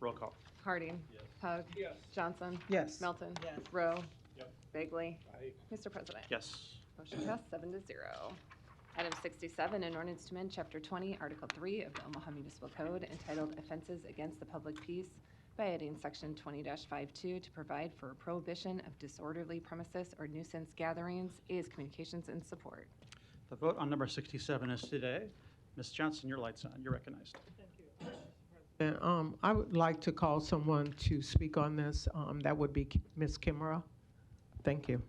Roll call. Harding. Hug. Yes. Johnson. Yes. Melton. Yes. Rowe. Yep. Bagley. Aye. Mr. President. Yes. Motion passed 7-0. Item 67, an ordinance to amend Chapter 20, Article 3 of the Omaha Municipal Code entitled Offenses Against the Public Peace by adding Section 20-52 to provide for a prohibition of disorderly premises or nuisance gatherings. A is communications and support. The vote on number 67 is today. Ms. Johnson, your light's on. You're recognized. And I would like to call someone to speak on this. That would be Ms. Kimura. Thank you.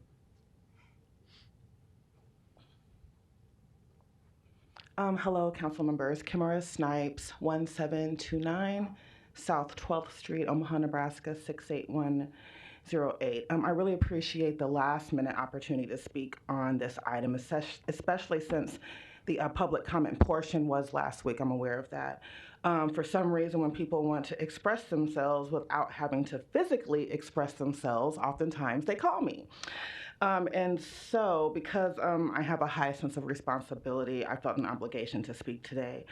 Hello, council members. Kimura Snipes, 1729 South 12th Street, Omaha, Nebraska, 68108. I really appreciate the last minute opportunity to speak on this item, especially since the public comment portion was last week. I'm aware of that. For some reason, when people want to express themselves without having to physically express themselves, oftentimes they call me. And so, because I have a high sense of responsibility, I felt an obligation to speak today.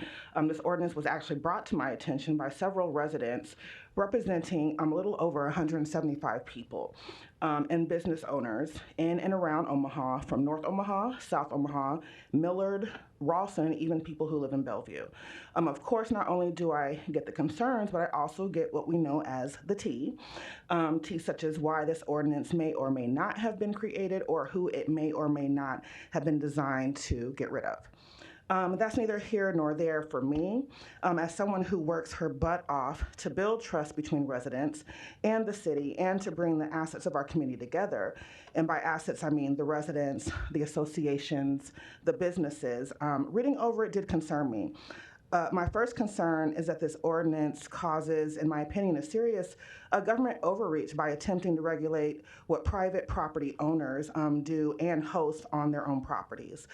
This ordinance was actually brought to my attention by several residents representing a little over 175 people and business owners in and around Omaha, from North Omaha, South Omaha, Millard, Rawson, even people who live in Bellevue. Of course, not only do I get the concerns, but I also get what we know as the tea. Tea such as why this ordinance may or may not have been created or who it may or may not have been designed to get rid of. That's neither here nor there for me. As someone who works her butt off to build trust between residents and the city and to bring the assets of our community together, and by assets I mean the residents, the associations, the businesses, reading over it did concern me. My first concern is that this ordinance causes, in my opinion, a serious government overreach by attempting to regulate what private property owners do and host on their own properties.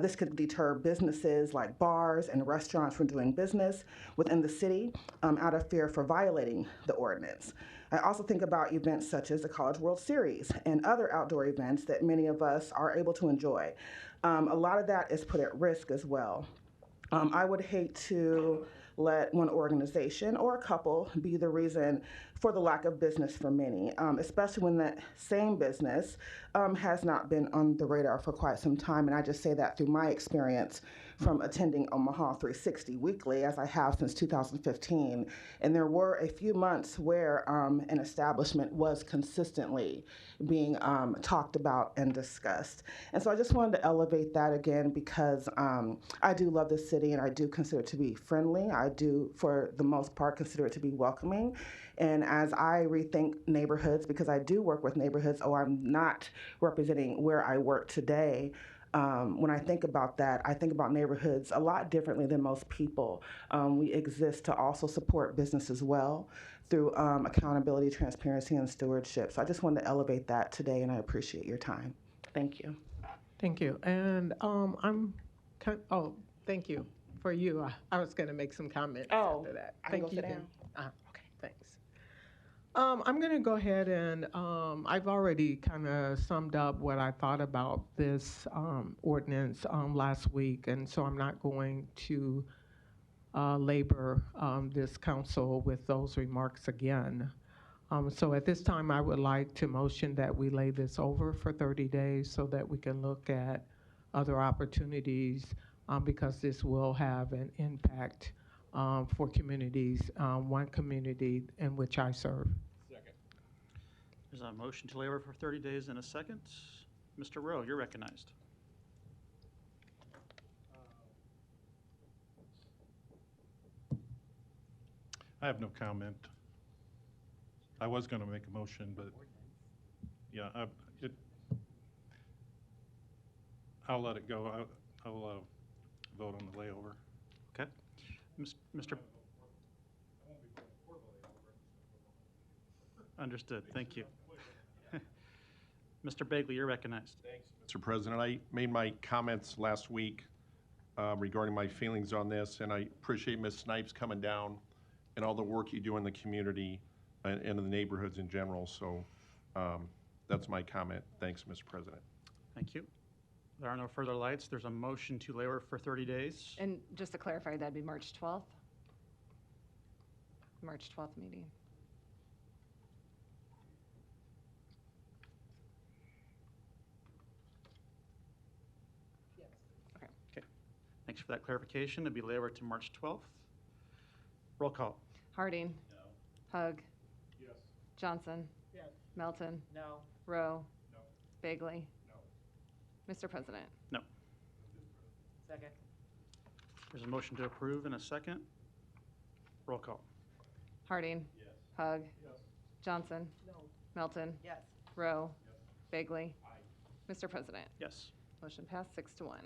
This could deter businesses like bars and restaurants from doing business within the city out of fear for violating the ordinance. I also think about events such as the College World Series and other outdoor events that many of us are able to enjoy. A lot of that is put at risk as well. I would hate to let one organization or a couple be the reason for the lack of business for many, especially when that same business has not been on the radar for quite some time. And I just say that through my experience from attending Omaha 360 weekly, as I have since 2015. And there were a few months where an establishment was consistently being talked about and discussed. And so I just wanted to elevate that again because I do love this city and I do consider it to be friendly. I do, for the most part, consider it to be welcoming. And as I rethink neighborhoods, because I do work with neighborhoods, I'm not representing where I work today. When I think about that, I think about neighborhoods a lot differently than most people. We exist to also support business as well through accountability, transparency, and stewardship. So I just wanted to elevate that today, and I appreciate your time. Thank you. Thank you. And thank you for you. I was going to make some comments after that. I can go you. sit down. Okay, thanks. I'm going to go ahead and I've already kind of summed up what I thought about this ordinance last week, and so I'm not going to labor this council with those remarks again. So at this time, I would like to motion that we lay this over for 30 days so that we can look at other opportunities because this will have an impact for communities, one community in which I serve. Second. There's a motion to labor for 30 days and a second. Mr. Rowe, you're recognized. I have no comment. I was going to make a motion, but yeah, I'll let it go. I'll vote on the layover. Okay. Mr. Understood. Thank you. Mr. Bagley, you're recognized. Thanks, Mr. President. I made my comments last week regarding my feelings on this, and I appreciate Ms. Snipes coming down and all the work you do in the community and in the neighborhoods in general. So that's my comment. Thanks, Mr. President. Thank you. There are no further lights. There's a motion to labor for 30 days. And just to clarify, that'd be March 12th? March 12th meeting. Okay. Thanks for that clarification. It'll be labored to March 12th. Roll call. Harding. No. Hug. Yes. Johnson. Yes. Melton. No. Rowe. No. Bagley. No. Mr. President. No. Second. There's a motion to approve in a second. Roll call. Harding. Yes. Hug. Yes. Johnson. No. Melton. Yes. Rowe. Yes. Bagley. Aye. Mr. President. Yes. Motion passed 6-1.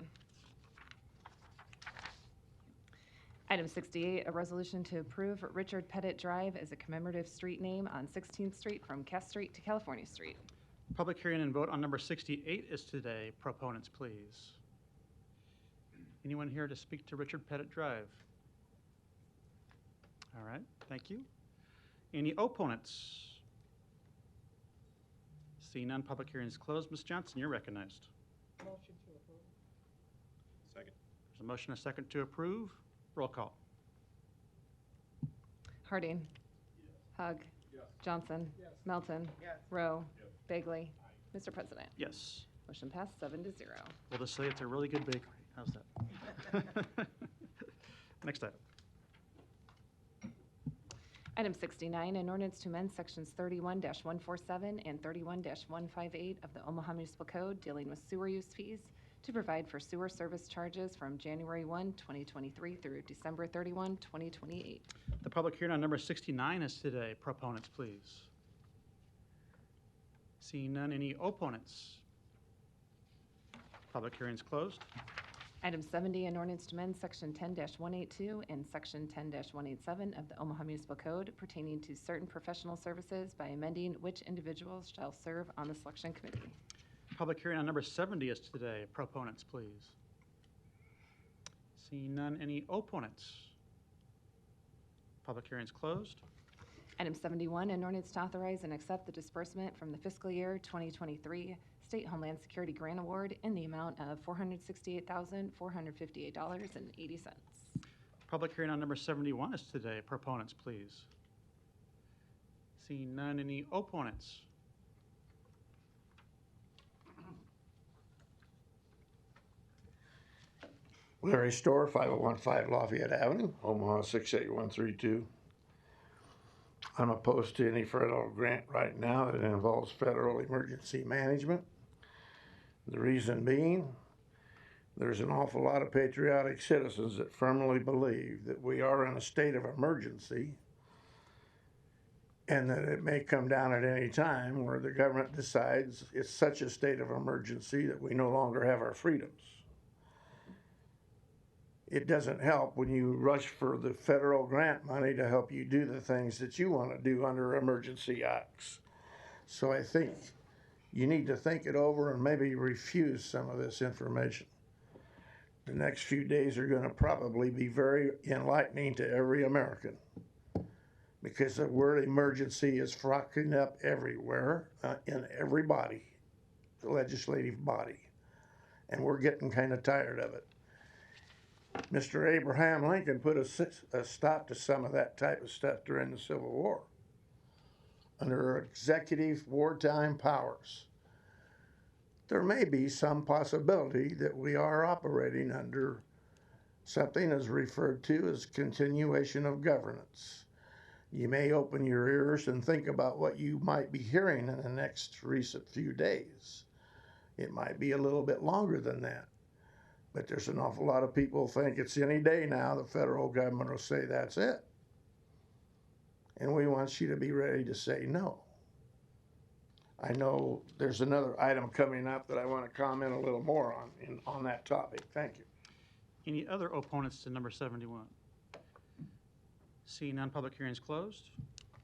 Item 68, a resolution to approve Richard Pettit Drive as a commemorative street name on 16th Street from Cass Street to California Street. Public hearing and vote on number 68 is today. Proponents, please. Anyone here to speak to Richard Pettit Drive? All right, thank you. Any opponents? Seeing none, public hearing is closed. Ms. Johnson, you're recognized. Motion to approve. Second. There's a motion and a second to approve. Roll call. Harding. Hug. Johnson. Melton. Rowe. Bagley. Mr. President. Yes. Motion passed 7-0. We'll just say it's a really good bakery. How's that? Next item. Item 69, an ordinance to amend sections 31-147 and 31-158 of the Omaha Municipal Code dealing with sewer use fees to provide for sewer service charges from January 1, 2023 through December 31, 2028. The public hearing on number 69 is today. Proponents, please. Seeing none, any opponents? Public hearing is closed. Item 70, an ordinance to amend section 10-182 and section 10-187 of the Omaha Municipal Code pertaining to certain professional services by amending which individuals shall serve on the selection committee. Public hearing on number 70 is today. Proponents, please. Seeing none, any opponents? Public hearing is closed. Item 71, an ordinance to authorize and accept the disbursement from the fiscal year 2023 State Homeland Security Grant Award in the amount of $468,458.80. Public hearing on number 71 is today. Proponents, please. Seeing none, any opponents? Larry Store, 5015 Lafayette Avenue, Omaha 68132. I'm opposed to any federal grant right now that involves federal emergency management. The reason being, there's an awful lot of patriotic citizens that firmly believe that we are in a state of emergency and that it may come down at any time where the government decides it's such a state of emergency that we no longer have our freedoms. It doesn't help when you rush for the federal grant money to help you do the things that you want to do under emergency acts. So I think you need to think it over and maybe refuse some of this information. The next few days are going to probably be very enlightening to every American because the word emergency is frocking up everywhere in every body, the legislative body, and we're getting kind of tired of it. Mr. Abraham Lincoln put a stop to some of that type of stuff during the Civil War under executive wartime powers. There may be some possibility that we are operating under something as referred to as continuation of governance. You may open your ears and think about what you might be hearing in the next recent few days. It might be a little bit longer than that. But there's an awful lot of people think it's any day now the federal government will say that's it. And we want you to be ready to say no. I know there's another item coming up that I want to comment a little more on that topic. Thank you. Any other opponents to number 71? Seeing none, public hearing is closed.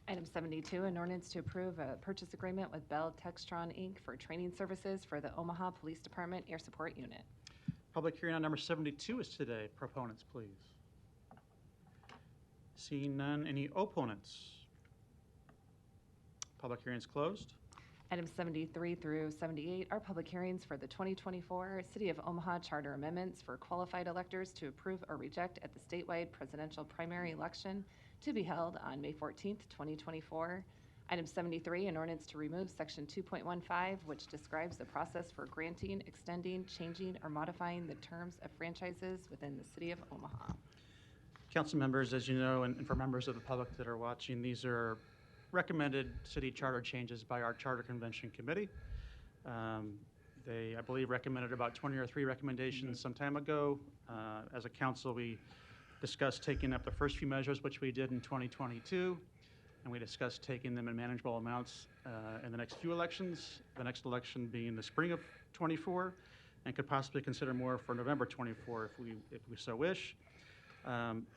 Item 72, an ordinance to approve a purchase agreement with Bell Textron, Inc. for training services for the Omaha Police Department Air Support Unit. Public hearing on number 72 is today. Proponents, please. Seeing none, any opponents? Public hearing is closed. Items 73 through 78 are public hearings for the 2024 City of Omaha Charter Amendments for qualified electors to approve or reject at the statewide presidential primary election to be held on May 14th, 2024. Item 73, an ordinance to remove section 2.15, which describes the process for granting, extending, changing, or modifying the terms of franchises within the City of Omaha. Council members, as you know, and for members of the public that are watching, these are recommended city charter changes by our Charter Convention Committee. They, I believe, recommended about 20 or 3 recommendations some time ago. As a council, we discussed taking up the first few measures, which we did in 2022. And we discussed taking them in manageable amounts in the next few elections, the next election being the spring of 24, and could possibly consider more for November 24 if we so wish.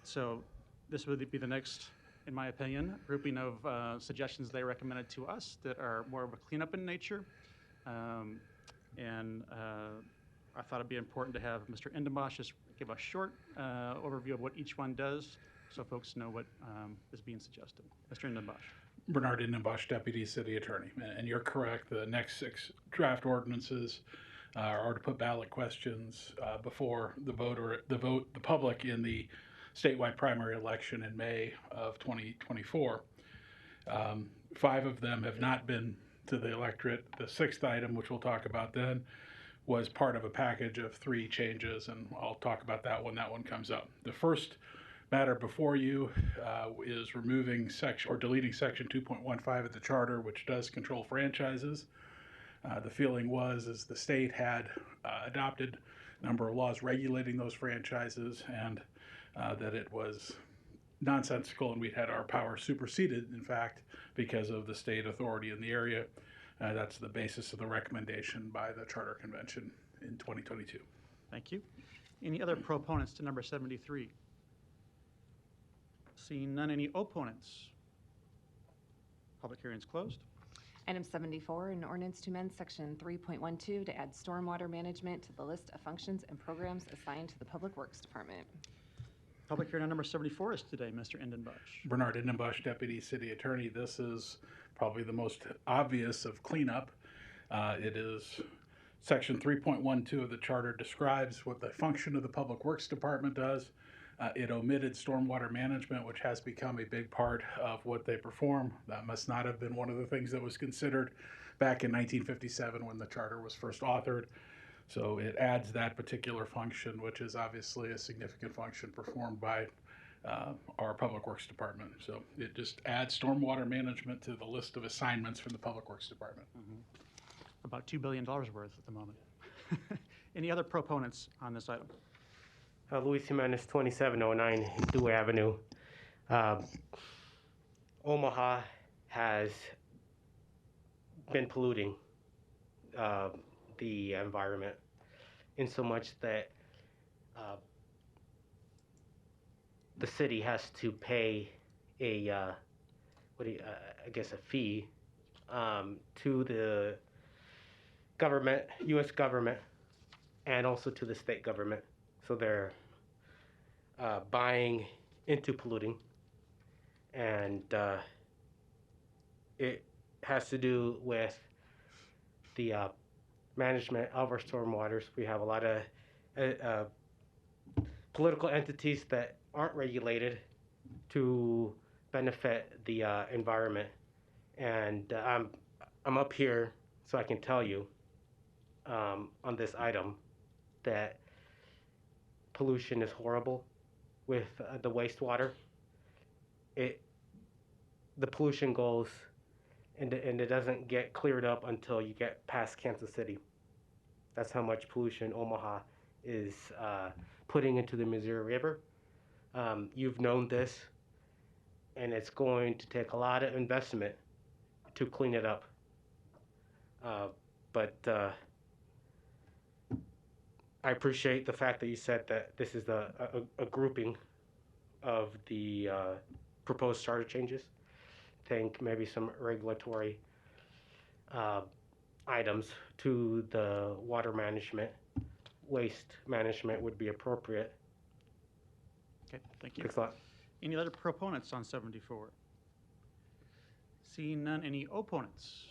So this would be the next, in my opinion, grouping of suggestions they recommended to us that are more of a cleanup in nature. I thought it'd be important to have Mr. Endenbosch give a short overview of what each one does so folks know what is being suggested. Mr. Indenbosch. Bernard Indenbosch, Deputy City Attorney. And you're correct, the next 6 draft ordinances are to put ballot questions before the public in the statewide primary election in May of 2024. 5 of them have not been to the electorate. The 6th item, which we'll talk about then, was part of a package of 3 changes, and I'll talk about that when that one comes up. The first matter before you is removing section or deleting section 2.15 of the charter, which does control franchises. The feeling is the state had adopted a number of laws regulating those franchises, and that it was nonsensical, and we'd had our power superseded, in fact, because of the state authority in the area. That's the basis of the recommendation by the Charter Convention in 2022. Thank you. Any other proponents to number 73? Seeing none, any opponents? Public hearing is closed. Item 74, an ordinance to amend section 3.12 to add stormwater management to the list of functions and programs assigned to the Public Works Department. Public hearing on number 74 is today. Mr. Indenbosch. Bernard Indenbosch, Deputy City Attorney. This is probably the most obvious of cleanup. It is section 3.12 of the charter describes what the function of the Public Works Department does. It omitted stormwater management, which has become a big part of what they perform. That must not have been one of the things that was considered back in 1957 when the charter was first authored. So it adds that particular function, which is obviously a significant function performed by our Public Works Department. So it just adds stormwater management to the list of assignments from the Public Works Department. About $2 billion worth at the moment. Any other proponents on this item? Luis Jimenez, 2709 Dewey Avenue. Omaha has been polluting the environment in so much that the city has to pay a I guess a fee to the government, U.S. government, and also to the state government. So they're buying into polluting, and it has to do with the management of our stormwaters. We have a lot of political entities that aren't regulated to benefit the environment, and I'm up here so I can tell you on this item that pollution is horrible with the wastewater. The pollution goes and it doesn't get cleared up until you get past Kansas City. That's how much pollution Omaha is putting into the Missouri River. You've known this, and it's going to take a lot of investment to clean it up. But I appreciate the fact that you said that this is a grouping of the proposed charter changes. I think maybe some regulatory items to the water management, waste management would be appropriate. Okay, thank you. Thanks a lot. Any other proponents on 74? Seeing none, any opponents?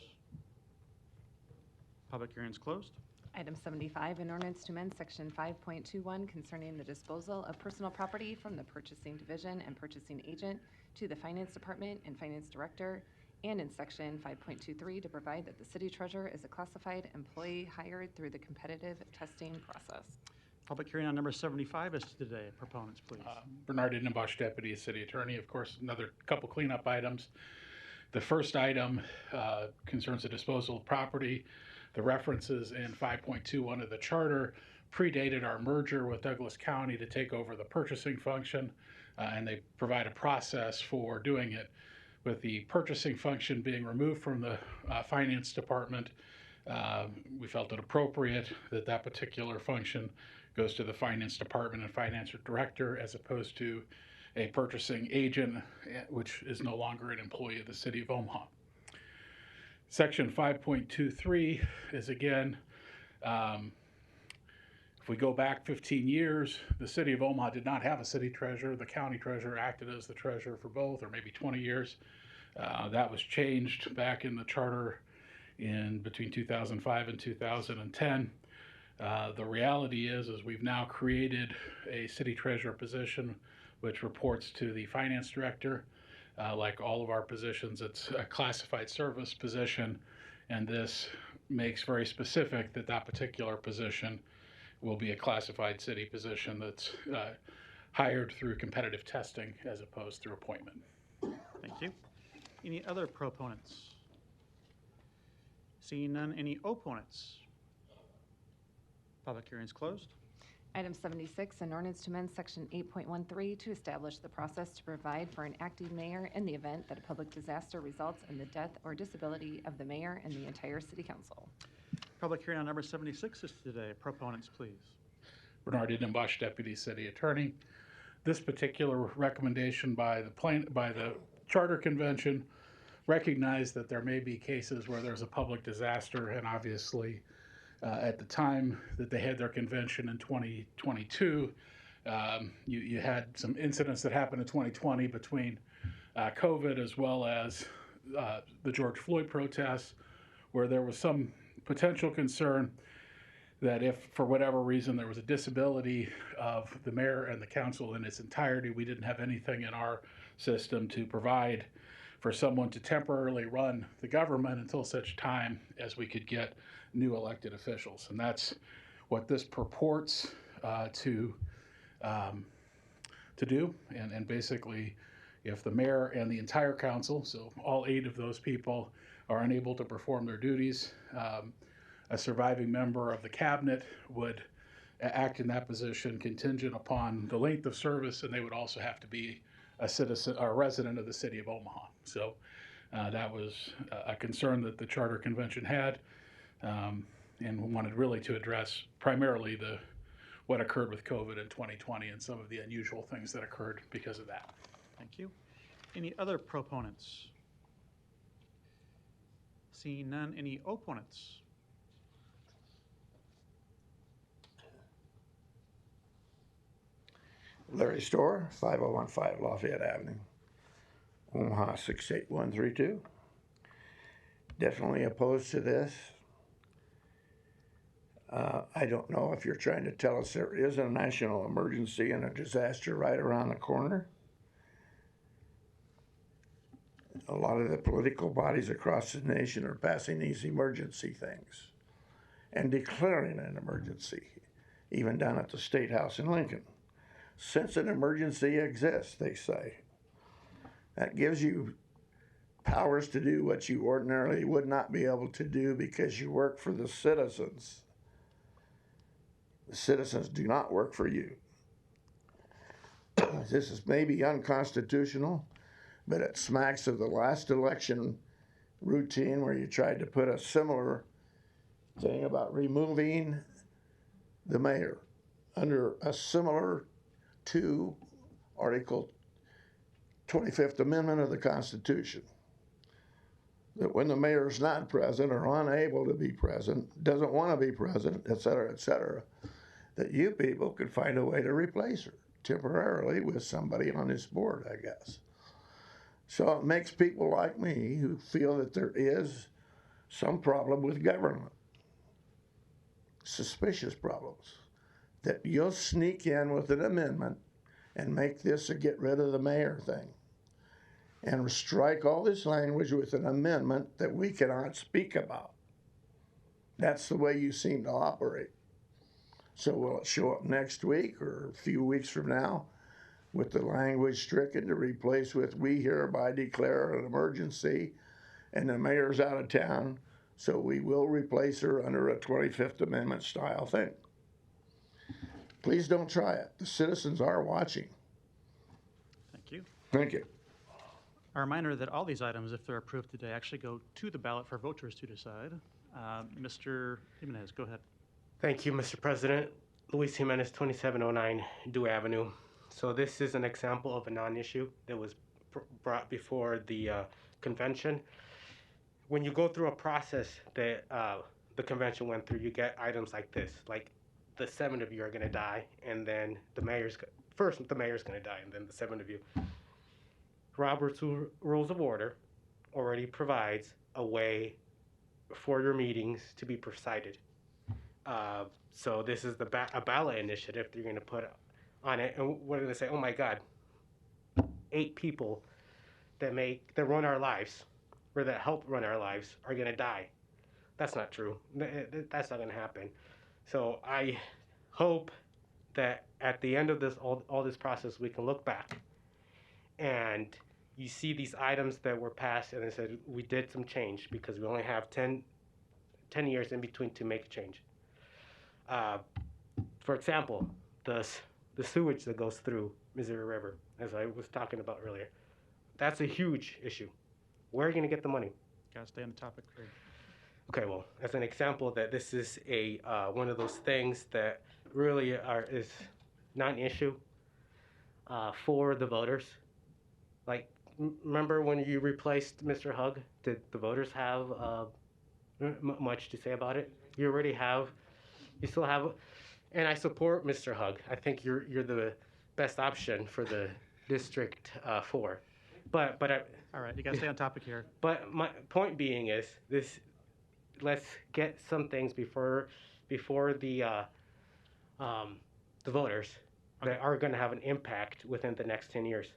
Public hearing is closed. Item 75, an ordinance to amend section 5.21 concerning the disposal of personal property from the purchasing division and purchasing agent to the finance department and finance director, and in section 5.23 to provide that the city treasurer is a classified employee hired through the competitive testing process. Public hearing on number 75 is today. Proponents, please. Bernard Indenbosch, Deputy City Attorney. Of course, another couple cleanup items. The first item concerns the disposal of property. The references in 5.21 of the charter predated our merger with Douglas County to take over the purchasing function, and they provide a process for doing it. With the purchasing function being removed from the finance department, we felt it appropriate that that particular function goes to the finance department and finance director as opposed to a purchasing agent, which is no longer an employee of the city of Omaha. Section 5.23 is again If we go back 15 years, the city of Omaha did not have a city treasurer. The county treasurer acted as the treasurer for both, or maybe 20 years. That was changed back in the charter in between 2005 and 2010. The reality is we've now created a city treasurer position which reports to the finance director. Like all of our positions, it's a classified service position, and this makes very specific that that particular position will be a classified city position that's hired through competitive testing as opposed through appointment. Thank you. Any other proponents? Seeing none, any opponents? Public hearing is closed. Item 76, an ordinance to amend Section 8.13 to establish the process to provide for an acting mayor in the event that a public disaster results in the death or disability of the mayor and the entire city council. Public hearing on number 76 is today. Proponents, please. Bernard Idenbosch, Deputy City Attorney. This particular recommendation by the Charter Convention recognized that there may be cases where there's a public disaster, and obviously at the time that they had their convention in 2022, you had some incidents that happened in 2020 between COVID as well as the George Floyd protests, where there was some potential concern that if for whatever reason there was a disability of the mayor and the council in its entirety, we didn't have anything in our system to provide for someone to temporarily run the government until such time as we could get new elected officials. And that's what this purports to do. And basically, if the mayor and the entire council, so all 8 of those people, are unable to perform their duties, a surviving member of the cabinet would act in that position contingent upon the length of service, and they would also have to be a citizen or a resident of the city of Omaha. So that was a concern that the Charter Convention had, and wanted really to address primarily what occurred with COVID in 2020 and some of the unusual things that occurred because of that. Thank you. Any other proponents? Seeing none, any opponents? Larry Storr, 5015 Lafayette Avenue, Omaha 68132. Definitely opposed to this. I don't know if you're trying to tell us there is a national emergency and a disaster right around the corner. A lot of the political bodies across the nation are passing these emergency things and declaring an emergency, even down at the State House in Lincoln. Since an emergency exists, they say, that gives you powers to do what you ordinarily would not be able to do because you work for the citizens. The citizens do not work for you. This is maybe unconstitutional, but it smacks of the last election routine where you tried to put a similar thing about removing the mayor under a similar to Article 25th Amendment of the Constitution. That when the mayor is not present or unable to be present, doesn't want to be present, et cetera, that you people could find a way to replace her temporarily with somebody on this board, I guess. So it makes people like me who feel that there is some problem with government, suspicious problems, that you'll sneak in with an amendment and make this a get rid of the mayor thing and strike all this language with an amendment that we cannot speak about. That's the way you seem to operate. So will it show up next week or a few weeks from now with the language stricken to replace with "we hereby declare an emergency and the mayor's out of town, so we will replace her under a 25th Amendment style thing"? Please don't try it. The citizens are watching. Thank you. Thank you. A reminder that all these items, if they're approved today, actually go to the ballot for voters to decide. Mr. Jimenez, go ahead. Thank you, Mr. President. Luis Jimenez, 2709 Dew Avenue. So this is an example of a non-issue that was brought before the convention. When you go through a process that the convention went through, you get items like this, like the 7 of you are going to die, and then the mayor's going to die, and then the 7 of you. Robert's Rules of Order already provides a way for your meetings to be presided. So this is a ballot initiative that you're going to put on it, and what are they say? Oh my God, 8 people that run our lives, or that help run our lives, are going to die. That's not true. That's not going to happen. So I hope that at the end of this all this process, we can look back and you see these items that were passed and they said we did some change because we only have 10 years in between to make a change. For example, the sewage that goes through Missouri River, as I was talking about earlier, that's a huge issue. Where are you going to get the money? Gotta stay on the topic, Craig. Okay, well, as an example that this is a one of those things that really is not an issue for the voters. Like, remember when you replaced Mr. Hugg? Did the voters have much to say about it? You still have, and I support Mr. Hugg. I think you're the best option for the District 4. But all right, you gotta stay on topic here. But my point being is this: let's get some things before the voters that are going to have an impact within the next 10 years,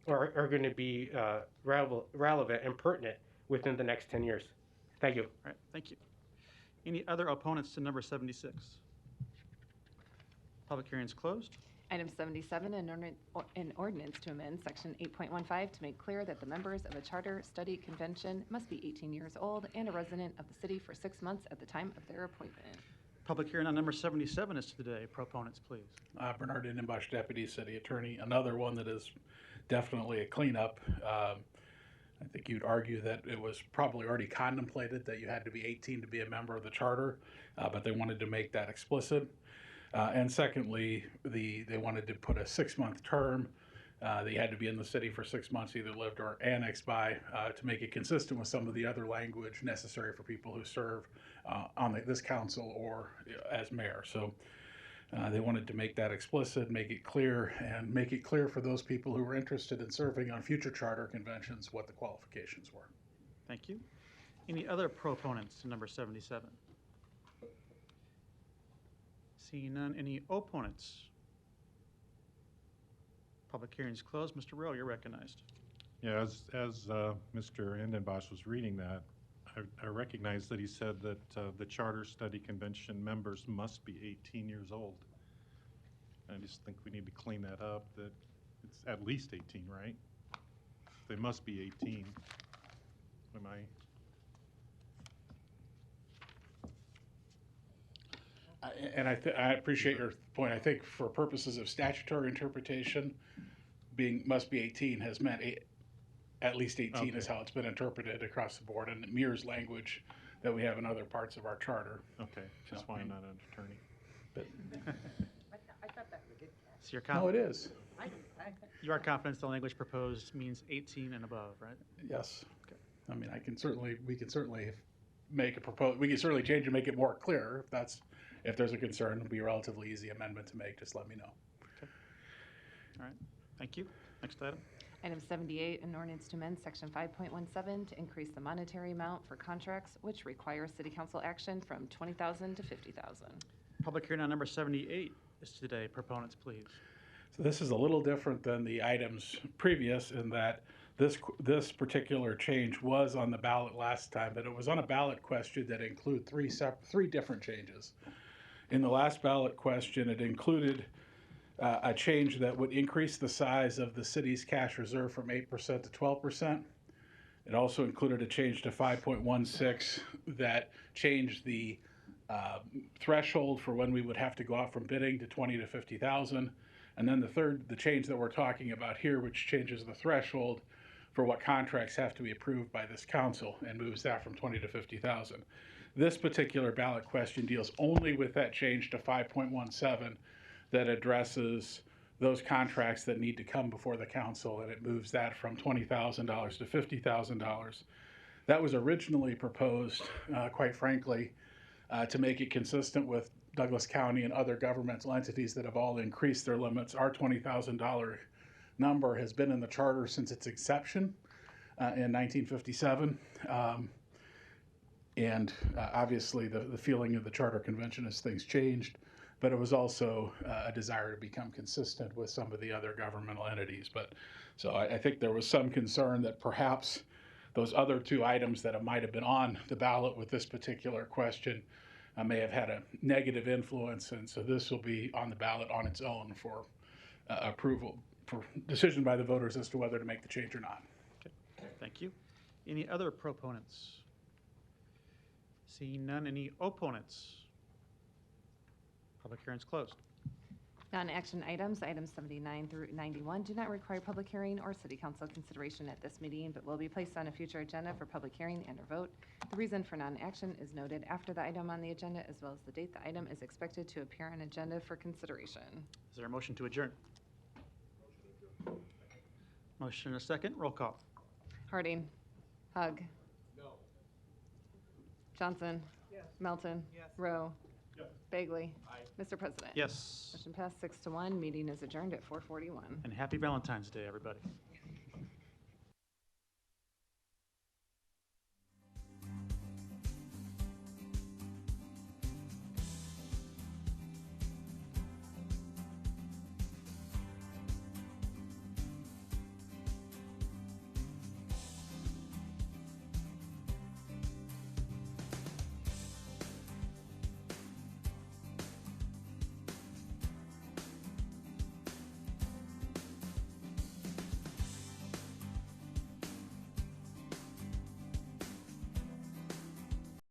or are going to be relevant and pertinent within the next 10 years. Thank you. All right, thank you. Any other opponents to number 76? Public hearing is closed. Item 77, an ordinance to amend Section 8.15 to make clear that the members of a charter study convention must be 18 years old and a resident of the city for 6 months at the time of their appointment. Public hearing on number 77 is today. Proponents, please. Bernard Innenbosch, Deputy City Attorney. Another one that is definitely a cleanup. I think you'd argue that it was probably already contemplated that you had to be 18 to be a member of the charter, but they wanted to make that explicit. And secondly, they wanted to put a 6-month term. They had to be in the city for 6 months, either lived or annexed by, to make it consistent with some of the other language necessary for people who serve on this council or as mayor. So they wanted to make that explicit, make it clear, and make it clear for those people who were interested in serving on future charter conventions what the qualifications were. Thank you. Any other proponents to number 77? Seeing none, any opponents? Public hearing is closed. Mr. Rowe, you're recognized. Yeah, as Mr. Endenbosch was reading that, I recognize that he said that the Charter Study Convention members must be 18 years old. I just think we need to clean that up, that it's at least 18, right? They must be 18. Am I? I appreciate your point. I think for purposes of statutory interpretation, must be 18 has meant at least 18 is how it's been interpreted across the board, and it mirrors language that we have in other parts of our charter. Okay, that's why I'm not an attorney. But I thought that was a good catch. So you're no, it is. You are confident the language proposed means 18 and above, right? Yes. Okay. I mean, we can certainly make a we can certainly change and make it more clear if there's a concern. It'll be a relatively easy amendment to make. Just let me know. Okay. All right. Thank you. Next item. Item 78, an ordinance to amend Section 5.17 to increase the monetary amount for contracts which require City Council action from $20,000 to $50,000. Public hearing on number 78 is today. Proponents, please. So this is a little different than the items previous in that this particular change was on the ballot last time, but it was on a ballot question that included three different changes. In the last ballot question, it included a change that would increase the size of the city's cash reserve from 8% to 12%. It also included a change to 5.16 that changed the threshold for when we would have to go out from bidding to 20 to 50,000. And then the change that we're talking about here, which changes the threshold for what contracts have to be approved by this council and moves that from 20 to 50,000. This particular ballot question deals only with that change to 5.17 that addresses those contracts that need to come before the council, and it moves that from $20,000 to $50,000. That was originally proposed, quite frankly, to make it consistent with Douglas County and other governmental entities that have all increased their limits. Our $20,000 number has been in the charter since its inception in 1957. Obviously the feeling of the Charter Convention as things changed, but it was also a desire to become consistent with some of the other governmental entities. So I think there was some concern that perhaps those other two items that might have been on the ballot with this particular question may have had a negative influence, and so this will be on the ballot on its own for approval, for decision by the voters as to whether to make the change or not. Okay, thank you. Any other proponents? Seeing none, any opponents? Public hearing's closed. Non-action items, items 79 through 91, do not require public hearing or city council consideration at this meeting, but will be placed on a future agenda for public hearing and or vote. The reason for non-action is noted after the item on the agenda, as well as the date the item is expected to appear on agenda for consideration. Is there a motion to adjourn? Motion and a second. Roll call. Harding. Hug. No. Johnson. Yes. Melton. Yes. Rowe. Yes. Bagley. Aye. Mr. President. Yes. Motion passed 6-1. Meeting is adjourned at 4:41. And happy Valentine's Day, everybody.